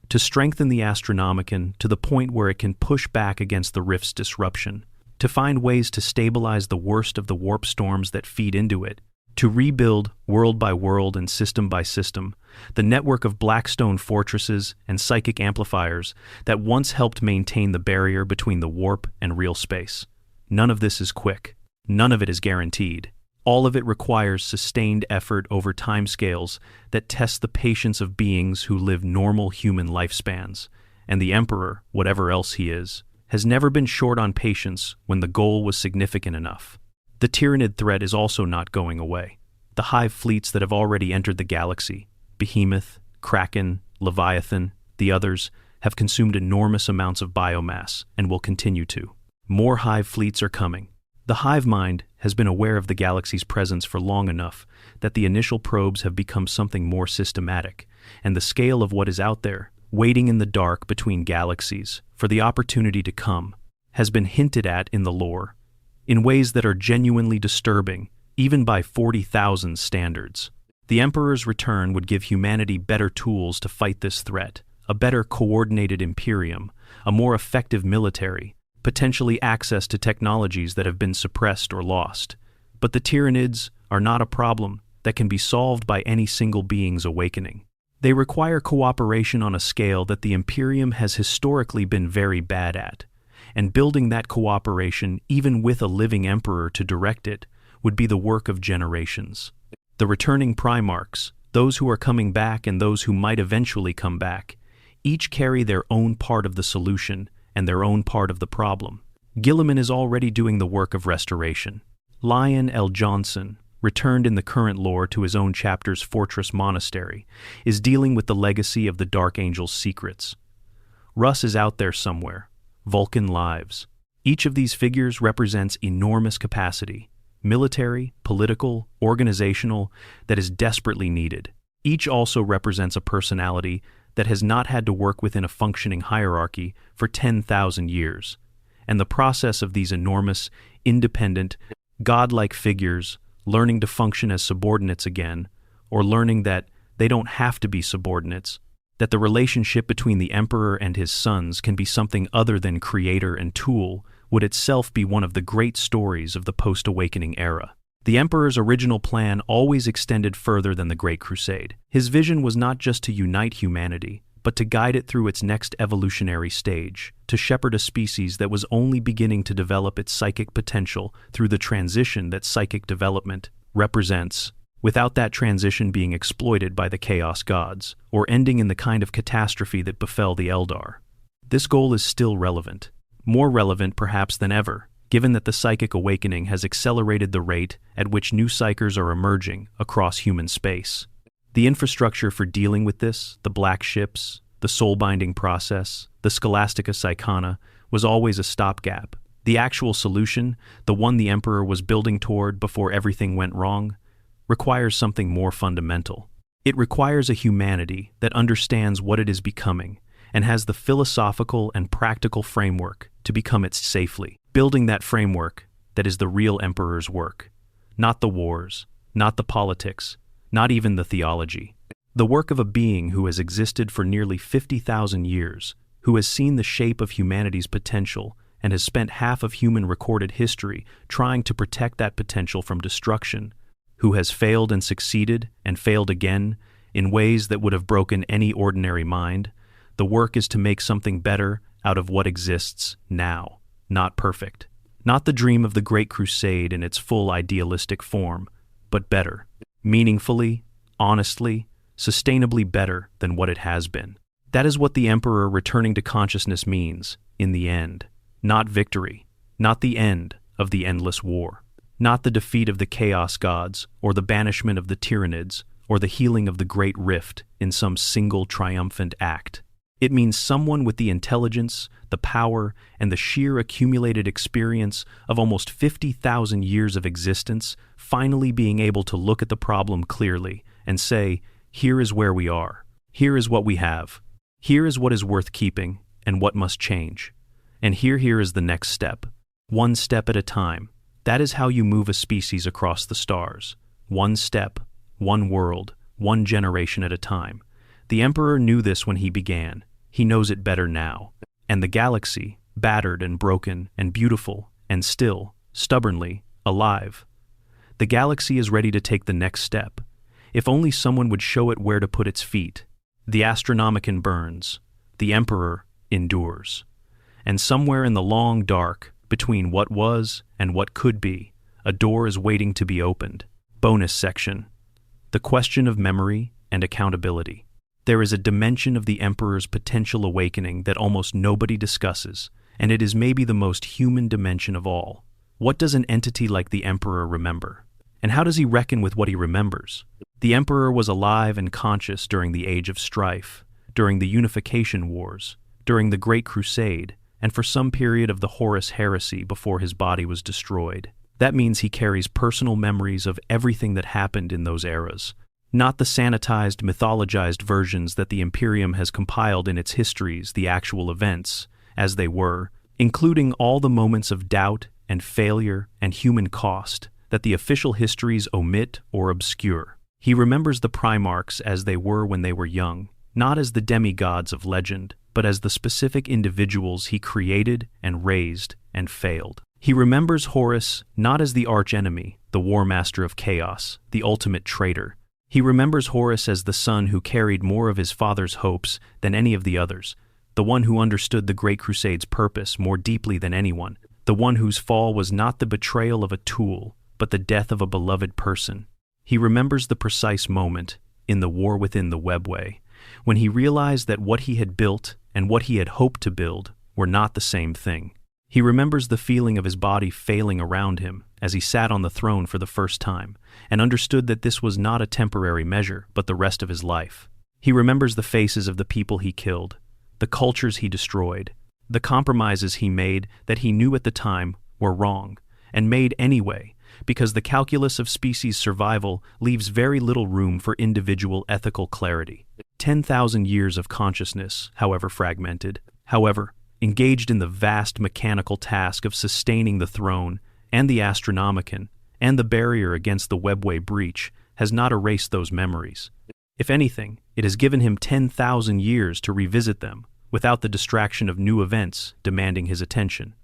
to strengthen the Astronomicon to the point where it can push back against the Rift's disruption, to find ways to stabilize the worst of the warp storms that feed into it, to rebuild, world by world and system by system, the network of Blackstone fortresses and psychic amplifiers that once helped maintain the barrier between the warp and real space. None of this is quick. None of it is guaranteed. All of it requires sustained effort over timescales that test the patience of beings who live normal human lifespans, and the Emperor, whatever else he is, has never been short on patience when the goal was significant enough. The Tyranid threat is also not going away. The hive fleets that have already entered the galaxy, Behemoth, Kraken, Leviathan, the others, have consumed enormous amounts of biomass and will continue to. More hive fleets are coming. The hive mind has been aware of the galaxy's presence for long enough that the initial probes have become something more systematic, and the scale of what is out there, waiting in the dark between galaxies for the opportunity to come, has been hinted at in the lore, in ways that are genuinely disturbing, even by 40,000 standards. The Emperor's return would give humanity better tools to fight this threat, a better coordinated Imperium, a more effective military, potentially access to technologies that have been suppressed or lost. But the Tyranids are not a problem that can be solved by any single being's awakening. They require cooperation on a scale that the Imperium has historically been very bad at, and building that cooperation, even with a living Emperor to direct it, would be the work of generations. The returning Primarchs, those who are coming back and those who might eventually come back, each carry their own part of the solution and their own part of the problem. Gilliman is already doing the work of restoration. Lyon L. Johnson, returned in the current lore to his own chapter's Fortress Monastery, is dealing with the legacy of the Dark Angel's secrets. Russ is out there somewhere. Vulcan lives. Each of these figures represents enormous capacity, military, political, organizational, that is desperately needed. Each also represents a personality that has not had to work within a functioning hierarchy for 10,000 years. And the process of these enormous, independent, godlike figures learning to function as subordinates again, or learning that they don't have to be subordinates, that the relationship between the Emperor and his sons can be something other than creator and tool, would itself be one of the great stories of the post-awakening era. The Emperor's original plan always extended further than the Great Crusade. His vision was not just to unite humanity, but to guide it through its next evolutionary stage, to shepherd a species that was only beginning to develop its psychic potential through the transition that psychic development represents, without that transition being exploited by the Chaos Gods, or ending in the kind of catastrophe that befell the Eldar. This goal is still relevant, more relevant perhaps than ever, given that the psychic awakening has accelerated the rate at which new psychers are emerging across human space. The infrastructure for dealing with this, the black ships, the soul-binding process, the Scholastica Psychana, was always a stopgap. The actual solution, the one the Emperor was building toward before everything went wrong, requires something more fundamental. It requires a humanity that understands what it is becoming and has the philosophical and practical framework to become it safely. Building that framework that is the real Emperor's work, not the wars, not the politics, not even the theology. The work of a being who has existed for nearly 50,000 years, who has seen the shape of humanity's potential and has spent half of human recorded history trying to protect that potential from destruction, who has failed and succeeded and failed again in ways that would have broken any ordinary mind. The work is to make something better out of what exists now, not perfect. Not the dream of the Great Crusade in its full idealistic form, but better. Meaningfully, honestly, sustainably better than what it has been. That is what the Emperor returning to consciousness means, in the end. Not victory, not the end of the endless war, not the defeat of the Chaos Gods, or the banishment of the Tyranids, or the healing of the Great Rift in some single triumphant act. It means someone with the intelligence, the power, and the sheer accumulated experience of almost 50,000 years of existence finally being able to look at the problem clearly and say, here is where we are. Here is what we have. Here is what is worth keeping and what must change. And here is the next step. One step at a time. That is how you move a species across the stars. One step, one world, one generation at a time. The Emperor knew this when he began. He knows it better now. And the galaxy, battered and broken and beautiful and still, stubbornly, alive. The galaxy is ready to take the next step. If only someone would show it where to put its feet. The Astronomicon burns. The Emperor endures. And somewhere in the long dark, between what was and what could be, a door is waiting to be opened. Bonus section. The question of memory and accountability. There is a dimension of the Emperor's potential awakening that almost nobody discusses, and it is maybe the most human dimension of all. What does an entity like the Emperor remember? And how does he reckon with what he remembers? The Emperor was alive and conscious during the Age of Strife, during the Unification Wars, during the Great Crusade, and for some period of the Horus Heresy before his body was destroyed. That means he carries personal memories of everything that happened in those eras, not the sanitized, mythologized versions that the Imperium has compiled in its histories, the actual events, as they were, including all the moments of doubt and failure and human cost that the official histories omit or obscure. He remembers the Primarchs as they were when they were young, not as the demigods of legend, but as the specific individuals he created and raised and failed. He remembers Horus not as the archenemy, the war master of chaos, the ultimate traitor. He remembers Horus as the son who carried more of his father's hopes than any of the others, the one who understood the Great Crusade's purpose more deeply than anyone, the one whose fall was not the betrayal of a tool, but the death of a beloved person. He remembers the precise moment, in the war within the webway, when he realized that what he had built and what he had hoped to build were not the same thing. He remembers the feeling of his body failing around him as he sat on the throne for the first time, and understood that this was not a temporary measure, but the rest of his life. He remembers the faces of the people he killed, the cultures he destroyed, the compromises he made that he knew at the time were wrong, and made anyway, because the calculus of species survival leaves very little room for individual ethical clarity. 10,000 years of consciousness, however fragmented, engaged in the vast mechanical task of sustaining the throne and the Astronomicon and the barrier against the webway breach, has not erased those memories. If anything, it has given him 10,000 years to revisit them without the distraction of new events demanding his attention.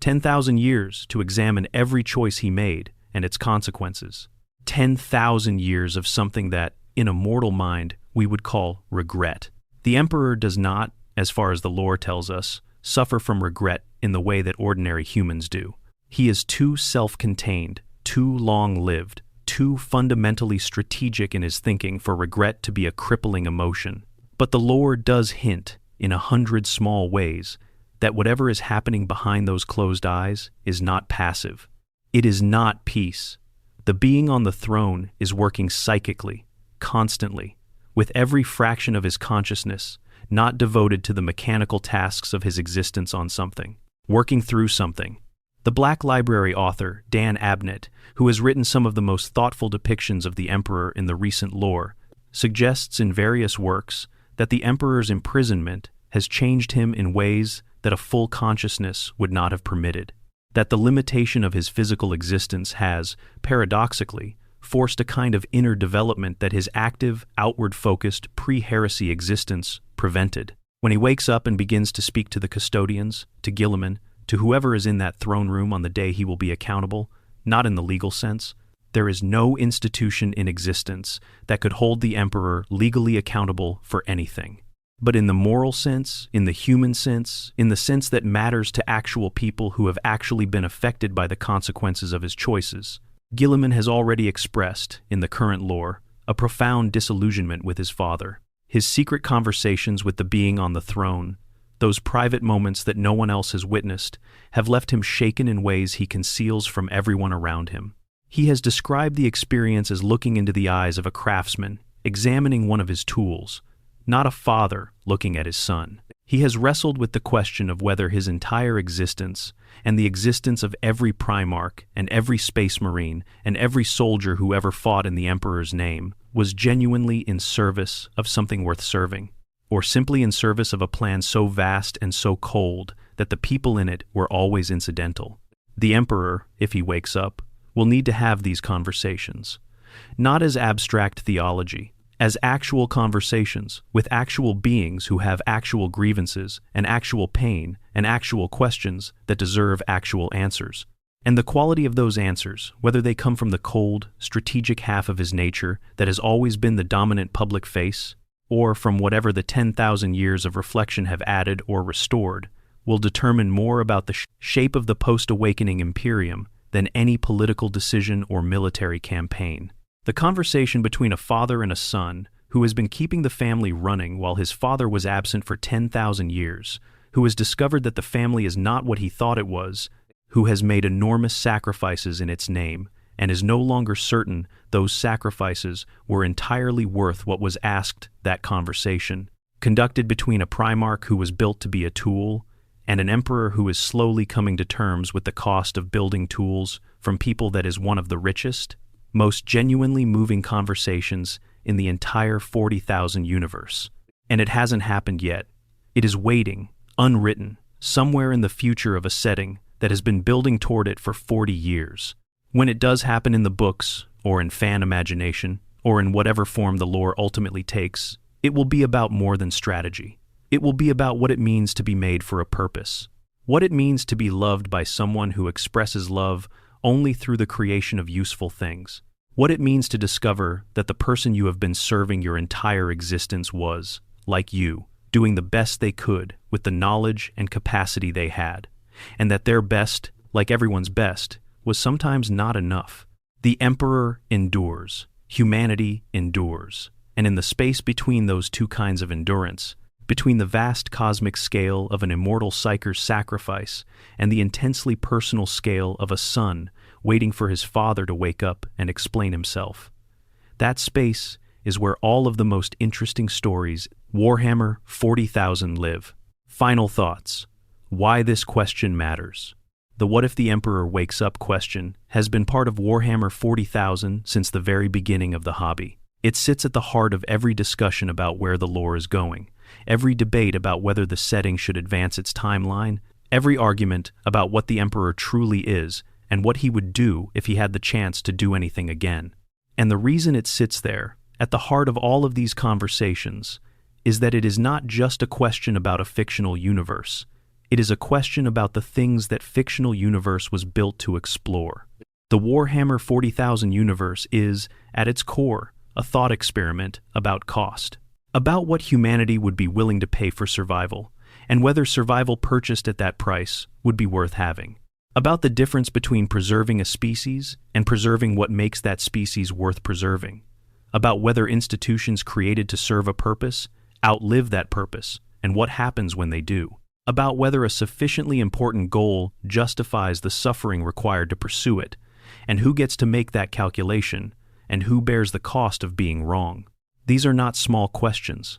10,000 years to examine every choice he made and its consequences. 10,000 years of something that, in a mortal mind, we would call regret. The Emperor does not, as far as the lore tells us, suffer from regret in the way that ordinary humans do. He is too self-contained, too long-lived, too fundamentally strategic in his thinking for regret to be a crippling emotion. But the lore does hint, in 100 small ways, that whatever is happening behind those closed eyes is not passive. It is not peace. The being on the throne is working psychically, constantly, with every fraction of his consciousness, not devoted to the mechanical tasks of his existence on something, working through something. The Black Library author, Dan Abnett, who has written some of the most thoughtful depictions of the Emperor in the recent lore, suggests in various works that the Emperor's imprisonment has changed him in ways that a full consciousness would not have permitted, that the limitation of his physical existence has, paradoxically, forced a kind of inner development that his active, outward-focused, pre-heresy existence prevented. When he wakes up and begins to speak to the custodians, to Guilliman, to whoever is in that throne room on the day he will be accountable, not in the legal sense, there is no institution in existence that could hold the Emperor legally accountable for anything. But in the moral sense, in the human sense, in the sense that matters to actual people who have actually been affected by the consequences of his choices, Guilliman has already expressed, in the current lore, a profound disillusionment with his father. His secret conversations with the being on the throne, those private moments that no one else has witnessed, have left him shaken in ways he conceals from everyone around him. He has described the experience as looking into the eyes of a craftsman, examining one of his tools, not a father looking at his son. He has wrestled with the question of whether his entire existence, and the existence of every Primarch and every Space Marine and every soldier who ever fought in the Emperor's name, was genuinely in service of something worth serving, or simply in service of a plan so vast and so cold that the people in it were always incidental. The Emperor, if he wakes up, will need to have these conversations, not as abstract theology, as actual conversations with actual beings who have actual grievances and actual pain and actual questions that deserve actual answers. And the quality of those answers, whether they come from the cold, strategic half of his nature that has always been the dominant public face, or from whatever the 10,000 years of reflection have added or restored, will determine more about the shape of the post-awakening Imperium than any political decision or military campaign. The conversation between a father and a son, who has been keeping the family running while his father was absent for 10,000 years, who has discovered that the family is not what he thought it was, who has made enormous sacrifices in its name, and is no longer certain those sacrifices were entirely worth what was asked. That conversation, conducted between a Primarch who was built to be a tool, and an Emperor who is slowly coming to terms with the cost of building tools from people that is one of the richest, most genuinely moving conversations in the entire 40,000 universe. And it hasn't happened yet. It is waiting, unwritten, somewhere in the future of a setting that has been building toward it for 40 years. When it does happen in the books, or in fan imagination, or in whatever form the lore ultimately takes, it will be about more than strategy. It will be about what it means to be made for a purpose, what it means to be loved by someone who expresses love only through the creation of useful things, what it means to discover that the person you have been serving your entire existence was, like you, doing the best they could with the knowledge and capacity they had, and that their best, like everyone's best, was sometimes not enough. The Emperor endures, humanity endures, and in the space between those two kinds of endurance, between the vast cosmic scale of an immortal psyker's sacrifice and the intensely personal scale of a son waiting for his father to wake up and explain himself. That space is where all of the most interesting stories Warhammer 40,000 live. Final thoughts. Why this question matters. The "what if the Emperor wakes up" question has been part of Warhammer 40,000 since the very beginning of the hobby. It sits at the heart of every discussion about where the lore is going, every debate about whether the setting should advance its timeline, every argument about what the Emperor truly is and what he would do if he had the chance to do anything again. And the reason it sits there, at the heart of all of these conversations, is that it is not just a question about a fictional universe. It is a question about the things that fictional universe was built to explore. The Warhammer 40,000 universe is, at its core, a thought experiment about cost, about what humanity would be willing to pay for survival, and whether survival purchased at that price would be worth having, about the difference between preserving a species and preserving what makes that species worth preserving, about whether institutions created to serve a purpose outlive that purpose and what happens when they do, about whether a sufficiently important goal justifies the suffering required to pursue it, and who gets to make that calculation, and who bears the cost of being wrong. These are not small questions.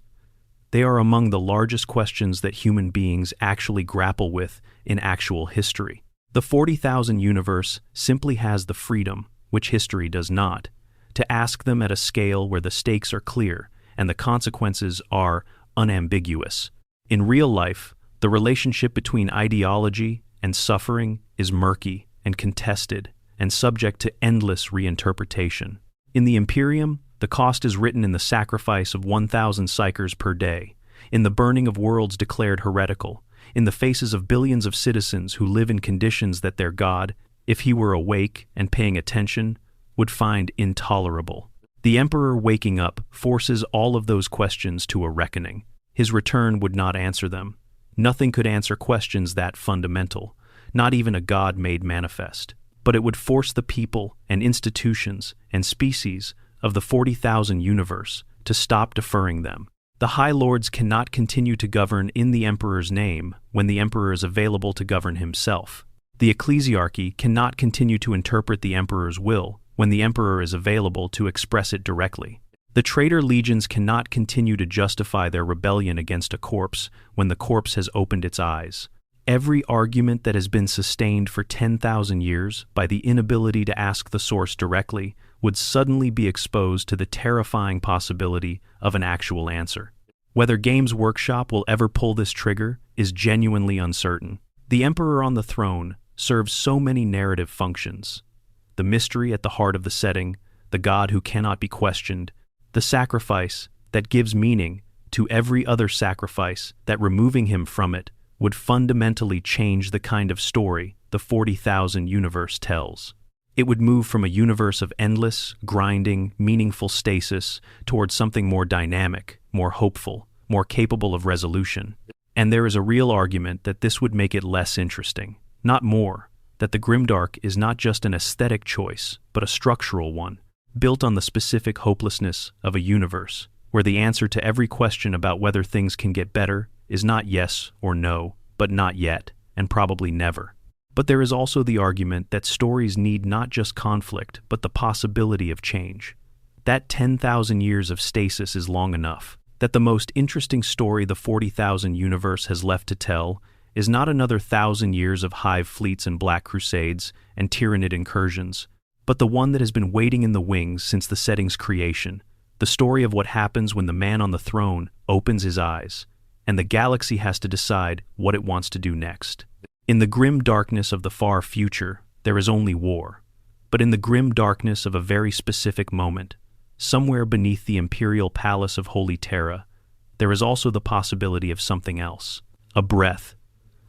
They are among the largest questions that human beings actually grapple with in actual history. The 40,000 universe simply has the freedom, which history does not, to ask them at a scale where the stakes are clear and the consequences are unambiguous. In real life, the relationship between ideology and suffering is murky and contested and subject to endless reinterpretation. In the Imperium, the cost is written in the sacrifice of 1,000 psykers per day, in the burning of worlds declared heretical, in the faces of billions of citizens who live in conditions that their god, if he were awake and paying attention, would find intolerable. The Emperor waking up forces all of those questions to a reckoning. His return would not answer them. Nothing could answer questions that fundamental, not even a god made manifest. But it would force the people and institutions and species of the 40,000 universe to stop deferring them. The High Lords cannot continue to govern in the Emperor's name when the Emperor is available to govern himself. The Ecclesiarchy cannot continue to interpret the Emperor's will when the Emperor is available to express it directly. The traitor legions cannot continue to justify their rebellion against a corpse when the corpse has opened its eyes. Every argument that has been sustained for 10,000 years by the inability to ask the source directly would suddenly be exposed to the terrifying possibility of an actual answer. Whether Games Workshop will ever pull this trigger is genuinely uncertain. The Emperor on the throne serves so many narrative functions: the mystery at the heart of the setting, the god who cannot be questioned, the sacrifice that gives meaning to every other sacrifice that removing him from it would fundamentally change the kind of story the 40,000 universe tells. It would move from a universe of endless, grinding, meaningful stasis towards something more dynamic, more hopeful, more capable of resolution. And there is a real argument that this would make it less interesting, not more, that the Grimdark is not just an aesthetic choice, but a structural one, built on the specific hopelessness of a universe, where the answer to every question about whether things can get better is not yes or no, but not yet, and probably never. But there is also the argument that stories need not just conflict, but the possibility of change. That 10,000 years of stasis is long enough. That the most interesting story the 40,000 universe has left to tell is not another 1,000 years of hive fleets and black crusades and tyrannid incursions, but the one that has been waiting in the wings since the setting's creation, the story of what happens when the man on the throne opens his eyes, and the galaxy has to decide what it wants to do next. In the grim darkness of the far future, there is only war. But in the grim darkness of a very specific moment, somewhere beneath the imperial palace of Holy Terra, there is also the possibility of something else. A breath,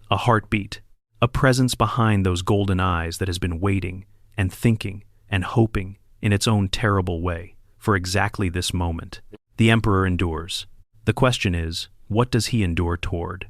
a heartbeat, a presence behind those golden eyes that has been waiting and thinking and hoping in its own terrible way for exactly this moment. The Emperor endures. The question is, what does he endure toward?